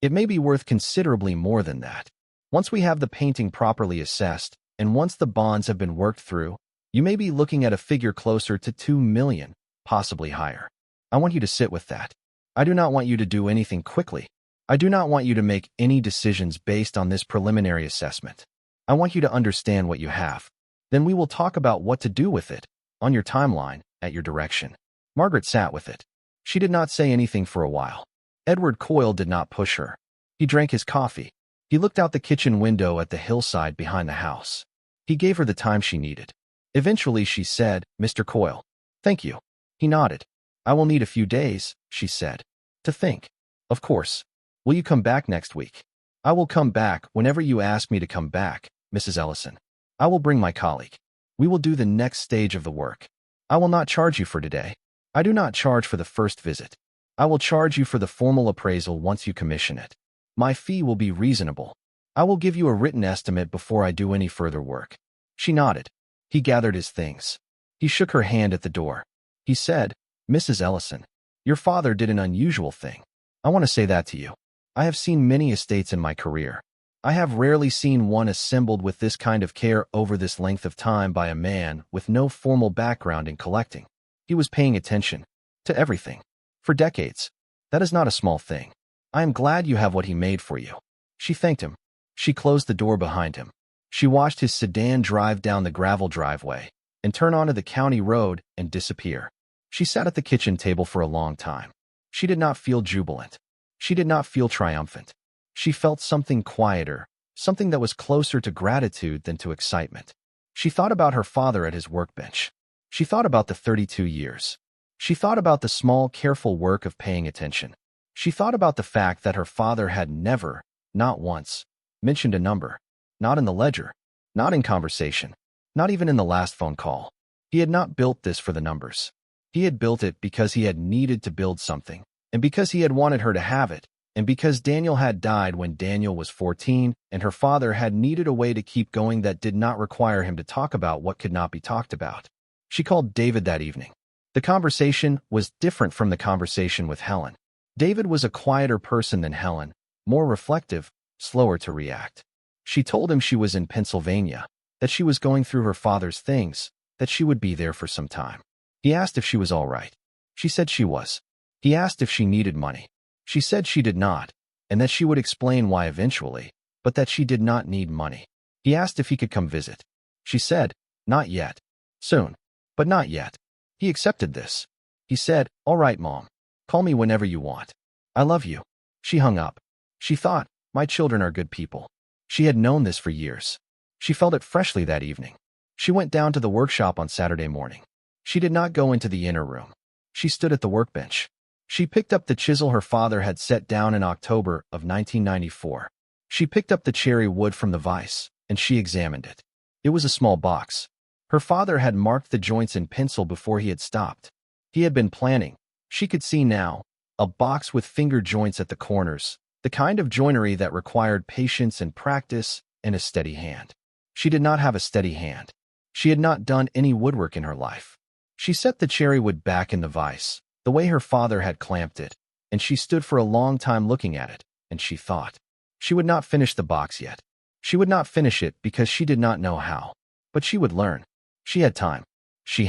It may be worth considerably more than that. Once we have the painting properly assessed, and once the bonds have been worked through, you may be looking at a figure closer to $2 million, possibly higher. I want you to sit with that. I do not want you to do anything quickly. I do not want you to make any decisions based on this preliminary assessment. I want you to understand what you have. Then we will talk about what to do with it, on your timeline, at your direction. Margaret sat with it. She did not say anything for a while. Edward Coyle did not push her. He drank his coffee. He looked out the kitchen window at the hillside behind the house. He gave her the time she needed. Eventually she said, Mr. Coyle. Thank you. He nodded. I will need a few days, she said, to think. Of course. Will you come back next week? I will come back whenever you ask me to come back, Mrs. Ellison. I will bring my colleague. We will do the next stage of the work. I will not charge you for today. I do not charge for the first visit. I will charge you for the formal appraisal once you commission it. My fee will be reasonable. I will give you a written estimate before I do any further work. She nodded. He gathered his things. He shook her hand at the door. He said, Mrs. Ellison, your father did an unusual thing. I want to say that to you. I have seen many estates in my career. I have rarely seen one assembled with this kind of care over this length of time by a man with no formal background in collecting. He was paying attention to everything for decades. That is not a small thing. I am glad you have what he made for you. She thanked him. She closed the door behind him. She watched his sedan drive down the gravel driveway and turn onto the county road and disappear. She sat at the kitchen table for a long time. She did not feel jubilant. She did not feel triumphant. She felt something quieter, something that was closer to gratitude than to excitement. She thought about her father at his workbench. She thought about the 32 years. She thought about the small, careful work of paying attention. She thought about the fact that her father had never, not once, mentioned a number. Not in the ledger. Not in conversation. Not even in the last phone call. He had not built this for the numbers. He had built it because he had needed to build something, and because he had wanted her to have it, and because Daniel had died when Daniel was 14, and her father had needed a way to keep going that did not require him to talk about what could not be talked about. She called David that evening. The conversation was different from the conversation with Helen. David was a quieter person than Helen, more reflective, slower to react. She told him she was in Pennsylvania, that she was going through her father's things, that she would be there for some time. He asked if she was all right. She said she was. He asked if she needed money. She said she did not, and that she would explain why eventually, but that she did not need money. He asked if he could come visit. She said, not yet. Soon, but not yet. He accepted this. He said, all right, Mom. Call me whenever you want. I love you. She hung up. She thought, my children are good people. She had known this for years. She felt it freshly that evening. She went down to the workshop on Saturday morning. She did not go into the inner room. She stood at the workbench. She picked up the chisel her father had set down in October of 1994. She picked up the cherry wood from the vise, and she examined it. It was a small box. Her father had marked the joints in pencil before he had stopped. He had been planning. She could see now, a box with finger joints at the corners, the kind of joinery that required patience and practice and a steady hand. She did not have a steady hand. She had not done any woodwork in her life. She set the cherry wood back in the vise, the way her father had clamped it, and she stood for a long time looking at it, and she thought. She would not finish the box yet. She would not finish it because she did not know how. But she would learn. She had time. She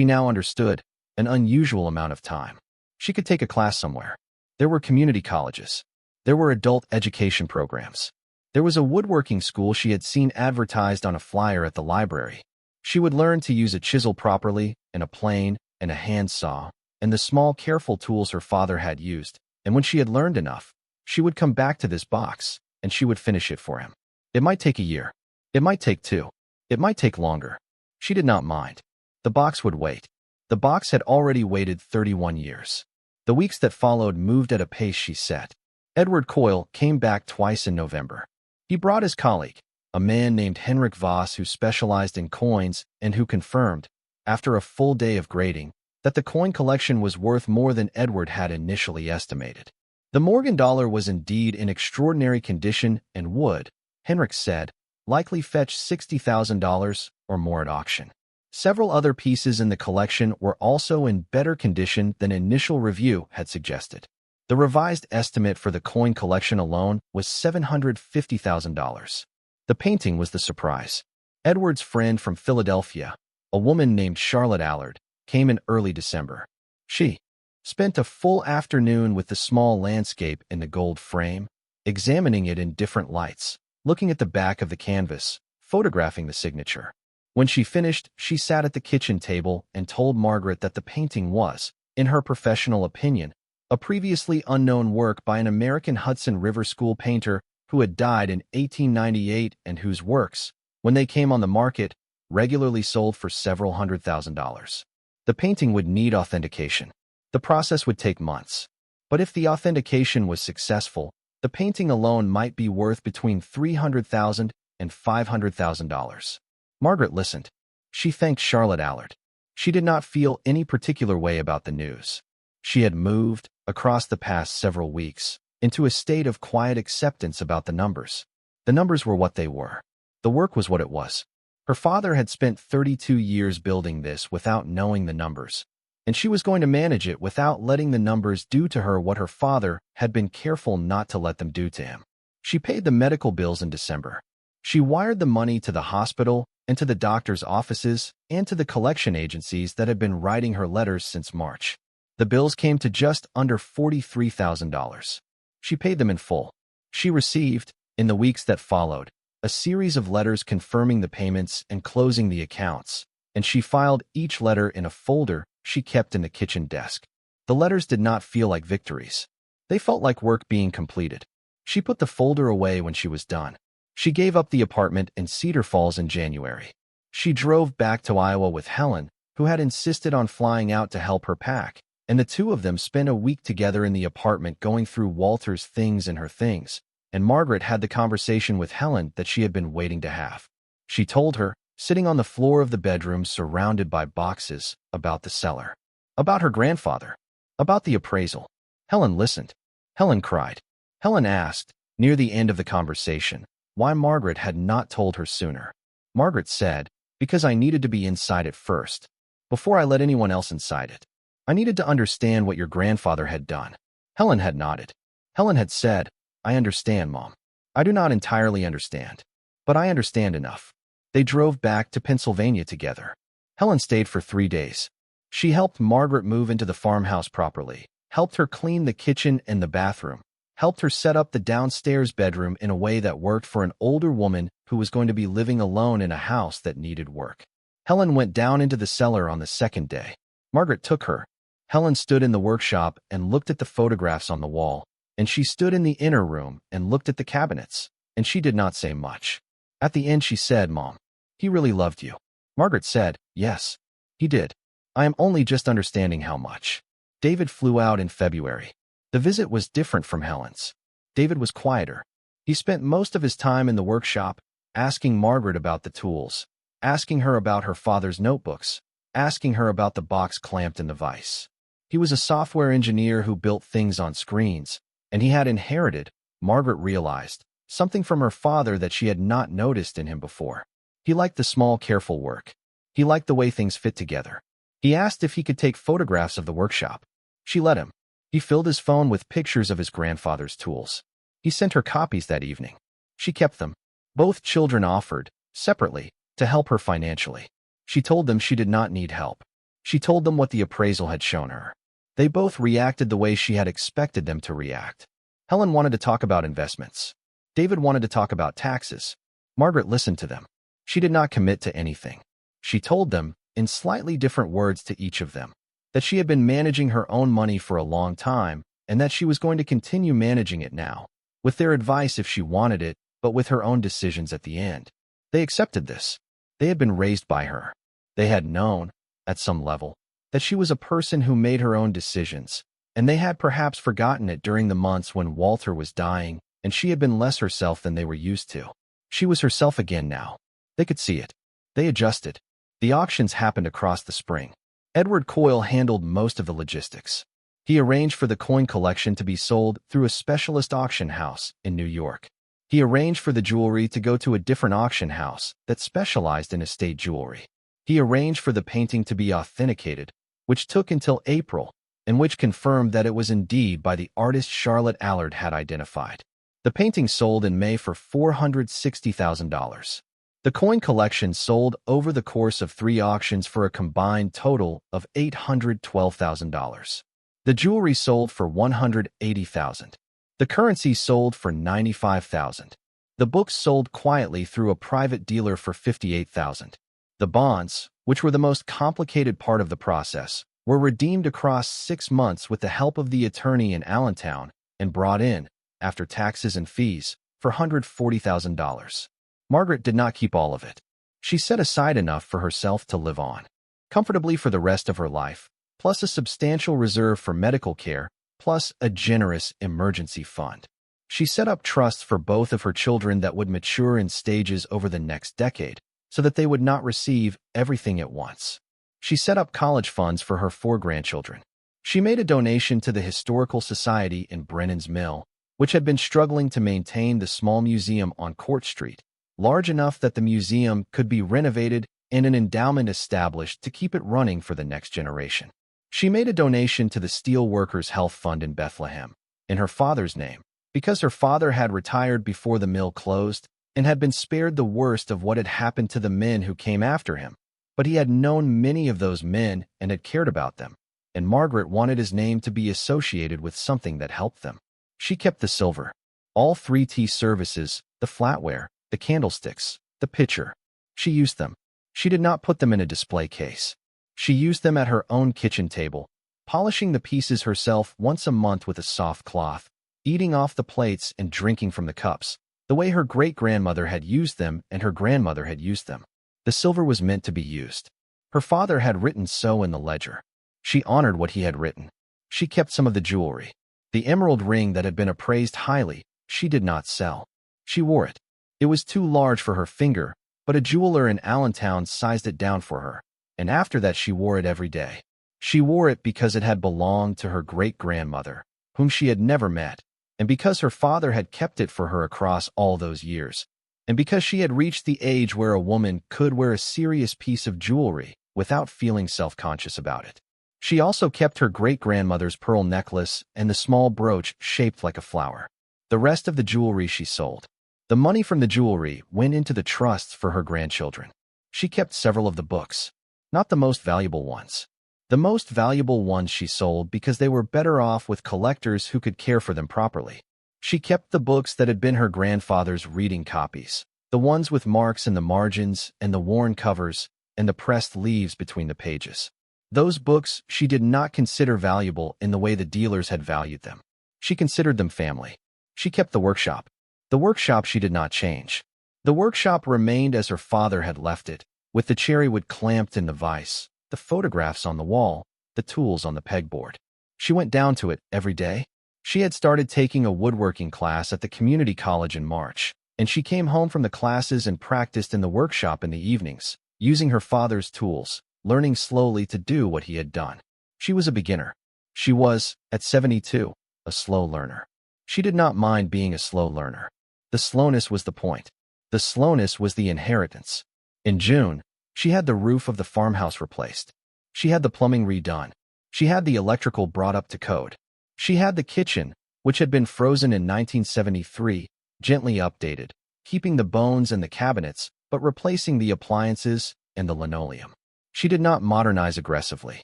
now understood, an unusual amount of time. She could take a class somewhere. There were community colleges. There were adult education programs. There was a woodworking school she had seen advertised on a flyer at the library. She would learn to use a chisel properly, and a plane, and a hand saw, and the small, careful tools her father had used, and when she had learned enough, she would come back to this box, and she would finish it for him. It might take a year. It might take 2. It might take longer. She did not mind. The box would wait. The box had already waited 31 years. The weeks that followed moved at a pace she set. Edward Coyle came back twice in November. He brought his colleague, a man named Henrik Voss who specialized in coins and who confirmed, after a full day of grading, that the coin collection was worth more than Edward had initially estimated. The Morgan dollar was indeed in extraordinary condition and would, Henrik said, likely fetch $60,000 or more at auction. Several other pieces in the collection were also in better condition than initial review had suggested. The revised estimate for the coin collection alone was $750,000. The painting was the surprise. Edward's friend from Philadelphia, a woman named Charlotte Allard, came in early December. She spent a full afternoon with the small landscape in the gold frame, examining it in different lights, looking at the back of the canvas, photographing the signature. When she finished, she sat at the kitchen table and told Margaret that the painting was, in her professional opinion, a previously unknown work by an American Hudson River School painter who had died in 1898 and whose works, when they came on the market, regularly sold for several $100,000. The painting would need authentication. The process would take months. But if the authentication was successful, the painting alone might be worth between $300,000 and $500,000. Margaret listened. She thanked Charlotte Allard. She did not feel any particular way about the news. She had moved, across the past several weeks, into a state of quiet acceptance about the numbers. The numbers were what they were. The work was what it was. Her father had spent 32 years building this without knowing the numbers, and she was going to manage it without letting the numbers do to her what her father had been careful not to let them do to him. She paid the medical bills in December. She wired the money to the hospital and to the doctor's offices and to the collection agencies that had been writing her letters since March. The bills came to just under $43,000. She paid them in full. She received, in the weeks that followed, a series of letters confirming the payments and closing the accounts, and she filed each letter in a folder she kept in the kitchen desk. The letters did not feel like victories. They felt like work being completed. She put the folder away when she was done. She gave up the apartment in Cedar Falls in January. She drove back to Iowa with Helen, who had insisted on flying out to help her pack, and the two of them spent a week together in the apartment going through Walter's things and her things, and Margaret had the conversation with Helen that she had been waiting to have. She told her, sitting on the floor of the bedroom surrounded by boxes, about the cellar, about her grandfather, about the appraisal. Helen listened. Helen cried. Helen asked, near the end of the conversation, why Margaret had not told her sooner. Margaret said, because I needed to be inside it first, before I let anyone else inside it. I needed to understand what your grandfather had done. Helen had nodded. Helen had said, I understand, Mom. I do not entirely understand, but I understand enough. They drove back to Pennsylvania together. Helen stayed for 3 days. She helped Margaret move into the farmhouse properly, helped her clean the kitchen and the bathroom, helped her set up the downstairs bedroom in a way that worked for an older woman who was going to be living alone in a house that needed work. Helen went down into the cellar on the second day. Margaret took her. Helen stood in the workshop and looked at the photographs on the wall, and she stood in the inner room and looked at the cabinets, and she did not say much. At the end she said, Mom, he really loved you. Margaret said, yes, he did. I am only just understanding how much. David flew out in February. The visit was different from Helen's. David was quieter. He spent most of his time in the workshop, asking Margaret about the tools, asking her about her father's notebooks, asking her about the box clamped in the vise. He was a software engineer who built things on screens, and he had inherited, Margaret realized, something from her father that she had not noticed in him before. He liked the small, careful work. He liked the way things fit together. He asked if he could take photographs of the workshop. She let him. He filled his phone with pictures of his grandfather's tools. He sent her copies that evening. She kept them. Both children offered, separately, to help her financially. She told them she did not need help. She told them what the appraisal had shown her. They both reacted the way she had expected them to react. Helen wanted to talk about investments. David wanted to talk about taxes. Margaret listened to them. She did not commit to anything. She told them, in slightly different words to each of them, that she had been managing her own money for a long time and that she was going to continue managing it now, with their advice if she wanted it, but with her own decisions at the end. They accepted this. They had been raised by her. They had known, at some level, that she was a person who made her own decisions, and they had perhaps forgotten it during the months when Walter was dying and she had been less herself than they were used to. She was herself again now. They could see it. They adjusted. The auctions happened across the spring. Edward Coyle handled most of the logistics. He arranged for the coin collection to be sold through a specialist auction house in New York. He arranged for the jewelry to go to a different auction house that specialized in estate jewelry. He arranged for the painting to be authenticated, which took until April, and which confirmed that it was indeed by the artist Charlotte Allard had identified. The painting sold in May for $460,000. The coin collection sold over the course of 3 auctions for a combined total of $812,000. The jewelry sold for $180,000. The currency sold for $95,000. The books sold quietly through a private dealer for $58,000. The bonds, which were the most complicated part of the process, were redeemed across 6 months with the help of the attorney in Allentown and brought in, after taxes and fees, for $140,000. Margaret did not keep all of it. She set aside enough for herself to live on comfortably for the rest of her life, plus a substantial reserve for medical care, plus a generous emergency fund. She set up trusts for both of her children that would mature in stages over the next decade, so that they would not receive everything at once. She set up college funds for her 4 grandchildren. She made a donation to the Historical Society in Brennan's Mill, which had been struggling to maintain the small museum on Court Street, large enough that the museum could be renovated and an endowment established to keep it running for the next generation. She made a donation to the Steel Workers Health Fund in Bethlehem, in her father's name, because her father had retired before the mill closed and had been spared the worst of what had happened to the men who came after him. But he had known many of those men and had cared about them, and Margaret wanted his name to be associated with something that helped them. She kept the silver, all 3 tea services, the flatware, the candlesticks, the pitcher. She used them. She did not put them in a display case. She used them at her own kitchen table, polishing the pieces herself once a month with a soft cloth, eating off the plates and drinking from the cups, the way her great-grandmother had used them and her grandmother had used them. The silver was meant to be used. Her father had written so in the ledger. She honored what he had written. She kept some of the jewelry. The emerald ring that had been appraised highly, she did not sell. She wore it. It was too large for her finger, but a jeweler in Allentown sized it down for her, and after that she wore it every day. She wore it because it had belonged to her great-grandmother, whom she had never met, and because her father had kept it for her across all those years, and because she had reached the age where a woman could wear a serious piece of jewelry without feeling self-conscious about it. She also kept her great-grandmother's pearl necklace and the small brooch shaped like a flower. The rest of the jewelry she sold. The money from the jewelry went into the trusts for her grandchildren. She kept several of the books, not the most valuable ones. The most valuable ones she sold because they were better off with collectors who could care for them properly. She kept the books that had been her grandfather's reading copies, the ones with marks in the margins and the worn covers and the pressed leaves between the pages. Those books she did not consider valuable in the way the dealers had valued them. She considered them family. She kept the workshop. The workshop she did not change. The workshop remained as her father had left it, with the cherrywood clamped in the vise, the photographs on the wall, the tools on the pegboard. She went down to it every day. She had started taking a woodworking class at the community college in March, and she came home from the classes and practiced in the workshop in the evenings, using her father's tools, learning slowly to do what he had done. She was a beginner. She was, at 72, a slow learner. She did not mind being a slow learner. The slowness was the point. The slowness was the inheritance. In June, she had the roof of the farmhouse replaced. She had the plumbing redone. She had the electrical brought up to code. She had the kitchen, which had been frozen in 1973, gently updated, keeping the bones and the cabinets, but replacing the appliances and the linoleum. She did not modernize aggressively.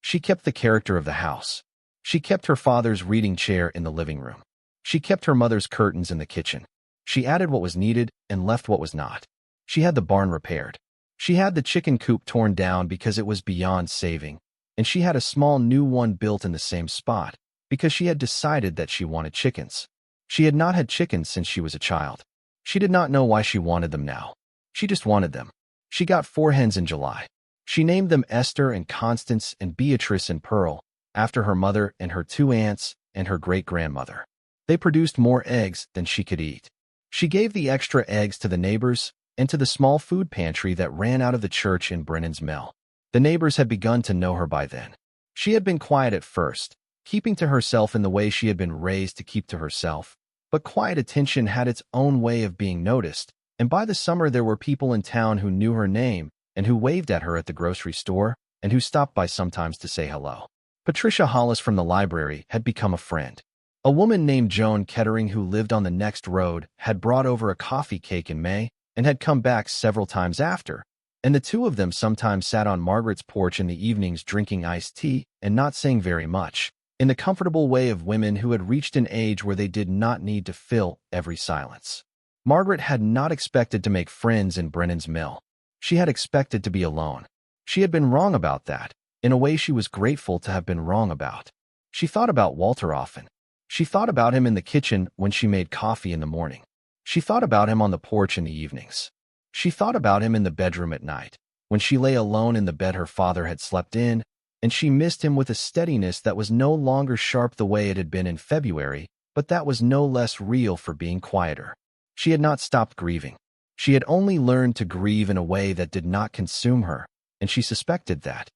She kept the character of the house. She kept her father's reading chair in the living room. She kept her mother's curtains in the kitchen. She added what was needed and left what was not. She had the barn repaired. She had the chicken coop torn down because it was beyond saving, and she had a small new one built in the same spot because she had decided that she wanted chickens. She had not had chickens since she was a child. She did not know why she wanted them now. She just wanted them. She got 4 hens in July. She named them Esther and Constance and Beatrice and Pearl, after her mother and her 2 aunts and her great-grandmother. They produced more eggs than she could eat. She gave the extra eggs to the neighbors and to the small food pantry that ran out of the church in Brennan's mill. The neighbors had begun to know her by then. She had been quiet at first, keeping to herself in the way she had been raised to keep to herself, but quiet attention had its own way of being noticed, and by the summer there were people in town who knew her name and who waved at her at the grocery store and who stopped by sometimes to say hello. Patricia Hollis from the library had become a friend. A woman named Joan Kettering who lived on the next road had brought over a coffee cake in May and had come back several times after, and the two of them sometimes sat on Margaret's porch in the evenings drinking iced tea and not saying very much, in the comfortable way of women who had reached an age where they did not need to fill every silence. Margaret had not expected to make friends in Brennan's mill. She had expected to be alone. She had been wrong about that, in a way she was grateful to have been wrong about. She thought about Walter often. She thought about him in the kitchen when she made coffee in the morning. She thought about him on the porch in the evenings. She thought about him in the bedroom at night, when she lay alone in the bed her father had slept in, and she missed him with a steadiness that was no longer sharp the way it had been in February, but that was no less real for being quieter. She had not stopped grieving. She had only learned to grieve in a way that did not consume her, and she suspected that.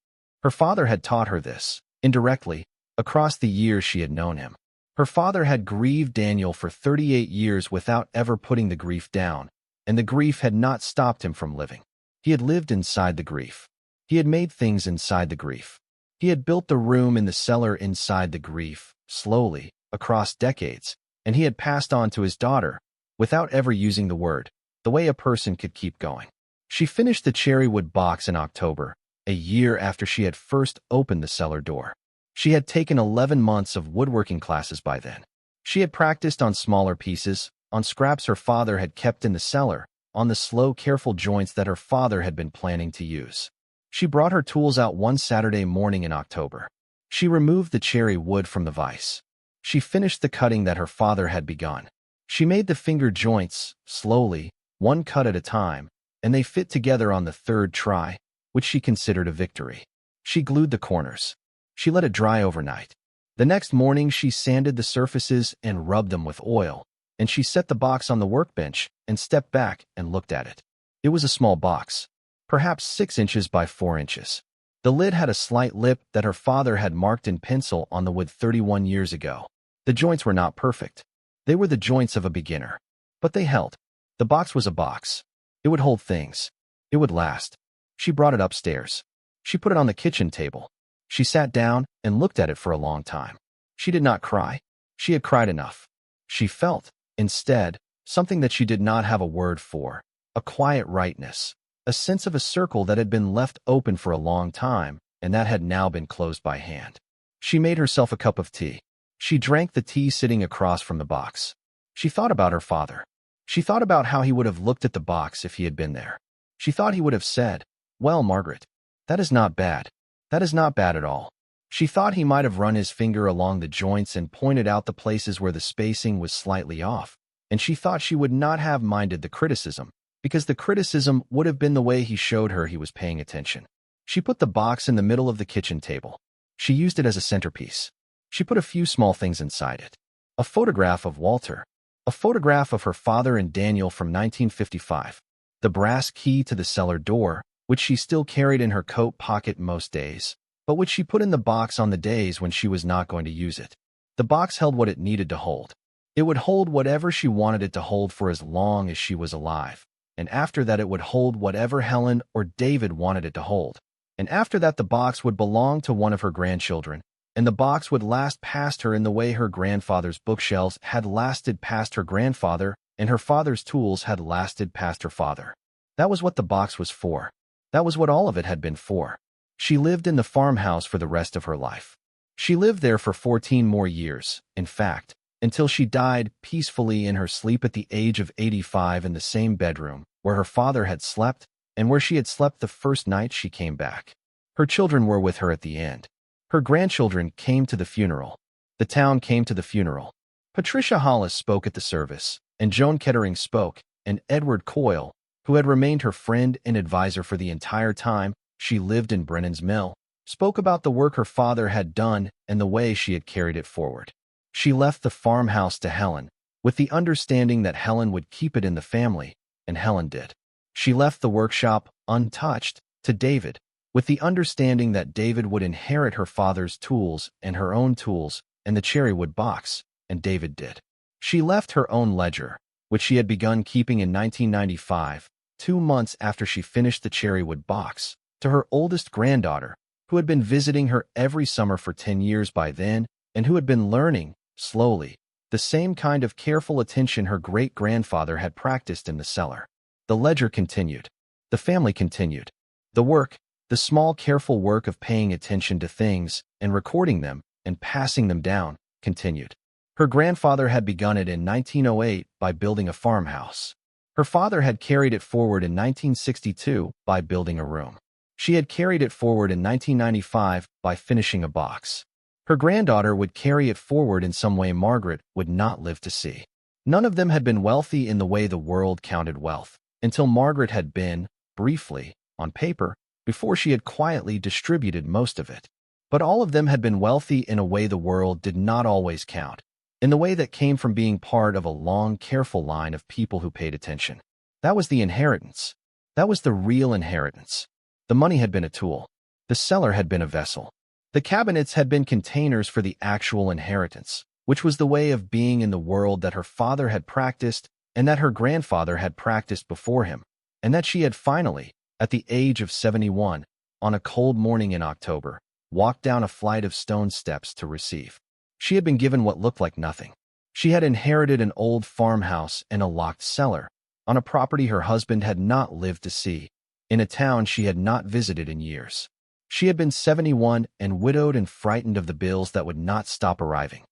Her father had taught her this, indirectly, across the years she had known him. Her father had grieved Daniel for 38 years without ever putting the grief down, and the grief had not stopped him from living. He had lived inside the grief. He had made things inside the grief. He had built the room in the cellar inside the grief, slowly, across decades, and he had passed on to his daughter, without ever using the word, the way a person could keep going. She finished the cherrywood box in October, a year after she had first opened the cellar door. She had taken 11 months of woodworking classes by then. She had practiced on smaller pieces, on scraps her father had kept in the cellar, on the slow, careful joints that her father had been planning to use. She brought her tools out one Saturday morning in October. She removed the cherry wood from the vise. She finished the cutting that her father had begun. She made the finger joints, slowly, one cut at a time, and they fit together on the third try, which she considered a victory. She glued the corners. She let it dry overnight. The next morning she sanded the surfaces and rubbed them with oil, and she set the box on the workbench and stepped back and looked at it. It was a small box, perhaps 6 inches by 4 inches. The lid had a slight lip that her father had marked in pencil on the wood 31 years ago. The joints were not perfect. They were the joints of a beginner. But they held. The box was a box. It would hold things. It would last. She brought it upstairs. She put it on the kitchen table. She sat down and looked at it for a long time. She did not cry. She had cried enough. She felt, instead, something that she did not have a word for, a quiet rightness, a sense of a circle that had been left open for a long time and that had now been closed by hand. She made herself a cup of tea. She drank the tea sitting across from the box. She thought about her father. She thought about how he would have looked at the box if he had been there. She thought he would have said, "Well, Margaret, that is not bad. That is not bad at all." She thought he might have run his finger along the joints and pointed out the places where the spacing was slightly off, and she thought she would not have minded the criticism, because the criticism would have been the way he showed her he was paying attention. She put the box in the middle of the kitchen table. She used it as a centerpiece. She put a few small things inside it. A photograph of Walter. A photograph of her father and Daniel from 1955. The brass key to the cellar door, which she still carried in her coat pocket most days, but which she put in the box on the days when she was not going to use it. The box held what it needed to hold. It would hold whatever she wanted it to hold for as long as she was alive, and after that it would hold whatever Helen or David wanted it to hold. And after that the box would belong to one of her grandchildren, and the box would last past her in the way her grandfather's bookshelves had lasted past her grandfather, and her father's tools had lasted past her father. That was what the box was for. That was what all of it had been for. She lived in the farmhouse for the rest of her life. She lived there for 14 more years, in fact, until she died peacefully in her sleep at the age of 85 in the same bedroom where her father had slept and where she had slept the first night she came back. Her children were with her at the end. Her grandchildren came to the funeral. The town came to the funeral. Patricia Hollis spoke at the service, and Joan Kettering spoke, and Edward Coyle, who had remained her friend and advisor for the entire time she lived in Brennan's mill, spoke about the work her father had done and the way she had carried it forward. She left the farmhouse to Helen, with the understanding that Helen would keep it in the family, and Helen did. She left the workshop, untouched, to David, with the understanding that David would inherit her father's tools and her own tools and the cherrywood box, and David did. She left her own ledger, which she had begun keeping in 1995, 2 months after she finished the cherrywood box, to her oldest granddaughter, who had been visiting her every summer for 10 years by then, and who had been learning, slowly, the same kind of careful attention her great-grandfather had practiced in the cellar. The ledger continued. The family continued. The work, the small careful work of paying attention to things and recording them and passing them down, continued. Her grandfather had begun it in 1908 by building a farmhouse. Her father had carried it forward in 1962 by building a room. She had carried it forward in 1995 by finishing a box. Her granddaughter would carry it forward in some way Margaret would not live to see. None of them had been wealthy in the way the world counted wealth, until Margaret had been, briefly, on paper, before she had quietly distributed most of it. But all of them had been wealthy in a way the world did not always count, in the way that came from being part of a long, careful line of people who paid attention. That was the inheritance. That was the real inheritance. The money had been a tool. The cellar had been a vessel. The cabinets had been containers for the actual inheritance, which was the way of being in the world that her father had practiced and that her grandfather had practiced before him, and that she had finally, at the age of 71, on a cold morning in October, walked down a flight of stone steps to receive. She had been given what looked like nothing. She had inherited an old farmhouse and a locked cellar, on a property her husband had not lived to see, in a town she had not visited in years. She had been 71 and widowed and frightened of the bills that would not stop arriving.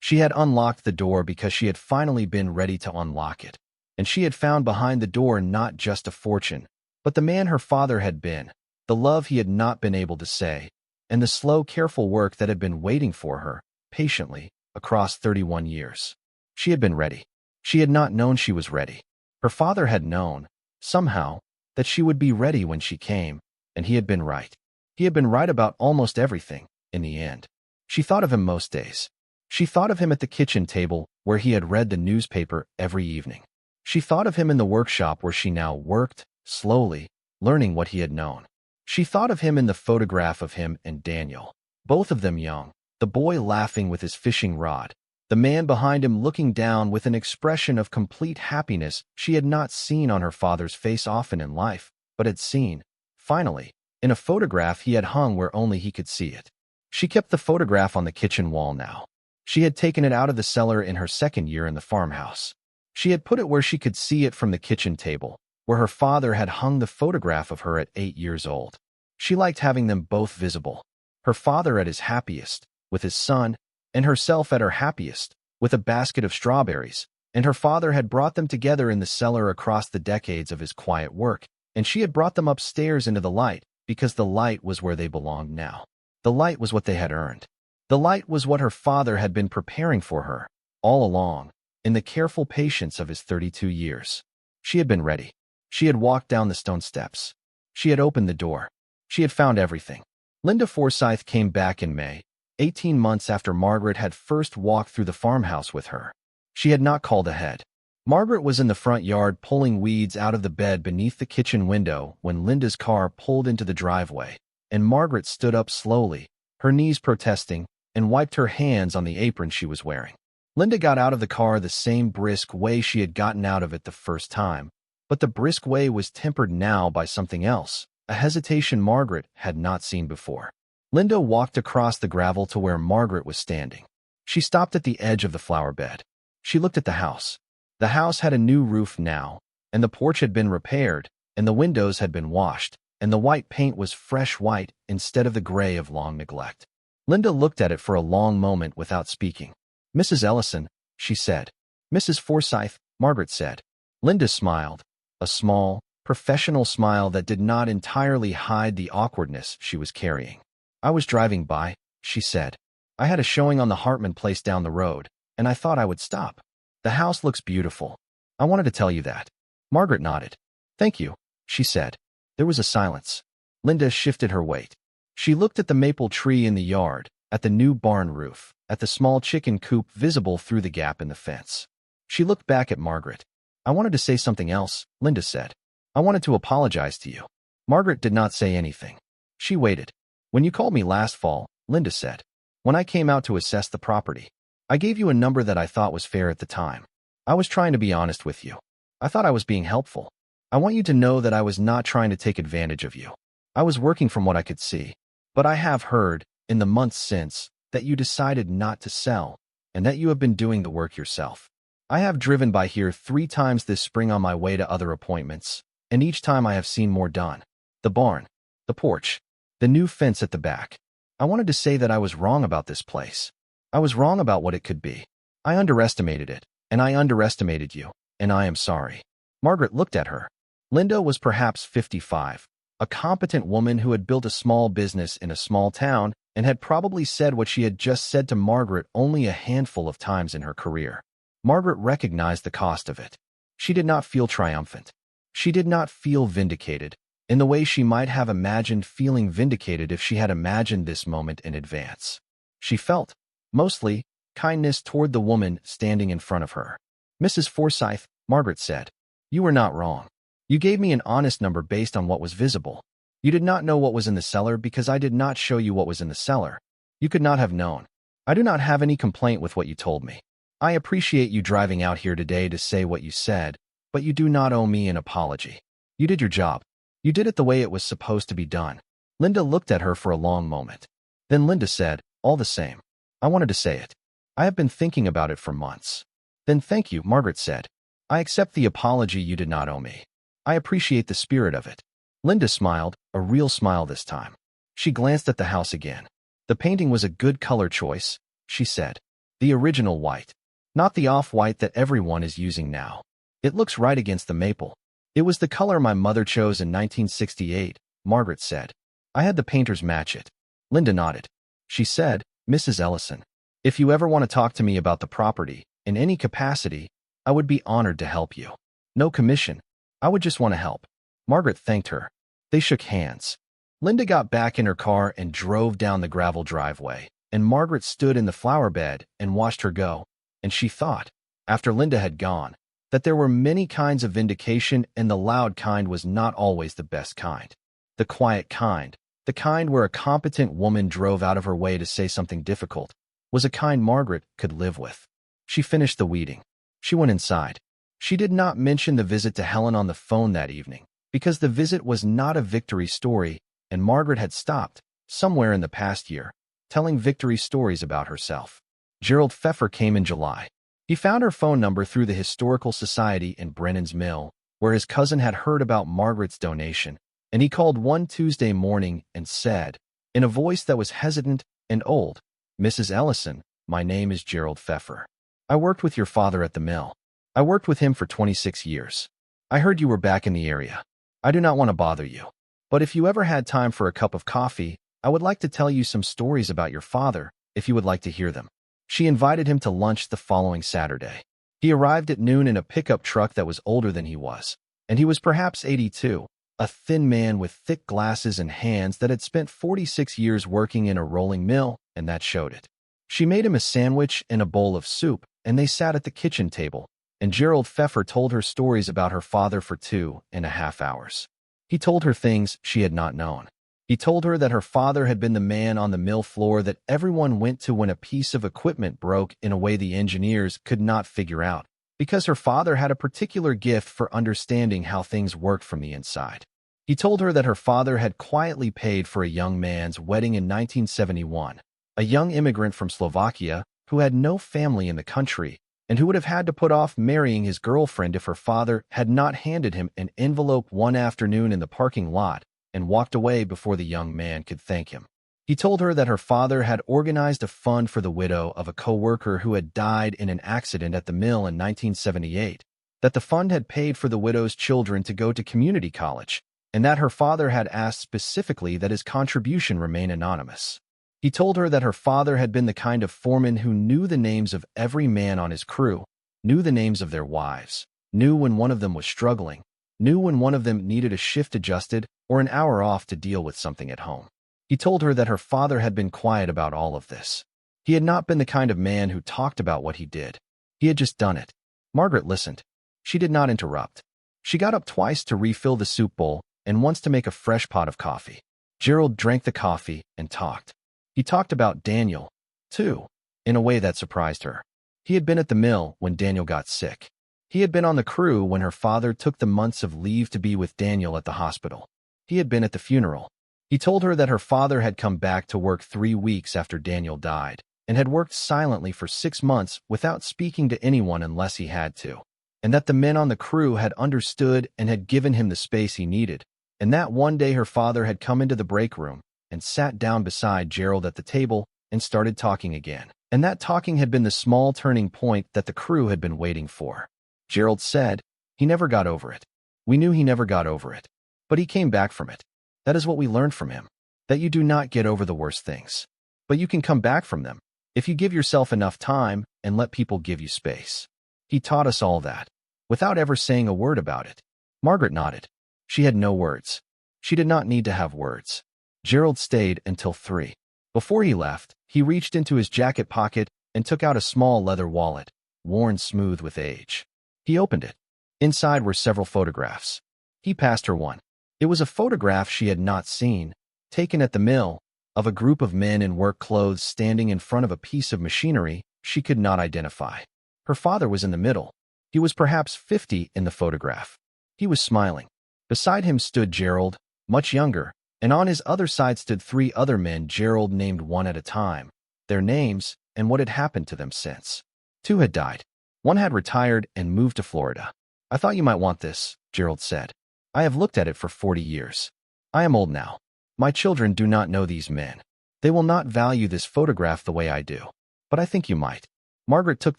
She had unlocked the door because she had finally been ready to unlock it, and she had found behind the door not just a fortune, but the man her father had been, the love he had not been able to say, and the slow, careful work that had been waiting for her, patiently, across 31 years. She had been ready. She had not known she was ready. Her father had known, somehow, that she would be ready when she came, and he had been right. He had been right about almost everything, in the end. She thought of him most days. She thought of him at the kitchen table where he had read the newspaper every evening. She thought of him in the workshop where she now worked, slowly, learning what he had known. She thought of him in the photograph of him and Daniel, both of them young, the boy laughing with his fishing rod, the man behind him looking down with an expression of complete happiness she had not seen on her father's face often in life, but had seen, finally, in a photograph he had hung where only he could see it. She kept the photograph on the kitchen wall now. She had taken it out of the cellar in her second year in the farmhouse. She had put it where she could see it from the kitchen table, where her father had hung the photograph of her at 8 years old. She liked having them both visible. Her father at his happiest, with his son, and herself at her happiest, with a basket of strawberries, and her father had brought them together in the cellar across the decades of his quiet work, and she had brought them upstairs into the light, because the light was where they belonged now. The light was what they had earned. The light was what her father had been preparing for her, all along, in the careful patience of his 32 years. She had been ready. She had walked down the stone steps. She had opened the door. She had found everything. Linda Forsythe came back in May, 18 months after Margaret had first walked through the farmhouse with her. She had not called ahead. Margaret was in the front yard pulling weeds out of the bed beneath the kitchen window when Linda's car pulled into the driveway, and Margaret stood up slowly, her knees protesting, and wiped her hands on the apron she was wearing. Linda got out of the car the same brisk way she had gotten out of it the first time, but the brisk way was tempered now by something else, a hesitation Margaret had not seen before. Linda walked across the gravel to where Margaret was standing. She stopped at the edge of the flower bed. She looked at the house. The house had a new roof now, and the porch had been repaired, and the windows had been washed, and the white paint was fresh white instead of the gray of long neglect. Linda looked at it for a long moment without speaking. "Mrs. Ellison," she said. "Mrs. Forsythe," Margaret said. Linda smiled, a small, professional smile that did not entirely hide the awkwardness she was carrying. "I was driving by," she said. "I had a showing on the Hartman place down the road, and I thought I would stop. The house looks beautiful. I wanted to tell you that." Margaret nodded. "Thank you," she said. There was a silence. Linda shifted her weight. She looked at the maple tree in the yard, at the new barn roof, at the small chicken coop visible through the gap in the fence. She looked back at Margaret. "I wanted to say something else," Linda said. "I wanted to apologize to you." Margaret did not say anything. She waited. "When you called me last fall," Linda said, "when I came out to assess the property, I gave you a number that I thought was fair at the time. I was trying to be honest with you. I thought I was being helpful. I want you to know that I was not trying to take advantage of you. I was working from what I could see. But I have heard, in the months since, that you decided not to sell, and that you have been doing the work yourself. I have driven by here 3 times this spring on my way to other appointments, and each time I have seen more done. The barn, the porch, the new fence at the back. I wanted to say that I was wrong about this place. I was wrong about what it could be. I underestimated it, and I underestimated you, and I am sorry." Margaret looked at her. Linda was perhaps 55. A competent woman who had built a small business in a small town and had probably said what she had just said to Margaret only a handful of times in her career. Margaret recognized the cost of it. She did not feel triumphant. She did not feel vindicated, in the way she might have imagined feeling vindicated if she had imagined this moment in advance. She felt, mostly, kindness toward the woman standing in front of her. "Mrs. Forsythe," Margaret said, "you were not wrong. You gave me an honest number based on what was visible. You did not know what was in the cellar because I did not show you what was in the cellar. You could not have known. I do not have any complaint with what you told me. I appreciate you driving out here today to say what you said, but you do not owe me an apology. You did your job. You did it the way it was supposed to be done." Linda looked at her for a long moment. Then Linda said, "All the same, I wanted to say it. I have been thinking about it for months." "Then thank you," Margaret said. "I accept the apology you did not owe me. I appreciate the spirit of it." Linda smiled, a real smile this time. She glanced at the house again. "The painting was a good color choice," she said. "The original white. Not the off-white that everyone is using now. It looks right against the maple." "It was the color my mother chose in 1968, Margaret said. "I had the painters match it." Linda nodded. She said, "Mrs. Ellison, if you ever want to talk to me about the property, in any capacity, I would be honored to help you. No commission. I would just want to help." Margaret thanked her. They shook hands. Linda got back in her car and drove down the gravel driveway, and Margaret stood in the flower bed and watched her go, and she thought, after Linda had gone, that there were many kinds of vindication, and the loud kind was not always the best kind. The quiet kind, the kind where a competent woman drove out of her way to say something difficult, was a kind Margaret could live with. She finished the weeding. She went inside. She did not mention the visit to Helen on the phone that evening, because the visit was not a victory story, and Margaret had stopped, somewhere in the past year, telling victory stories about herself. Gerald Pfeffer came in July. He found her phone number through the Historical Society in Brennan's Mill, where his cousin had heard about Margaret's donation, and he called one Tuesday morning and said, in a voice that was hesitant and old, "Mrs. Ellison, my name is Gerald Pfeffer. I worked with your father at the mill. I worked with him for 26 years. I heard you were back in the area. I do not want to bother you, but if you ever had time for a cup of coffee, I would like to tell you some stories about your father, if you would like to hear them." She invited him to lunch the following Saturday. He arrived at noon in a pickup truck that was older than he was, and he was perhaps 82, a thin man with thick glasses and hands that had spent 46 years working in a rolling mill, and that showed it. She made him a sandwich and a bowl of soup, and they sat at the kitchen table, and Gerald Pfeffer told her stories about her father for 2.5 hours. He told her things she had not known. He told her that her father had been the man on the mill floor that everyone went to when a piece of equipment broke in a way the engineers could not figure out, because her father had a particular gift for understanding how things worked from the inside. He told her that her father had quietly paid for a young man's wedding in 1971, a young immigrant from Slovakia who had no family in the country, and who would have had to put off marrying his girlfriend if her father had not handed him an envelope one afternoon in the parking lot and walked away before the young man could thank him. He told her that her father had organized a fund for the widow of a co-worker who had died in an accident at the mill in 1978, that the fund had paid for the widow's children to go to community college, and that her father had asked specifically that his contribution remain anonymous. He told her that her father had been the kind of foreman who knew the names of every man on his crew, knew the names of their wives, knew when one of them was struggling, knew when one of them needed a shift adjusted or an hour off to deal with something at home. He told her that her father had been quiet about all of this. He had not been the kind of man who talked about what he did. He had just done it. Margaret listened. She did not interrupt. She got up twice to refill the soup bowl and once to make a fresh pot of coffee. Gerald drank the coffee and talked. He talked about Daniel, too, in a way that surprised her. He had been at the mill when Daniel got sick. He had been on the crew when her father took the months of leave to be with Daniel at the hospital. He had been at the funeral. He told her that her father had come back to work 3 weeks after Daniel died, and had worked silently for 6 months without speaking to anyone unless he had to, and that the men on the crew had understood and had given him the space he needed, and that one day her father had come into the break room and sat down beside Gerald at the table and started talking again, and that talking had been the small turning point that the crew had been waiting for. Gerald said, "He never got over it. We knew he never got over it. But he came back from it. That is what we learned from him, that you do not get over the worst things. But you can come back from them, if you give yourself enough time and let people give you space. He taught us all that, without ever saying a word about it." Margaret nodded. She had no words. She did not need to have words. Gerald stayed until 3. Before he left, he reached into his jacket pocket and took out a small leather wallet, worn smooth with age. He opened it. Inside were several photographs. He passed her one. It was a photograph she had not seen, taken at the mill, of a group of men in work clothes standing in front of a piece of machinery she could not identify. Her father was in the middle. He was perhaps 50 in the photograph. He was smiling. Beside him stood Gerald, much younger, and on his other side stood 3 other men Gerald named one at a time, their names and what had happened to them since. 2 had died. 1 had retired and moved to Florida. "I thought you might want this," Gerald said. "I have looked at it for 40 years. I am old now. My children do not know these men. They will not value this photograph the way I do. But I think you might." Margaret took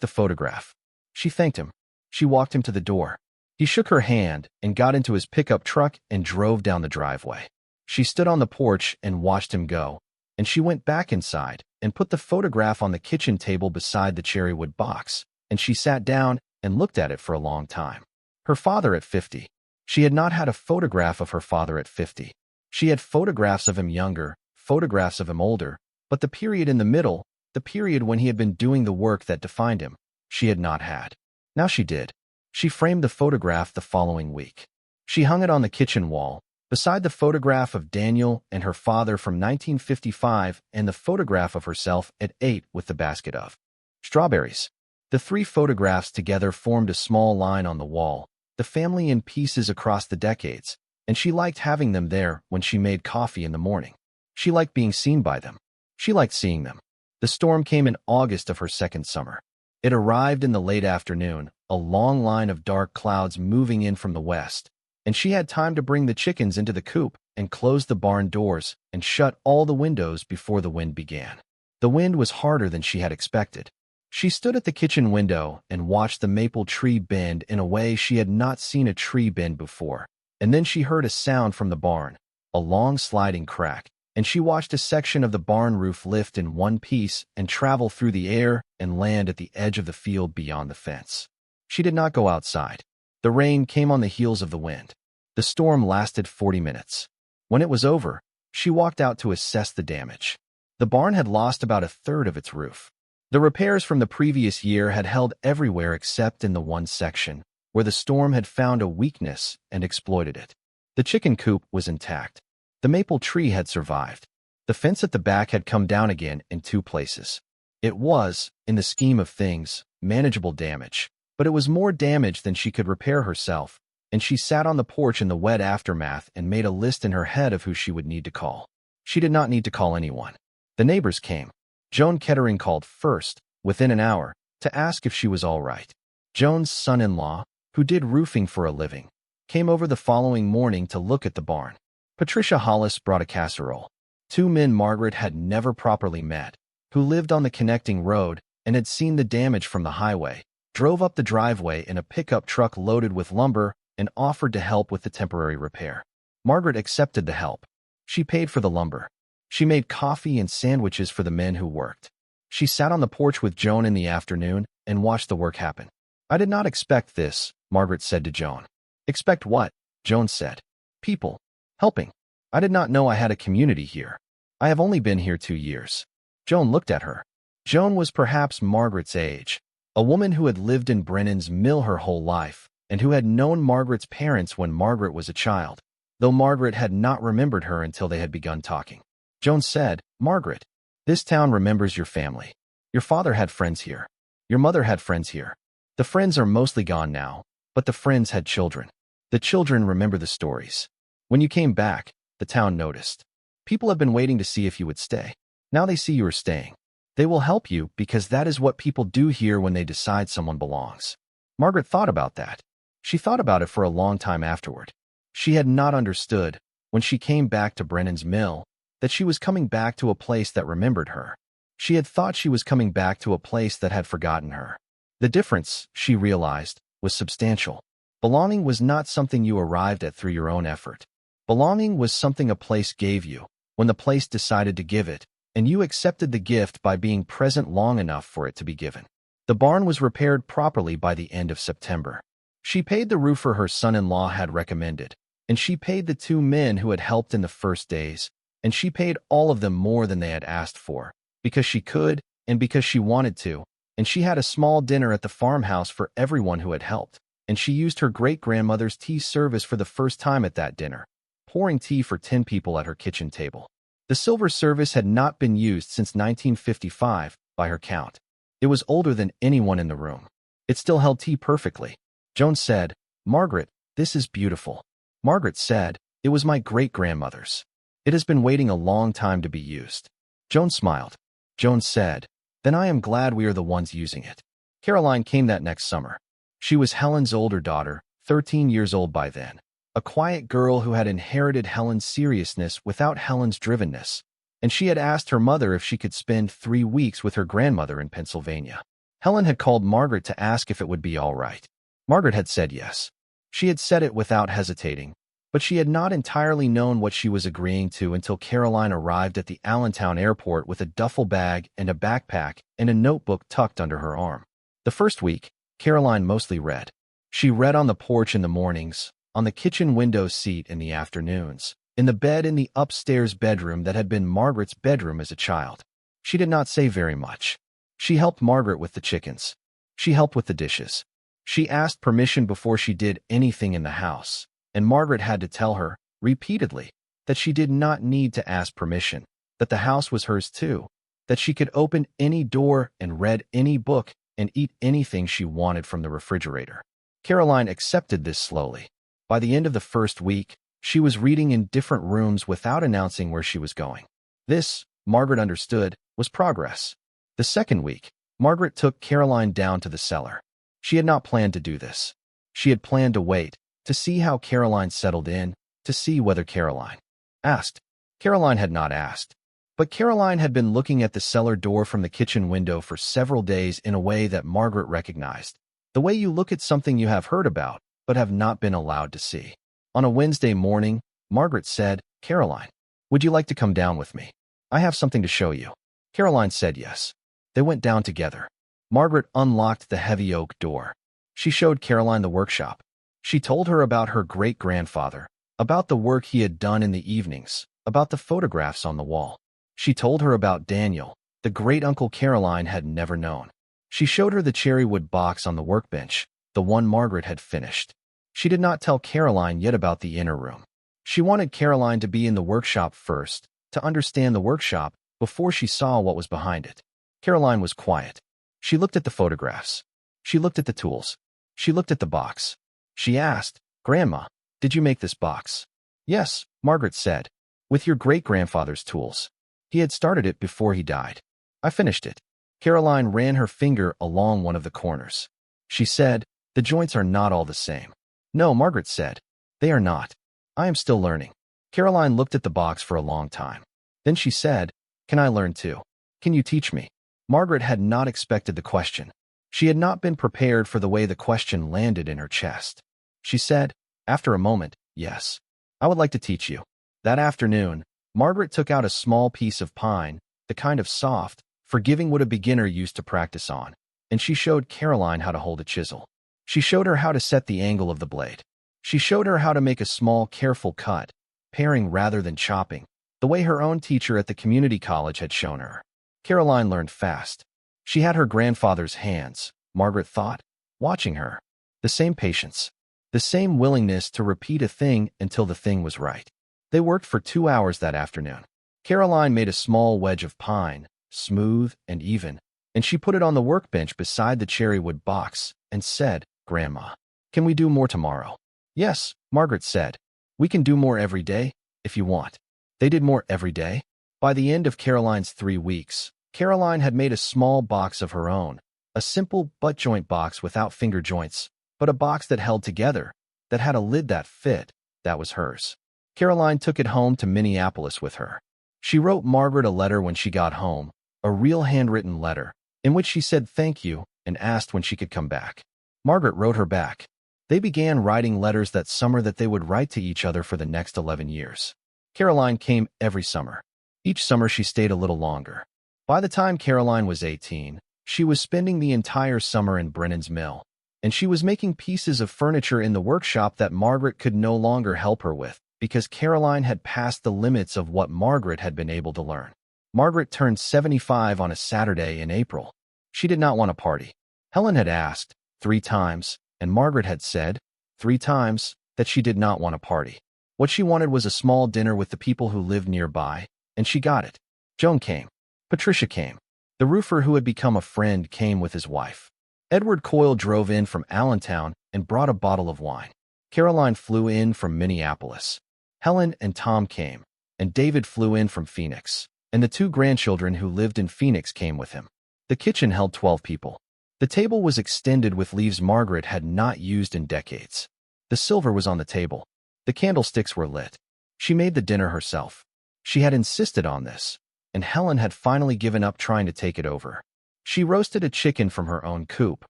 the photograph. She thanked him. She walked him to the door. He shook her hand and got into his pickup truck and drove down the driveway. She stood on the porch and watched him go, and she went back inside and put the photograph on the kitchen table beside the cherrywood box, and she sat down and looked at it for a long time. Her father at 50. She had not had a photograph of her father at 50. She had photographs of him younger, photographs of him older, but the period in the middle, the period when he had been doing the work that defined him, she had not had. Now she did. She framed the photograph the following week. She hung it on the kitchen wall, beside the photograph of Daniel and her father from 1955 and the photograph of herself at 8 with the basket of strawberries. The three photographs together formed a small line on the wall, the family in pieces across the decades, and she liked having them there when she made coffee in the morning. She liked being seen by them. She liked seeing them. The storm came in August of her second summer. It arrived in the late afternoon, a long line of dark clouds moving in from the west, and she had time to bring the chickens into the coop and close the barn doors and shut all the windows before the wind began. The wind was harder than she had expected. She stood at the kitchen window and watched the maple tree bend in a way she had not seen a tree bend before, and then she heard a sound from the barn, a long sliding crack, and she watched a section of the barn roof lift in one piece and travel through the air and land at the edge of the field beyond the fence. She did not go outside. The rain came on the heels of the wind. The storm lasted 40 minutes. When it was over, she walked out to assess the damage. The barn had lost about a third of its roof. The repairs from the previous year had held everywhere except in the one section, where the storm had found a weakness and exploited it. The chicken coop was intact. The maple tree had survived. The fence at the back had come down again in two places. It was, in the scheme of things, manageable damage, but it was more damage than she could repair herself, and she sat on the porch in the wet aftermath and made a list in her head of who she would need to call. She did not need to call anyone. The neighbors came. Joan Kettering called first, within an hour, to ask if she was all right. Joan's son-in-law, who did roofing for a living, came over the following morning to look at the barn. Patricia Hollis brought a casserole. Two men Margaret had never properly met, who lived on the connecting road and had seen the damage from the highway, drove up the driveway in a pickup truck loaded with lumber and offered to help with the temporary repair. Margaret accepted the help. She paid for the lumber. She made coffee and sandwiches for the men who worked. She sat on the porch with Joan in the afternoon and watched the work happen. "I did not expect this," Margaret said to Joan. "Expect what?" Joan said. "People. Helping. I did not know I had a community here. I have only been here 2 years." Joan looked at her. Joan was perhaps Margaret's age, a woman who had lived in Brennan's mill her whole life, and who had known Margaret's parents when Margaret was a child, though Margaret had not remembered her until they had begun talking. Joan said, "Margaret, this town remembers your family. Your father had friends here. Your mother had friends here. The friends are mostly gone now, but the friends had children. The children remember the stories. When you came back, the town noticed. People have been waiting to see if you would stay. Now they see you are staying. They will help you because that is what people do here when they decide someone belongs." Margaret thought about that. She thought about it for a long time afterward. She had not understood, when she came back to Brennan's mill, that she was coming back to a place that remembered her. She had thought she was coming back to a place that had forgotten her. The difference, she realized, was substantial. Belonging was not something you arrived at through your own effort. Belonging was something a place gave you, when the place decided to give it, and you accepted the gift by being present long enough for it to be given. The barn was repaired properly by the end of September. She paid the roofer her son-in-law had recommended, and she paid the two men who had helped in the first days, and she paid all of them more than they had asked for, because she could and because she wanted to, and she had a small dinner at the farmhouse for everyone who had helped, and she used her great-grandmother's tea service for the first time at that dinner, pouring tea for 10 people at her kitchen table. The silver service had not been used since 1955, by her count. It was older than anyone in the room. It still held tea perfectly. Joan said, "Margaret, this is beautiful." Margaret said, "It was my great-grandmother's. It has been waiting a long time to be used." Joan smiled. Joan said, "Then I am glad we are the ones using it." Caroline came that next summer. She was Helen's older daughter, 13 years old by then, a quiet girl who had inherited Helen's seriousness without Helen's drivenness, and she had asked her mother if she could spend 3 weeks with her grandmother in Pennsylvania. Helen had called Margaret to ask if it would be all right. Margaret had said yes. She had said it without hesitating, but she had not entirely known what she was agreeing to until Caroline arrived at the Allentown airport with a duffel bag and a backpack and a notebook tucked under her arm. The first week, Caroline mostly read. She read on the porch in the mornings, on the kitchen window seat in the afternoons, in the bed in the upstairs bedroom that had been Margaret's bedroom as a child. She did not say very much. She helped Margaret with the chickens. She helped with the dishes. She asked permission before she did anything in the house, and Margaret had to tell her, repeatedly, that she did not need to ask permission, that the house was hers too, that she could open any door and read any book and eat anything she wanted from the refrigerator. Caroline accepted this slowly. By the end of the first week, she was reading in different rooms without announcing where she was going. This, Margaret understood, was progress. The second week, Margaret took Caroline down to the cellar. She had not planned to do this. She had planned to wait, to see how Caroline settled in, to see whether Caroline asked. Caroline had not asked. But Caroline had been looking at the cellar door from the kitchen window for several days in a way that Margaret recognized. The way you look at something you have heard about, but have not been allowed to see. On a Wednesday morning, Margaret said, "Caroline, would you like to come down with me? I have something to show you." Caroline said yes. They went down together. Margaret unlocked the heavy oak door. She showed Caroline the workshop. She told her about her great-grandfather, about the work he had done in the evenings, about the photographs on the wall. She told her about Daniel, the great-uncle Caroline had never known. She showed her the cherry wood box on the workbench, the one Margaret had finished. She did not tell Caroline yet about the inner room. She wanted Caroline to be in the workshop first, to understand the workshop, before she saw what was behind it. Caroline was quiet. She looked at the photographs. She looked at the tools. She looked at the box. She asked, "Grandma, did you make this box?" "Yes," Margaret said, "with your great-grandfather's tools. He had started it before he died. I finished it." Caroline ran her finger along one of the corners. She said, "The joints are not all the same." "No," Margaret said, "they are not. I am still learning." Caroline looked at the box for a long time. Then she said, "Can I learn too? Can you teach me?" Margaret had not expected the question. She had not been prepared for the way the question landed in her chest. She said, after a moment, "Yes, I would like to teach you." That afternoon, Margaret took out a small piece of pine, the kind of soft, forgiving wood a beginner used to practice on, and she showed Caroline how to hold a chisel. She showed her how to set the angle of the blade. She showed her how to make a small, careful cut, paring rather than chopping, the way her own teacher at the community college had shown her. Caroline learned fast. She had her grandfather's hands, Margaret thought, watching her. The same patience. The same willingness to repeat a thing until the thing was right. They worked for 2 hours that afternoon. Caroline made a small wedge of pine, smooth and even, and she put it on the workbench beside the cherry wood box and said, "Grandma, can we do more tomorrow?" "Yes," Margaret said. "We can do more every day, if you want." They did more every day. By the end of Caroline's 3 weeks, Caroline had made a small box of her own, a simple butt-joint box without finger joints, but a box that held together, that had a lid that fit, that was hers. Caroline took it home to Minneapolis with her. She wrote Margaret a letter when she got home, a real handwritten letter, in which she said thank you and asked when she could come back. Margaret wrote her back. They began writing letters that summer that they would write to each other for the next 11 years. Caroline came every summer. Each summer she stayed a little longer. By the time Caroline was 18, she was spending the entire summer in Brennan's mill, and she was making pieces of furniture in the workshop that Margaret could no longer help her with, because Caroline had passed the limits of what Margaret had been able to learn. Margaret turned 75 on a Saturday in April. She did not want a party. Helen had asked 3 times, and Margaret had said 3 times that she did not want a party. What she wanted was a small dinner with the people who lived nearby, and she got it. Joan came. Patricia came. The roofer who had become a friend came with his wife. Edward Coyle drove in from Allentown and brought a bottle of wine. Caroline flew in from Minneapolis. Helen and Tom came, and David flew in from Phoenix, and the 2 grandchildren who lived in Phoenix came with him. The kitchen held 12 people. The table was extended with leaves Margaret had not used in decades. The silver was on the table. The candlesticks were lit. She made the dinner herself. She had insisted on this, and Helen had finally given up trying to take it over. She roasted a chicken from her own coop,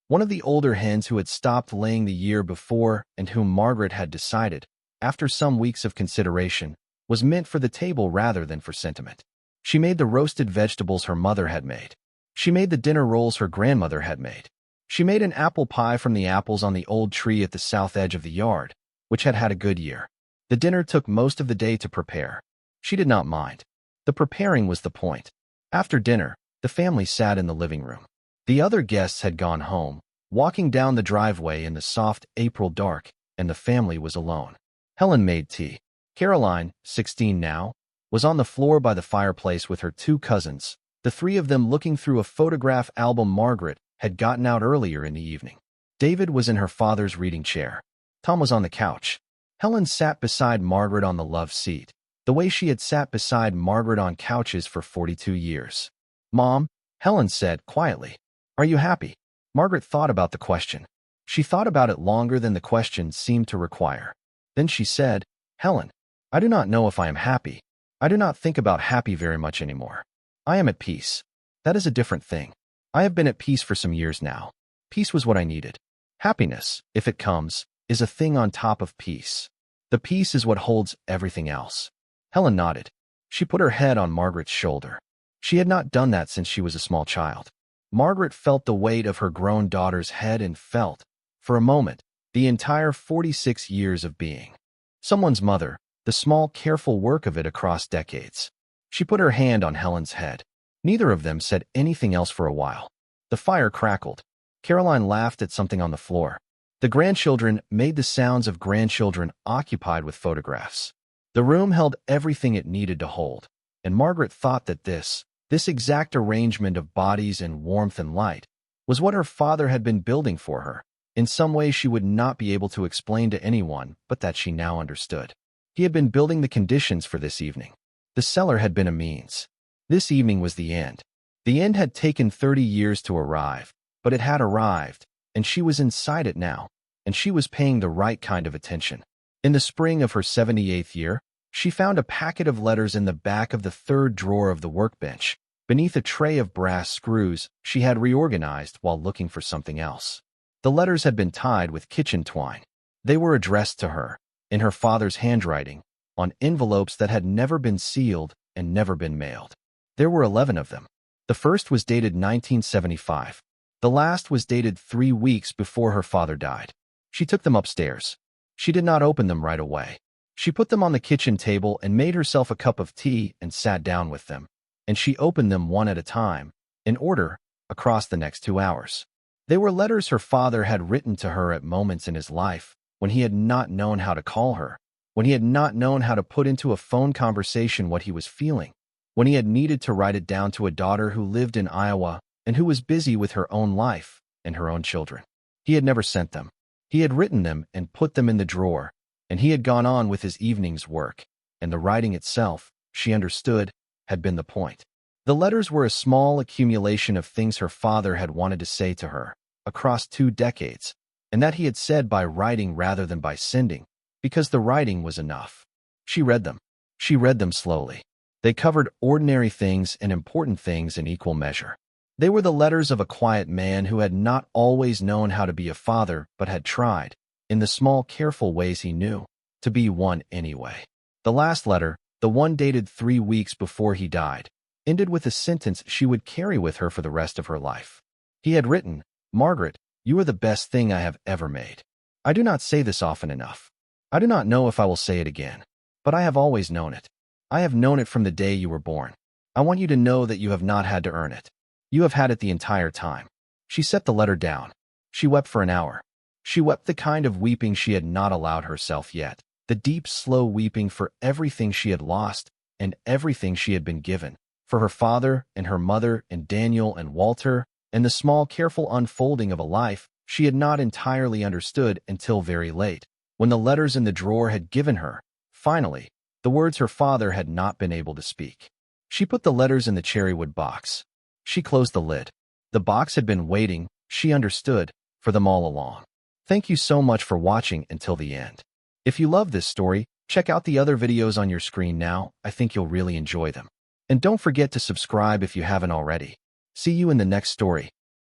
one of the older hens who had stopped laying the year before and whom Margaret had decided, after some weeks of consideration, was meant for the table rather than for sentiment. She made the roasted vegetables her mother had made. She made the dinner rolls her grandmother had made. She made an apple pie from the apples on the old tree at the south edge of the yard, which had had a good year. The dinner took most of the day to prepare. She did not mind. The preparing was the point. After dinner, the family sat in the living room. The other guests had gone home, walking down the driveway in the soft April dark, and the family was alone. Helen made tea. Caroline, 16 now, was on the floor by the fireplace with her two cousins, the three of them looking through a photograph album Margaret had gotten out earlier in the evening. David was in her father's reading chair. Tom was on the couch. Helen sat beside Margaret on the love seat, the way she had sat beside Margaret on couches for 42 years. "Mom," Helen said quietly, "are you happy?" Margaret thought about the question. She thought about it longer than the question seemed to require. Then she said, "Helen, I do not know if I am happy. I do not think about happy very much anymore. I am at peace. That is a different thing. I have been at peace for some years now. Peace was what I needed. Happiness, if it comes, is a thing on top of peace. The peace is what holds everything else." Helen nodded. She put her head on Margaret's shoulder. She had not done that since she was a small child. Margaret felt the weight of her grown daughter's head and felt, for a moment, the entire 46 years of being someone's mother, the small, careful work of it across decades. She put her hand on Helen's head. Neither of them said anything else for a while. The fire crackled. Caroline laughed at something on the floor. The grandchildren made the sounds of grandchildren occupied with photographs. The room held everything it needed to hold, and Margaret thought that this exact arrangement of bodies and warmth and light was what her father had been building for her, in some way she would not be able to explain to anyone, but that she now understood. He had been building the conditions for this evening. The cellar had been a means. This evening was the end. The end had taken 30 years to arrive, but it had arrived, and she was inside it now, and she was paying the right kind of attention. In the spring of her 78th year, she found a packet of letters in the back of the third drawer of the workbench, beneath a tray of brass screws she had reorganized while looking for something else. The letters had been tied with kitchen twine. They were addressed to her, in her father's handwriting, on envelopes that had never been sealed and never been mailed. There were 11 of them. The first was dated 1975. The last was dated 3 weeks before her father died. She took them upstairs. She did not open them right away. She put them on the kitchen table and made herself a cup of tea and sat down with them, and she opened them one at a time, in order, across the next 2 hours. They were letters her father had written to her at moments in his life, when he had not known how to call her, when he had not known how to put into a phone conversation what he was feeling, when he had needed to write it down to a daughter who lived in Iowa and who was busy with her own life and her own children. He had never sent them. He had written them and put them in the drawer, and he had gone on with his evening's work, and the writing itself, she understood, had been the point. The letters were a small accumulation of things her father had wanted to say to her, across 2 decades, and that he had said by writing rather than by sending, because the writing was enough. She read them. She read them slowly. They covered ordinary things and important things in equal measure. They were the letters of a quiet man who had not always known how to be a father, but had tried, in the small, careful ways he knew, to be one anyway. The last letter, the one dated 3 weeks before he died, ended with a sentence she would carry with her for the rest of her life. He had written, "Margaret, you are the best thing I have ever made. I do not say this often enough. I do not know if I will say it again, but I have always known it. I have known it from the day you were born. I want you to know that you have not had to earn it. You have had it the entire time." She set the letter down. She wept for an hour. She wept the kind of weeping she had not allowed herself yet, the deep, slow weeping for everything she had lost and everything she had been given, for her father and her mother and Daniel and Walter, and the small, careful unfolding of a life she had not entirely understood until very late, when the letters in the drawer had given her, finally, the words her father had not been able to speak. She put the letters in the cherrywood box. She closed the lid. The box had been waiting, she understood, for them all along. Thank you so much for watching until the end. If you love this story, check out the other videos on your screen now. I think you'll really enjoy them. And don't forget to subscribe if you haven't already. See you in the next story.